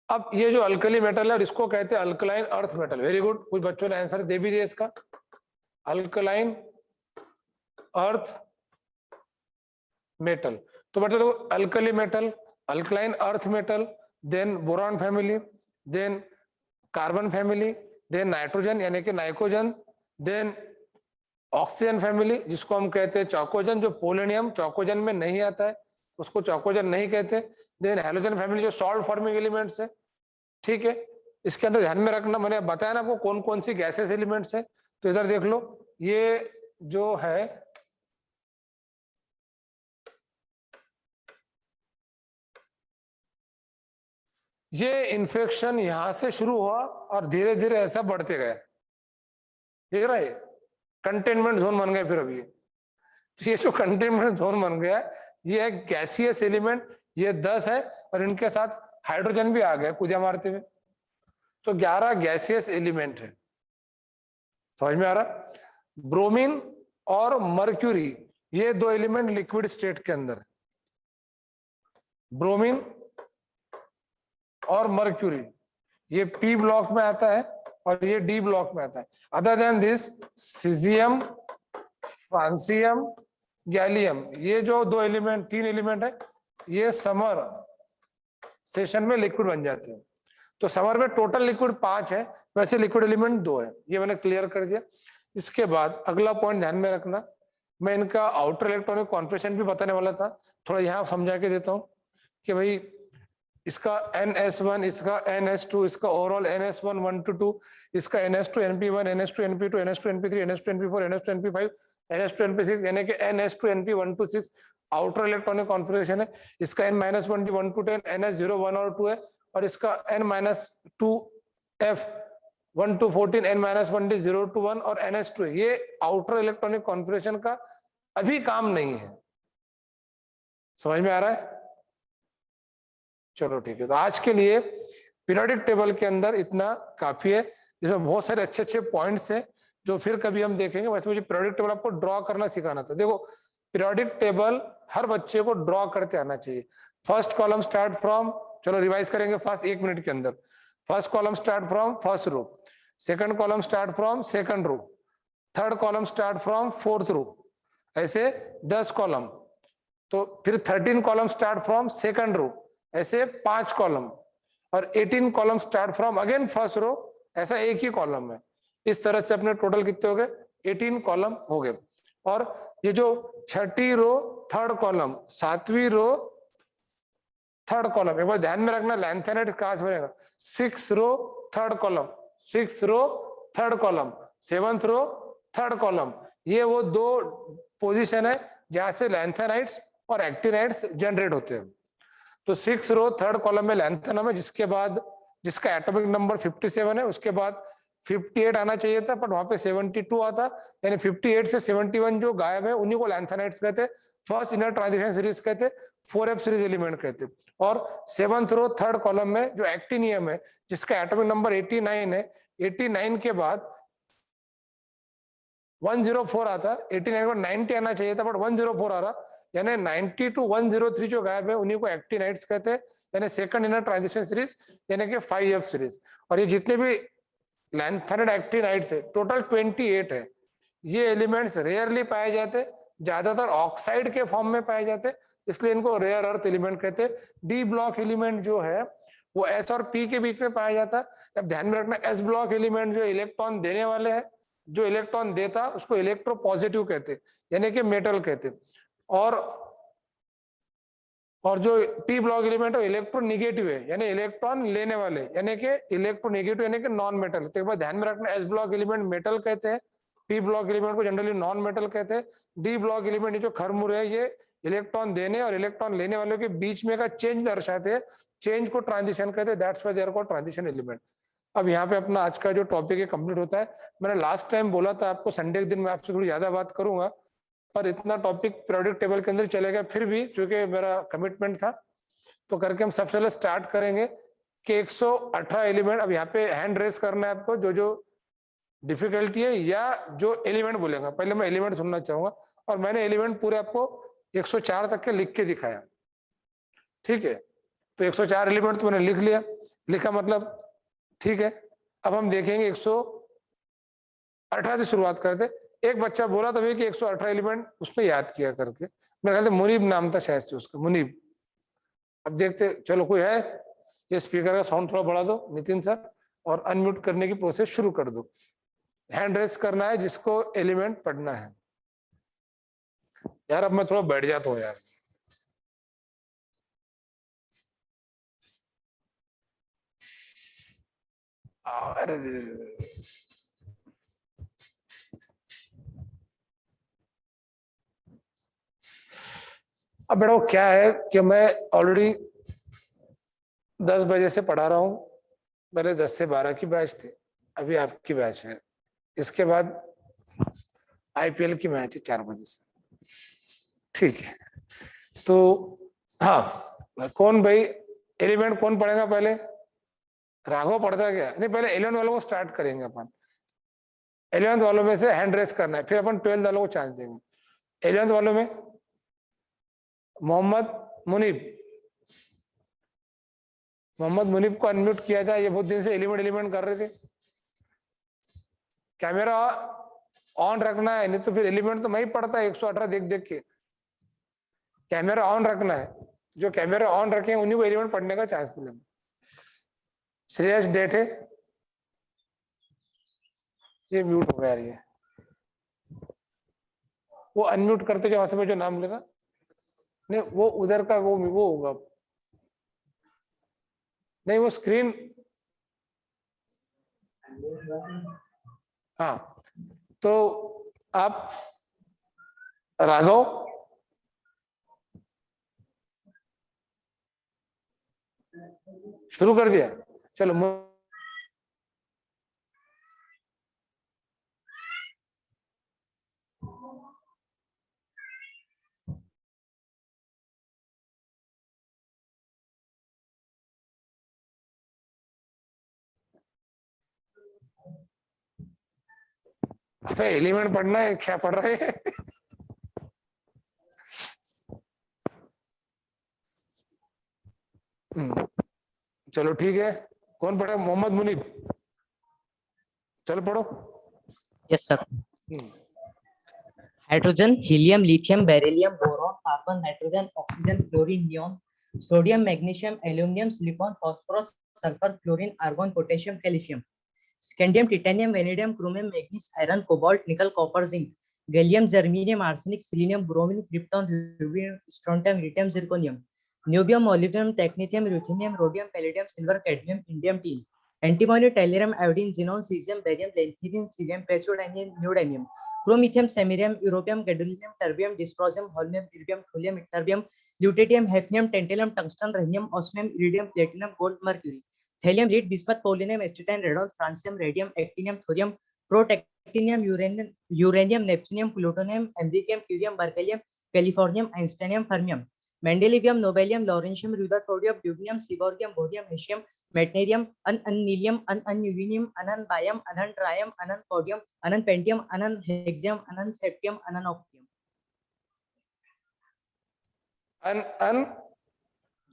अब ये जो अल्कली मेटल है इसको कहते हैं alkaline earth metal. Very good, कुछ बच्चों ने आंसर दे भी दिया इसका। Alkaline earth metal. तो मतलब alkali metal, alkaline earth metal, then boron family, then carbon family, then nitrogen यानी कि नाइट्रोजन, देन ऑक्सीजन फैमिली जिसको हम कहते हैं चौकोजन, जो पोलोनियम चौकोजन में नहीं आता है उसको चौकोजन नहीं कहते। देन हैलोजन फैमिली जो सॉल्ट फॉर्मिंग एलिमेंट्स है, ठीक है। इसके अंदर ध्यान में रखना, मैंने बताया ना आपको कौन कौन सी गैसेस एलिमेंट्स है, तो इधर देख लो, ये जो है ये इन्फेक्शन यहां से शुरू हुआ और धीरे धीरे ऐसा बढ़ते गया, देख रहा है, कंटेनमेंट जोन बन गया। फिर अभी तो ये जो कंटेनमेंट जोन बन गया ये है गैसियस एलिमेंट, ये 10 है और इनके साथ हाइड्रोजन भी आ गया कूदिया मारते हुए, तो 11 गैसियस एलिमेंट है। समझ में आ रहा? ब्रोमीन और मर्क्यूरी ये दो एलिमेंट लिक्विड स्टेट के अंदर है, ब्रोमीन और मर्क्यूरी ये पी ब्लॉक में आता है और ये डी ब्लॉक में आता है। Other than this caesium, francium, gallium, ये जो दो एलिमेंट, तीन एलिमेंट है, ये समर सेशन में लिक्विड बन जाते हैं। तो समर में टोटल लिक्विड 5 है, वैसे लिक्विड एलिमेंट 2 है, ये मैंने क्लियर कर दिया। इसके बाद अगला पॉइंट ध्यान में रखना, मैं इनका आउटर इलेक्ट्रॉनिक कॉन्फिगरेशन भी बताने वाला था, थोड़ा यहाँ समझा के देता हूँ कि भाई इसका NS1, इसका NS2, इसका ओवरऑल NS1 1 to 2, इसका NS2 NP1, NS2 NP2, NS2 NP3, NS2 NP4, NS2 NP5, NS2 NP6 यानी कि NS2 NP 1 to 6 outer electronic configuration है। इसका N-1 1 to 10 NS0 1 और 2 है, और इसका N-2F 1 to 14 N-1 D 0 to 1 और NS2 है। ये आउटर इलेक्ट्रॉनिक कॉन्फिगरेशन का अभी काम नहीं है। समझ में आ रहा है? चलो ठीक है, तो आज के लिए पीरियोडिक टेबल के अंदर इतना काफी है, इसमें बहुत सारे अच्छे अच्छे पॉइंट्स हैं जो फिर कभी हम देखेंगे। वैसे मुझे पीरियोडिक टेबल आपको ड्रॉ करना सिखाना था। देखो पीरियोडिक टेबल हर बच्चे को ड्रॉ करते आना चाहिए। फर्स्ट कॉलम स्टार्ट फ्रॉम, चलो रिवाइज करेंगे फास्ट 1 मिनट के अंदर। First column start from first row, second column start from second row, third column start from fourth row, ऐसे 10 कॉलम। तो फिर 13 column start from second row, ऐसे 5 column, और 18 column start from again first row, ऐसा एक ही column है। इस तरह से अपने टोटल कितने हो गए? 18 कॉलम हो गए। और ये जो छठी रो थर्ड कॉलम, सातवीं रो थर्ड कॉलम, एक बार ध्यान में रखना लैंथेनाइट कहां से बनेगा, 6 row third column, 6 row third column, 7th row third column, ये वो दो पोजीशन है जहां से लैंथेनाइट्स और एक्टिनाइट्स जनरेट होते हैं। तो 6 रो थर्ड कॉलम में लैंथेनम है, जिसके बाद जिसका एटॉमिक नंबर 57 है, उसके बाद 58 आना चाहिए था बट वहां पे 72 आता, यानी 58 से 71 जो गायब है उन्हीं को लैंथेनाइट्स कहते हैं। फर्स्ट इनर ट्रांजिशन सीरीज कहते हैं, 4f सीरीज एलिमेंट कहते हैं। और 7th रो थर्ड कॉलम में जो एक्टिनियम है जिसका एटॉमिक नंबर 89 है, 89 के बाद 104 आता, 89 को 90 आना चाहिए था बट 104 आ रहा, यानी 90 to 103 जो गायब है उन्हीं को एक्टिनाइट्स कहते हैं, यानी सेकंड इनर ट्रांजिशन सीरीज यानी कि 5f सीरीज। और ये जितने भी लैंथेनाइड एक्टिनाइट्स है टोटल 28 है। ये एलिमेंट्स रेयरली पाए जाते, ज्यादातर ऑक्साइड के फॉर्म में पाए जाते, इसलिए इनको रेयर अर्थ एलिमेंट कहते हैं। डी ब्लॉक एलिमेंट जो है वो S और P के बीच में पाया जाता है। अब ध्यान में रखना S ब्लॉक एलिमेंट जो इलेक्ट्रॉन देने वाले हैं, जो इलेक्ट्रॉन देता उसको इलेक्ट्रोपॉजिटिव कहते, यानी कि मेटल कहते। और जो पी ब्लॉक एलिमेंट है इलेक्ट्रोनेगेटिव है, यानी इलेक्ट्रॉन लेने वाले, यानी कि इलेक्ट्रोनेगेटिव यानी कि नॉन मेटल। तो एक बार ध्यान में रखना एस ब्लॉक एलिमेंट मेटल कहते हैं, पी ब्लॉक एलिमेंट को जनरली नॉन मेटल कहते हैं। डी ब्लॉक एलिमेंट जो खरमुर है ये इलेक्ट्रॉन देने और इलेक्ट्रॉन लेने वालों के बीच में का चेंज दर्शाते हैं, चेंज को ट्रांजिशन कहते हैं, that's why they are called transition element. अब यहाँ पे अपना आज का जो टॉपिक है कंप्लीट होता है। मैंने लास्ट टाइम बोला था आपको संडे के दिन मैं आपसे थोड़ी ज्यादा बात करूंगा, पर इतना टॉपिक पीरियोडिक टेबल के अंदर चलेगा फिर भी, क्योंकि मेरा कमिटमेंट था। तो करके हम सबसे पहले स्टार्ट करेंगे कि 118 एलिमेंट। अब यहाँ पे हैंड रेस करना है आपको, जो जो डिफिकल्टी है या जो एलिमेंट बोलेगा, पहले मैं एलिमेंट सुनना चाहूंगा। और मैंने एलिमेंट पूरे आपको 104 तक के लिख के दिखाया, ठीक है। तो 104 एलिमेंट तो मैंने लिख लिया, लिखा मतलब ठीक है। अब हम देखेंगे 118 से शुरुआत करते, एक बच्चा बोला था भाई कि 118 एलिमेंट उसने याद किया करके, मेरे ख्याल से मुनीब नाम था शायद से उसका, मुनीब। अब देखते, चलो कोई है? ये स्पीकर का साउंड थोड़ा बढ़ा दो नितिन सर, और अनम्यूट करने की प्रोसेस शुरू कर दो। हैंड रेस करना है जिसको एलिमेंट पढ़ना है। यार अब मैं थोड़ा बैठ जाता हूँ यार। अरे अब बेटा वो क्या है कि मैं ऑलरेडी 10 बजे से पढ़ा रहा हूँ, पहले 10 से 12 की बैच थी, अभी आपकी बैच है, इसके बाद आईपीएल की मैच है 4 बजे से, ठीक है? तो हाँ, कौन भाई एलिमेंट कौन पढ़ेगा पहले? राघव पढ़ता है क्या? नहीं, पहले 11 वालों को स्टार्ट करेंगे अपन। 11th वालों में से हैंड रेस करना है, फिर अपन 12th वालों को चांस देंगे। 11th वालों में मोहम्मद मुनीब, मोहम्मद मुनीब को अनम्यूट किया जाए, ये बहुत दिन से एलिमेंट एलिमेंट कर रहे थे। कैमरा ऑन रखना है, नहीं तो फिर एलिमेंट तो मैं ही पढ़ता है 118 देख देख के। कैमरा ऑन रखना है, जो कैमरा ऑन रखे उन्हीं को एलिमेंट पढ़ने का चांस मिलेगा। श्रेयस डेट है, ये म्यूट हो गया, ये वो अनम्यूट करते जाओ में जो नाम लेगा, नहीं वो उधर का वो होगा, नहीं वो स्क्रीन, हाँ। तो आप राघव शुरू कर दिया, चलो अबे एलिमेंट पढ़ना है, क्या पढ़ रहे हैं? चलो ठीक है, कौन पढ़ेगा? मोहम्मद मुनीब, चलो पढ़ो। Yes sir. Hydrogen, helium, lithium, beryllium, boron, carbon, nitrogen, oxygen, fluorine, neon, sodium, magnesium, aluminium, silicon, phosphorus, sulphur, chlorine, argon, potassium, calcium, scandium, titanium, vanadium, chromium, manganese, iron, cobalt, nickel, copper, zinc, gallium, germanium, arsenic, selenium, bromine, krypton, rubidium, strontium, iridium, zirconium, niobium, molybdenum, technetium, ruthenium, rhodium, palladium, silver, cadmium, indium, tin, antimony, tellurium, iodine, xenon, caesium, barium, lanthanum, cerium, praseodymium, neodymium, promethium, samarium, europium, gadolinium, terbium, dysprosium, holmium, iridium, thulium, ytterbium, lutetium, hafnium, tantalum, tungsten, rhenium, osmium, iridium, platinum, gold, mercury, thallium, lead, bismuth, polonium, astatine, radon, francium, radium, actinium, thorium, protactinium, uranium, neptunium, plutonium, americium, curium, berkelium, californium, einsteinium, fermium, mendelevium, nobelium, lawrencium, rutherfordium, dubnium, seaborgium, bohrium, hassium, meitnerium, nilium, uranium, bium, trium, podium, pentium, hexium, septium,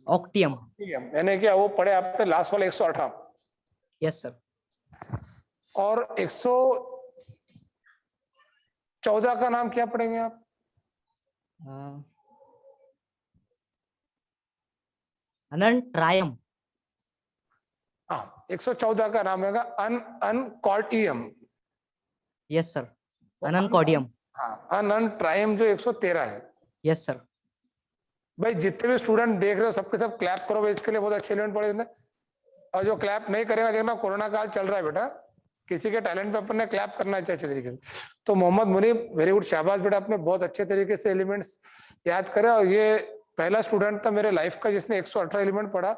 octium, octium. मैंने क्या वो पढ़े आपने last वाला 118? Yes sir. और 114 का नाम क्या पढ़ेंगे आप? ट्रायम। हाँ, 114 का नाम है अनकॉर्डियम। Yes sir, अनकॉर्डियम। हाँ, ट्रायम जो 113 है। Yes sir. भाई जितने भी स्टूडेंट देख रहे हो सबके सब क्लैप करो भाई, इसके लिए बहुत अच्छे एलिमेंट पढ़े। और जो क्लैप नहीं करेगा, देखना कोरोना काल चल रहा है बेटा, किसी के टैलेंट पे अपन ने क्लैप करना चाहिए अच्छे तरीके से। तो मोहम्मद मुनीब, वेरी गुड, शाबाश बेटा, आपने बहुत अच्छे तरीके से एलिमेंट्स याद करे। और ये पहला स्टूडेंट था मेरे लाइफ का जिसने 118 एलिमेंट पढ़ा।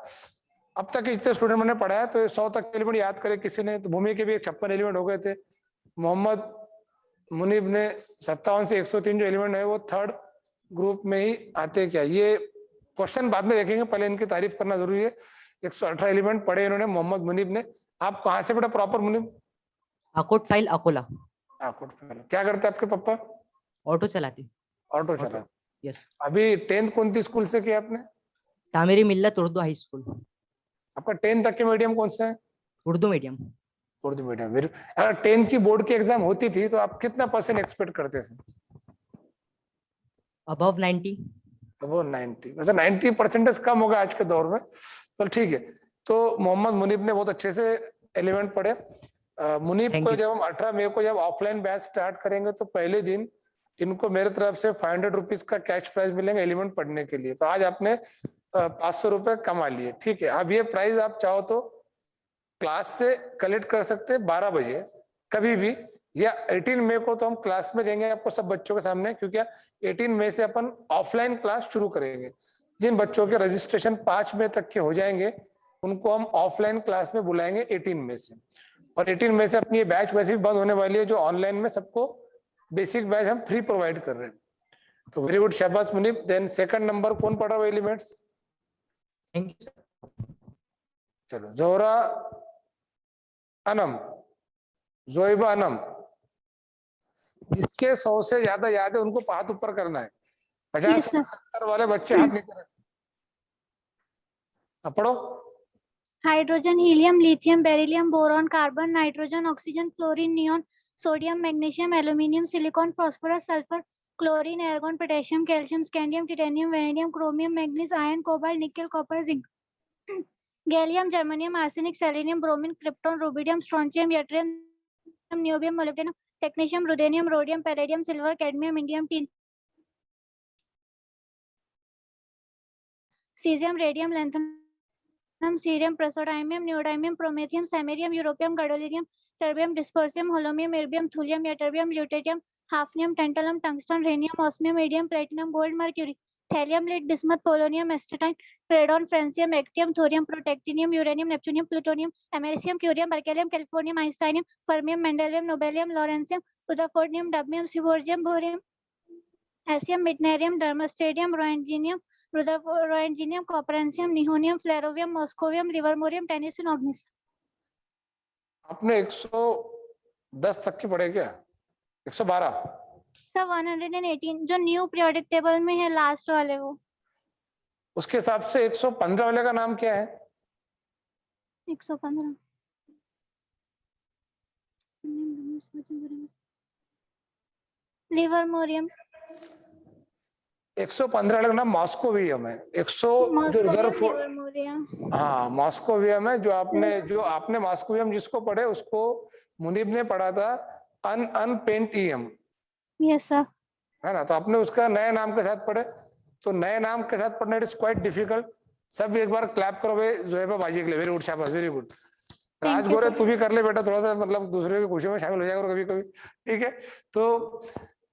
अब तक के जितने स्टूडेंट मैंने पढ़ाया तो 100 तक एलिमेंट याद करे किसी ने, तो भूमि के भी 56 एलिमेंट हो गए थे। मोहम्मद मुनीब ने 57 से 103 जो एलिमेंट है वो थर्ड ग्रुप में ही आते। क्या ये क्वेश्चन बाद में देखेंगे, पहले इनकी तारीफ करना जरूरी है। 118 एलिमेंट पढ़े इन्होंने मोहम्मद मुनीब ने। आप कहाँ से बेटा प्रॉपर मुनीब? आकोट फाइल, अकोला। आकोट फाइल। क्या करते आपके पापा? ऑटो चलाते। ऑटो चला। यस। अभी 10th कौन सी स्कूल से किया आपने? तामेरी मिल्लत उर्दू हाई स्कूल। आपका 10th तक के मीडियम कौन सा है? उर्दू मीडियम। उर्दू मीडियम। अगर 10 की बोर्ड की एग्जाम होती थी तो आप कितना % एक्सपेक्ट करते थे? above 90। वो 90, वैसे 90% कम होगा आज के दौर में, तो ठीक है। तो मोहम्मद मुनीब ने बहुत अच्छे से एलिमेंट पढ़े। मुनीब थैंक को यू। जब हम 18 मई को जब ऑफलाइन बैच स्टार्ट करेंगे तो पहले दिन इनको मेरे तरफ से 500 रुपीज का कैश प्राइज मिलेंगे एलिमेंट पढ़ने के लिए। तो आज आपने 500 रुपए कमा लिए, ठीक है। अब ये प्राइज आप चाहो तो क्लास से कलेक्ट कर सकते हैं 12 बजे कभी भी, या 18 मई को तो हम क्लास में देंगे आपको सब बच्चों के सामने, क्योंकि 18 मई से अपन ऑफलाइन क्लास शुरू करेंगे। जिन बच्चों के रजिस्ट्रेशन 5 मई तक के हो जाएंगे उनको हम ऑफलाइन क्लास में बुलाएंगे 18 मई से। और 18 मई से अपनी ये बैच वैसे भी बंद होने वाली है, जो ऑनलाइन में सबको बेसिक बैच हम फ्री प्रोवाइड कर रहे हैं। तो वेरी गुड, शाबाश मुनीब। देन सेकंड नंबर कौन पढ़ा हुआ एलिमेंट्स? Thank you sir. चलो, जोहरा अनम, जोइबा अनम, जिसके 100 से ज्यादा याद है उनको हाथ ऊपर करना है। 50 70 वाले बच्चे हाथ नीचे रखें। अब पढ़ो। Hydrogen, helium, lithium, beryllium, boron, carbon, nitrogen, oxygen, fluorine, neon, sodium, magnesium, aluminium, silicon, phosphorus, sulphur, chlorine, argon, potassium, calcium, scandium, titanium, vanadium, chromium, manganese, iron, cobalt, nickel, copper, zinc, gallium, germanium, arsenic, selenium, bromine, krypton, rubidium, strontium, yttrium, niobium, molybdenum, technetium, ruthenium, rhodium, palladium, silver, cadmium, indium, tin, caesium, radium, lanthanum, cerium, praseodymium, neodymium, promethium, samarium, europium, gadolinium, terbium, dysprosium, holmium, erbium, thulium, ytterbium, ल्यूटेरियम, hafnium, tantalum, tungsten, rhenium, osmium, medium, platinum, gold, mercury, thallium, lead, bismuth, polonium, astatine, radon, francium, actinium, thorium, protactinium, uranium, neptunium, plutonium, americium, curium, berkelium, californium, einsteinium, fermium, mendelevium, nobelium, lawrencium, rutherfordium, dubnium, seaborgium, bohrium, hassium, meitnerium, darmstadtium, roentgenium, roentgenium, copernicium, nihonium, flerovium, moscovium, livermorium, tennessine, oganesson. आपने 110 तक की पढ़े क्या? 112? Sir 118 जो new periodic table में है last वाले वो। उसके हिसाब से 115 वाले का नाम क्या है? 115 लिवरमोरियम। 115 वाले का नाम मॉस्कोवियम है। 100 जो मॉस्कोवियम, रुदरफोर्ड, लिवरमोरियम। हाँ मॉस्कोवियम है। जो आपने मॉस्कोवियम जिसको पढ़े उसको मुनीब ने पढ़ा था अनपेंटियम, यस सर। है ना? तो आपने उसका नए नाम के साथ पढ़े, तो नए नाम के साथ पढ़ना इट इज क्वाइट डिफिकल्ट। सब एक बार क्लैप करो भाई जोहेबा बाजी के लिए। वेरी गुड, शाबाश, वेरी गुड। राज गोरे तू भी कर ले बेटा, थोड़ा सा मतलब दूसरे की खुशियों में शामिल हो जाएगा कभी कभी, ठीक है। तो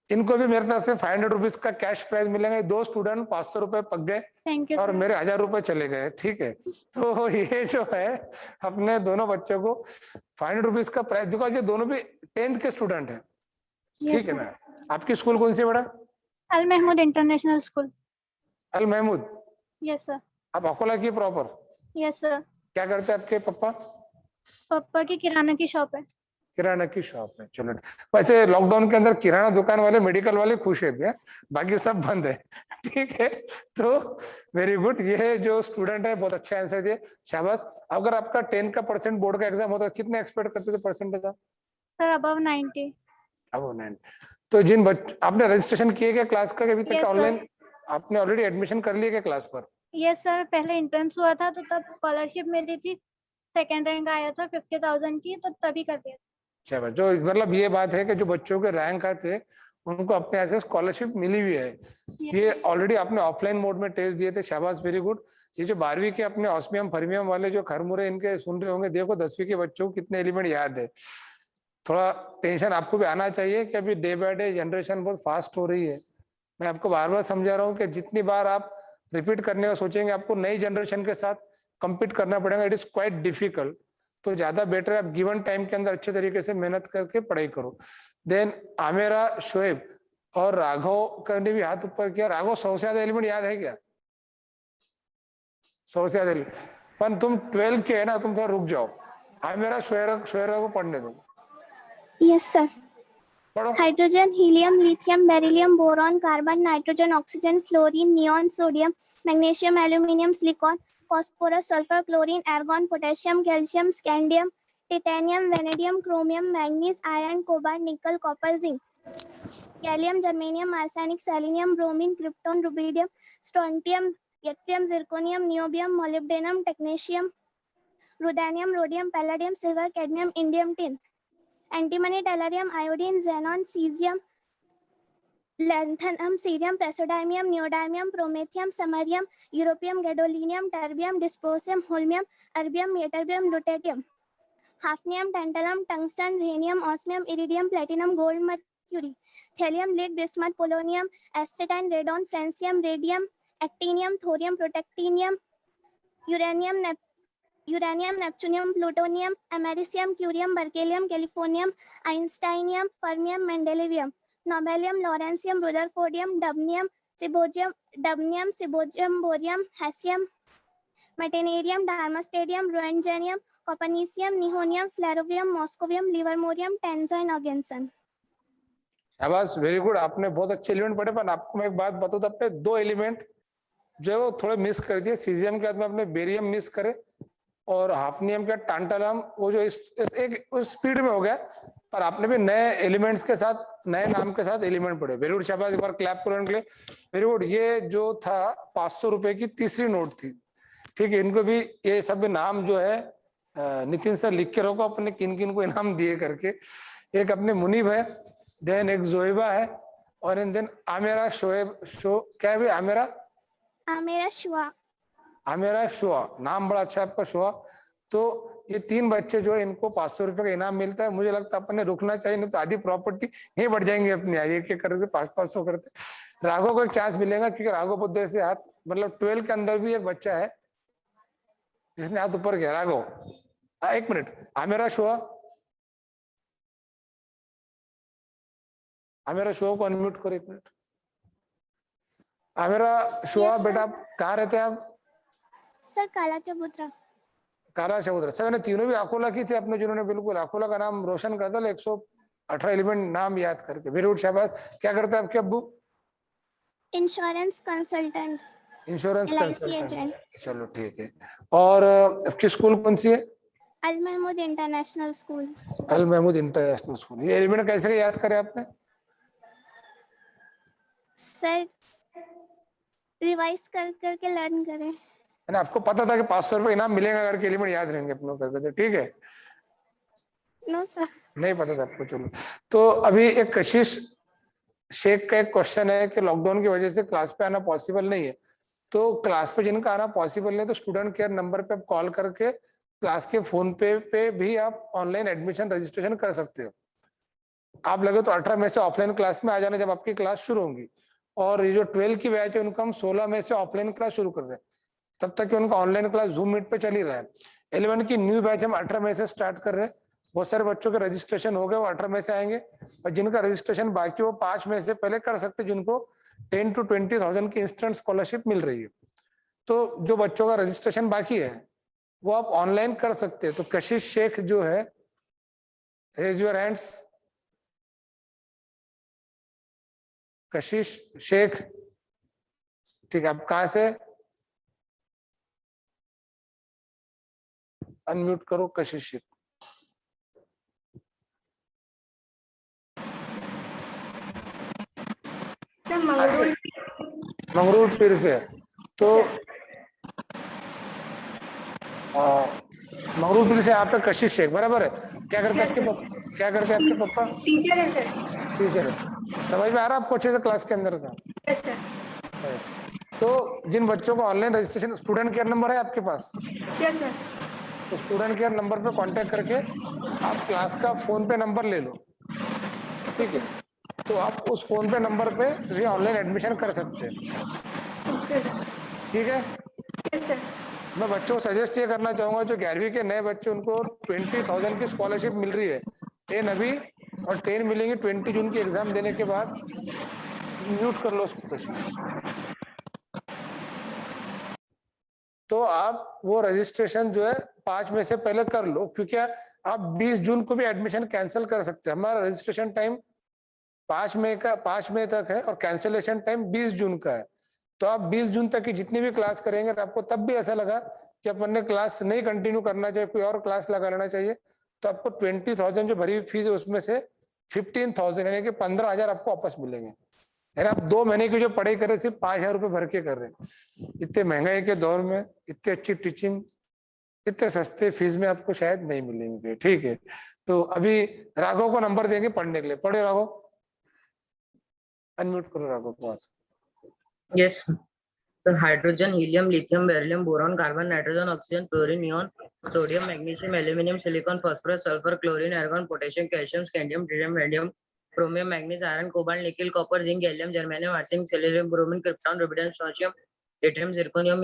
इनको भी मेरे तरफ से 500 रुपीज का कैश प्राइज मिलेंगे। 2 स्टूडेंट 500 रुपए पक गए थैंक यू और सर। मेरे 1000 रुपए चले गए, ठीक है। तो ये जो है अपने दोनों बच्चों को 500 रुपीज का प्राइज, बिकॉज ये दोनों भी 10th के स्टूडेंट है, ठीक है ना। आपकी स्कूल कौन सी है बेटा? Al Mahmood international school. Al Mahmood. Yes sir. आप अकोला की प्रॉपर? Yes sir. क्या करते हैं आपके पापा? पापा की किराना की शॉप है। किराना की शॉप है, चलो। वैसे लॉकडाउन के अंदर किराना दुकान वाले, मेडिकल वाले खुश है भैया, बाकी सब बंद है, ठीक है। तो वेरी गुड, ये जो स्टूडेंट है बहुत अच्छा आंसर दिए, शाबाश। अगर आपका 10 का % बोर्ड का एग्जाम होता तो कितने एक्सपेक्ट करते थे परसेंटेज आप? Sir above 90। अब 9। तो जिन आपने रजिस्ट्रेशन किए क्या क्लास का अभी तक? Yes, ऑनलाइन आपने ऑलरेडी एडमिशन कर लिया क्या क्लास पर? यस सर, पहले एंट्रेंस हुआ था तो तब स्कॉलरशिप मिली थी, सेकंड रैंक आया था 50,000 की, तो तभी कर दिया। शाबाश। जो मतलब ये बात है कि जो बच्चों के रैंक आए थे उनको अपने ऐसे स्कॉलरशिप मिली हुई है। ये ऑलरेडी आपने ऑफलाइन मोड में टेस्ट दिए थे, शाबाश, वेरी गुड। ये जो 12वीं के अपने ऑस्मियम फर्मियम वाले जो खरमुरे इनके सुन रहे होंगे, देखो 10वीं के बच्चों को कितने एलिमेंट याद है। थोड़ा टेंशन आपको भी आना चाहिए कि अभी डे बाय डे जनरेशन बहुत फास्ट हो रही है। मैं आपको बार बार समझा रहा हूँ कि जितनी बार आप रिपीट करने का सोचेंगे आपको नई जनरेशन के साथ compete करना पड़ेगा, इट इज क्वाइट डिफिकल्ट। तो ज्यादा बेटर है आप गिवन टाइम के अंदर अच्छे तरीके से मेहनत करके पढ़ाई करो। देन आमेरा, शोएब और राघव का ने भी हाथ ऊपर किया। राघव 100 से ज्यादा एलिमेंट याद है क्या? 100 से ज्यादा एलिमेंट, पर तुम 12 के है ना, तुम थोड़ा रुक जाओ। आमेरा, शोएब को पढ़ने दो। Yes sir. पढ़ो। Hydrogen, helium, lithium, beryllium, boron, carbon, nitrogen, oxygen, fluorine, neon, sodium, magnesium, aluminium, silicon, phosphorus, sulphur, chlorine, argon, potassium, calcium, scandium, titanium, vanadium, chromium, manganese, iron, cobalt, nickel, copper, zinc. Gallium, germanium, arsenic, selenium, bromine, krypton, rubidium, strontium, yttrium, zirconium, niobium, molybdenum, technetium, ruthenium, rhodium, palladium, silver, cadmium, indium, tin. Antimony, tellurium, iodine, xenon, cesium, lanthanum, cerium, praseodymium, neodymium, promethium, samarium, europium, gadolinium, terbium, dysprosium, holmium, erbium, ytterbium, lutetium, hafnium, tantalum, tungsten, rhenium, osmium, iridium, platinum, gold, mercury, thallium, lead, bismuth, polonium, astatine, radon, francium, radium, actinium, thorium, protactinium, uranium, neptunium, plutonium, americium, curium, berkelium, californium, einsteinium, fermium, mendelevium, nobelium, lawrencium, rutherfordium, dubnium, sibosium, borium, hassium, metanerium, darmstadium, roentgenium, copernicium, nihonium, flerovium, moscovium, livermorium, tenzin, organson. शाबाश, very good. आपने बहुत अच्छे element पढ़े, पर आपको मैं एक बात बताऊं तो आपने दो एलिमेंट जो है वो थोड़े मिस कर दिए। सीजियम के बाद में आपने बेरियम मिस करे, और हाफनियम के टांटालम वो जो एक उस स्पीड में हो गया, पर आपने भी नए एलिमेंट्स के साथ, नए नाम के साथ एलिमेंट पढ़े। वेरी गुड, शाबाश, एक बार क्लैप करो इनके लिए। Very good. ये जो था 500 रुपए की तीसरी नोट थी, ठीक है। इनको भी ये सब नाम जो है नितिन सर लिख के रखो अपने किन किन को इनाम दिए करके। एक अपने मुनीब है, देन एक जोएबा है, और इन देन आमेरा शोएब क्या है भाई? आमेरा शुआ, नाम बड़ा अच्छा है आपका, शुआ। तो ये तीन बच्चे जो है इनको 500 रुपए का इनाम मिलता है। मुझे लगता है अपने रुकना चाहिए, नहीं तो आधी प्रॉपर्टी यही बढ़ जाएंगे अपनी। एक एक करके 500 करते। राघव को एक चांस मिलेगा, क्योंकि राघव बहुत देर से हाथ, मतलब 12 के अंदर भी एक बच्चा है जिसने हाथ ऊपर किया। राघव, एक मिनट। आमेरा शुआ को अनम्यूट करो, एक मिनट। आमेरा शुआ, Yes, sir. बेटा आप कहाँ रहते हैं आप? सर काला चबूतरा। काला चबूतरा। सर मैंने तीनों भी अकोला की थी अपने, जिन्होंने बिल्कुल अकोला का नाम रोशन कर दिया 118 एलिमेंट नाम याद करके। वेरी गुड, शाबाश। क्या करते हैं आपके अब्बू? Insurance consultant, insurance LIC consultant. Agent, चलो ठीक है। और आपकी स्कूल कौन सी है? अल Mahmood international school. Al Mahmood international school. ये एलिमेंट कैसे याद करे आपने? सर रिवाइज करके लर्न करें। आपको पता था कि 500 रुपए इनाम मिलेगा करके एलिमेंट याद रहेंगे अपनों करके, ठीक है? No sir. नहीं पता था आपको। चलो, तो अभी एक कशिश शेख का एक क्वेश्चन है कि लॉकडाउन की वजह से क्लास पे आना पॉसिबल नहीं है, तो क्लास पे जिनका आना पॉसिबल नहीं, तो स्टूडेंट केयर नंबर पे आप कॉल करके क्लास के फोन पे भी आप ऑनलाइन एडमिशन रजिस्ट्रेशन कर सकते हो। आप लगे तो 18 मई से ऑफलाइन क्लास में आ जाना, जब आपकी क्लास शुरू होंगी। और ये जो 12 की बैच है उनको हम 16 मई से ऑफलाइन क्लास शुरू कर रहे हैं, तब तक कि उनका ऑनलाइन क्लास जूम मीट पे चल ही रहा है। 11 की न्यू बैच हम 18 मई से स्टार्ट कर रहे हैं। बहुत सारे बच्चों के रजिस्ट्रेशन हो गए, वो 18 मई से आएंगे, और जिनका रजिस्ट्रेशन बाकी वो 5 मई से पहले कर सकते, जिनको 10 to 20,000 की इंस्टेंट स्कॉलरशिप मिल रही है। तो जो बच्चों का रजिस्ट्रेशन बाकी है वो आप ऑनलाइन कर सकते हैं। तो कशिश शेख जो है, रेज योर हैंड्स। कशिश शेख, ठीक है। आप कहां से? अनम्यूट करो कशिश शेख। मंगरूल पीर से। तो मंगरूल पीर से आप कशिश शेख, बराबर है? क्या करते हैं आपके पापा? क्या करते हैं आपके पापा? टीचर है सर। टीचर है। समझ में आ रहा है आपको अच्छे से क्लास के अंदर का? Yes sir. तो जिन बच्चों को online registration, student care number है आपके पास? Yes sir. तो स्टूडेंट केयर नंबर पे कांटेक्ट करके आप क्लास का फोन पे नंबर ले लो, ठीक है? तो आप उस फोन पे नंबर पे ऑनलाइन एडमिशन कर सकते हैं, ठीक है? Yes sir. मैं बच्चों को सजेस्ट ये करना चाहूंगा, जो 11वीं के नए बच्चे, उनको 20,000 की स्कॉलरशिप मिल रही है, 10 अभी और 10 मिलेंगी 20 जून की एग्जाम देने के बाद। म्यूट कर लो उसको कशिश। तो आप वो रजिस्ट्रेशन जो है 5 मई से पहले कर लो, क्योंकि आप 20 जून को भी एडमिशन कैंसिल कर सकते हैं। हमारा रजिस्ट्रेशन टाइम 5 मई तक है, और कैंसिलेशन टाइम 20 जून का है। तो आप 20 जून तक की जितनी भी क्लास करेंगे, आपको तब भी ऐसा लगा कि अपन ने क्लास नहीं कंटिन्यू करना चाहिए, कोई और क्लास लगा लेना चाहिए, तो आपको 20,000 जो भरी हुई फीस है उसमें से 15,000 यानी कि 15,000 आपको वापस मिलेंगे। यानी आप 2 महीने की जो पढ़ाई कर रहे सिर्फ 5,000 रुपये भर के कर रहे हैं। इतने महंगाई के दौर में इतनी अच्छी टीचिंग इतने सस्ते फीस में आपको शायद नहीं मिलेंगे। ठीक है, तो अभी राघव को नंबर देंगे पढ़ने के लिए। पढ़े राघव, अनम्यूट करो राघव को। Yes. So hydrogen, helium, lithium, beryllium, boron, carbon, nitrogen, oxygen, fluorine, neon, sodium, magnesium, aluminum, silicon, phosphorus, sulfur, chlorine, argon, potassium, calcium, scandium, tritium, radium, chromium, manganese, iron, cobalt, nickel, copper, zinc, gallium, germanium, arsenic, selenium, bromine, krypton, rubidium, strontium, yttrium, zirconium,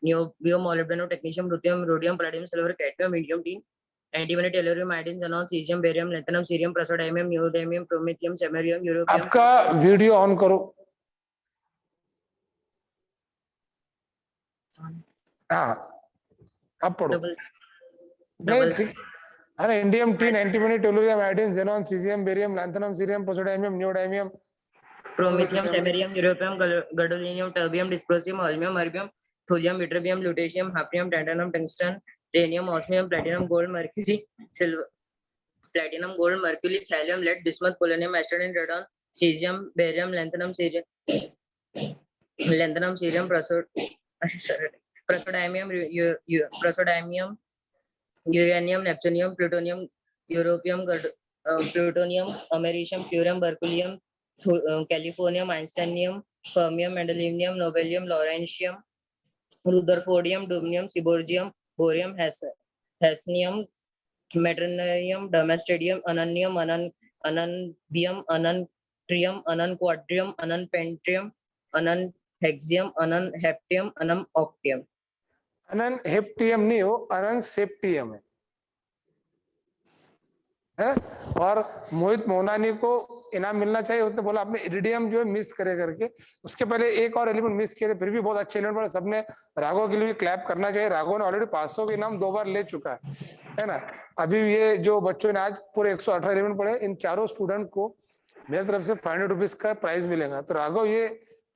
niobium, molybdenum, technetium, ruthenium, rhodium, palladium, silver, cadmium, indium, tin, antimony, tellurium, iodine, xenon, cesium, barium, lanthanum, cerium, praseodymium, neodymium, promethium, samarium, europium. आपका video on करो। हाँ, अब पढ़ो। नहीं ठीक, अरे indium, tin, antimony, tellurium, iodine, xenon, caesium, barium, lanthanum, cerium, praseodymium, neodymium, Promethium, samarium, europium, gadolinium, terbium, dysprosium, holmium, erbium, thulium, ytterbium, lutetium, hafnium, tantalum, tungsten, rhenium, osmium, platinum, gold, mercury, silver, platinum, gold, mercury, thallium, lead, bismuth, polonium, astatine, radon, cesium, barium, lanthanum, cerium, praseodymium, uranium, neptunium, plutonium, europium, plutonium, americium, curium, berkelium, californium, einsteinium, fermium, mendelevium, nobelium, lawrencium, rutherfordium, dubnium, seaborgium, borium, hafnium, metronium, damascedium, ananium, ananbium, anantrium, ananquadrium, ananpentrium, ananhexium, ananheptium, ananoctium. अनन हेप्टियम नहीं हो, अनन सेप्टियम है। और मोहित मोहनानी को इनाम मिलना चाहिए। उसने बोला आपने इरिडियम जो है मिस करे करके, उसके पहले एक और एलिमेंट मिस किए थे, फिर भी बहुत अच्छे एलिमेंट बने। सबने राघव के लिए भी क्लैप करना चाहिए। राघव ने ऑलरेडी 500 के इनाम 2 बार ले चुका है ना। अभी ये जो बच्चों ने आज पूरे 118 एलिमेंट पढ़े, इन चारों स्टूडेंट को मेरी तरफ से 500 रुपीज का प्राइज मिलेगा। तो राघव, ये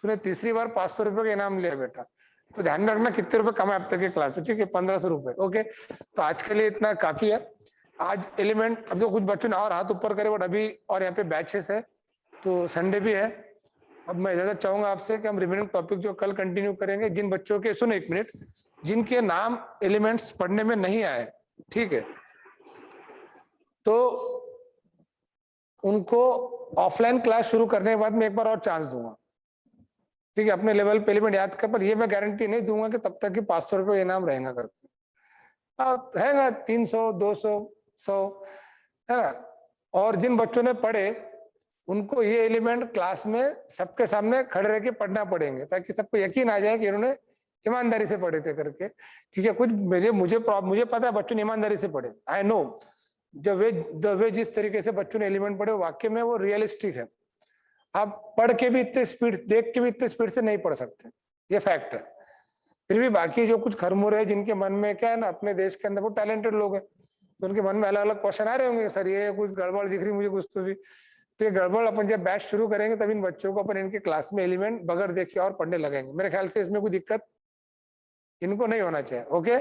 तूने तीसरी बार 500 रुपए का इनाम लिया बेटा, तो ध्यान रखना कितने रुपए कमाए अब तक के क्लास में। ठीक है, 1500 रुपए। ओके, तो आज के लिए इतना काफी है। आज एलिमेंट, अब तो कुछ बच्चों ने और हाथ ऊपर करे, बट अभी और यहाँ पे बैचेस है, तो संडे भी है। अब मैं इजाजत चाहूंगा आपसे कि हम रिमेनिंग टॉपिक जो कल कंटिन्यू करेंगे। जिन बच्चों के, सुनो एक मिनट, जिनके नाम एलिमेंट्स पढ़ने में नहीं आए, ठीक है, तो उनको ऑफलाइन क्लास शुरू करने के बाद मैं एक बार और चांस दूंगा। ठीक है, अपने लेवल पे एलिमेंट याद कर, पर ये मैं गारंटी नहीं दूंगा कि तब तक कि 500 रुपये इनाम रहेगा करके। रहेगा 300, 200, 100, है ना। और जिन बच्चों ने पढ़े उनको ये एलिमेंट क्लास में सबके सामने खड़े रह के पढ़ना पड़ेंगे, ताकि सबको यकीन आ जाए कि इन्होंने ईमानदारी से पढ़े थे करके। क्योंकि कुछ मुझे पता है बच्चों ने ईमानदारी से पढ़े। आई नो द वे जिस तरीके से बच्चों ने एलिमेंट पढ़े वाक्य में वो रियलिस्टिक है। आप पढ़ के भी इतने स्पीड, देख के भी इतने स्पीड से नहीं पढ़ सकते, ये फैक्ट है। फिर भी बाकी जो कुछ खरमुरे है, जिनके मन में क्या है ना, अपने देश के अंदर वो टैलेंटेड लोग हैं, तो उनके मन में अलग अलग क्वेश्चन आ रहे होंगे, सर ये कुछ गड़बड़ दिख रही मुझे कुछ तो ये गड़बड़ अपन जब बैच शुरू करेंगे तब इन बच्चों को अपन इनके क्लास में एलिमेंट बगैर देखे और पढ़ने लगेंगे। मेरे ख्याल से इसमें कोई दिक्कत इनको नहीं होना चाहिए। ओके,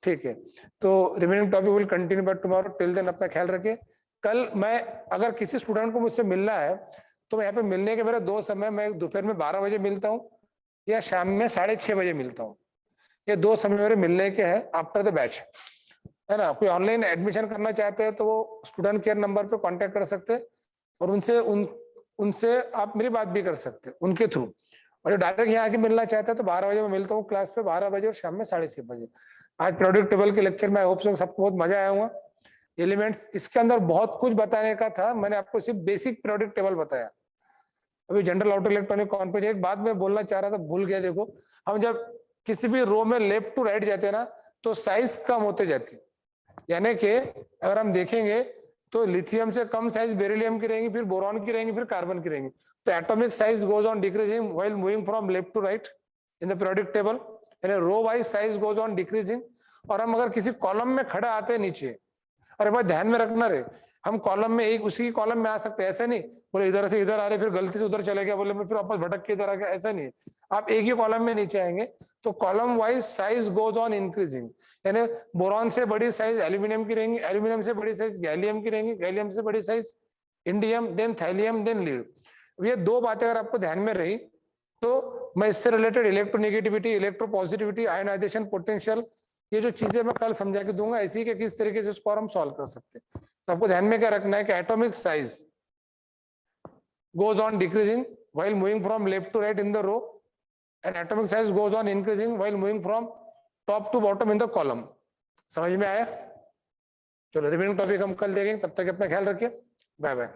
ठीक है, तो remaining topic will continue but tomorrow. Till then अपना ख्याल रखें। कल मैं, अगर किसी स्टूडेंट को मुझसे मिलना है तो मैं यहाँ पे मिलने के मेरे 2 समय, मैं दोपहर में 12 बजे मिलता हूँ या शाम में 6:30 बजे मिलता हूँ। ये 2 समय मेरे मिलने के हैं आफ्टर द बैच, है ना। कोई ऑनलाइन एडमिशन करना चाहते हैं तो वो स्टूडेंट केयर नंबर पे कांटेक्ट कर सकते हैं और उनसे आप मेरी बात भी कर सकते हैं उनके थ्रू। और जो डायरेक्ट यहाँ आके मिलना चाहते हैं तो 12 बजे मैं मिलता हूँ क्लास पे, 12 बजे और शाम में 6:30 बजे। आज प्रोडक्ट टेबल के लेक्चर में आई होप सो सबको बहुत मजा आया हुआ। एलिमेंट्स, इसके अंदर बहुत कुछ बताने का था, मैंने आपको सिर्फ बेसिक प्रोडक्ट टेबल बताया। अभी जनरल ऑटो इलेक्ट्रॉनिक कॉन्फिगरेशन, एक बात मैं बोलना चाह रहा था, भूल गया। देखो, हम जब किसी भी रो में लेफ्ट टू राइट जाते हैं ना, तो साइज कम होते जाती है। यानी कि अगर हम देखेंगे तो लिथियम से कम साइज बेरिलियम की रहेंगी, फिर बोरॉन की रहेंगी, फिर कार्बन की रहेंगी। तो atomic size goes on decreasing while moving from left to right in the periodic table, यानी row wise size goes on decreasing. और हम अगर किसी कॉलम में खड़ा आते हैं नीचे, और एक बात ध्यान में रखना रे, हम कॉलम में एक उसी कॉलम में आ सकते हैं, ऐसा नहीं बोले इधर से इधर आ रहे फिर गलती से उधर चले गए बोले मैं फिर वापस भटक के इधर आ गया, ऐसा नहीं है। आप एक ही कॉलम में नीचे आएंगे तो column wise size goes on increasing, यानी बोरॉन से बड़ी साइज एल्यूमिनियम की रहेंगी, एल्यूमिनियम से बड़ी साइज गैलियम की रहेंगी, गैलियम से बड़ी size indium, then thallium, then lead. ये दो बातें अगर आपको ध्यान में रही तो मैं इससे related electronegativity, electropositivity, ionization potential, ये जो चीजें मैं कल समझा के दूंगा इसी के किस तरीके से इसको हम सॉल्व कर सकते हैं। तो आपको ध्यान में क्या रखना है कि atomic size goes on decreasing while moving from left to right in the row and atomic size goes on increasing while moving from top to bottom in the column। समझ में आया? चलो रिमेनिंग टॉपिक हम कल देखेंगे, तब तक अपना ख्याल रखिए, बाय बाय।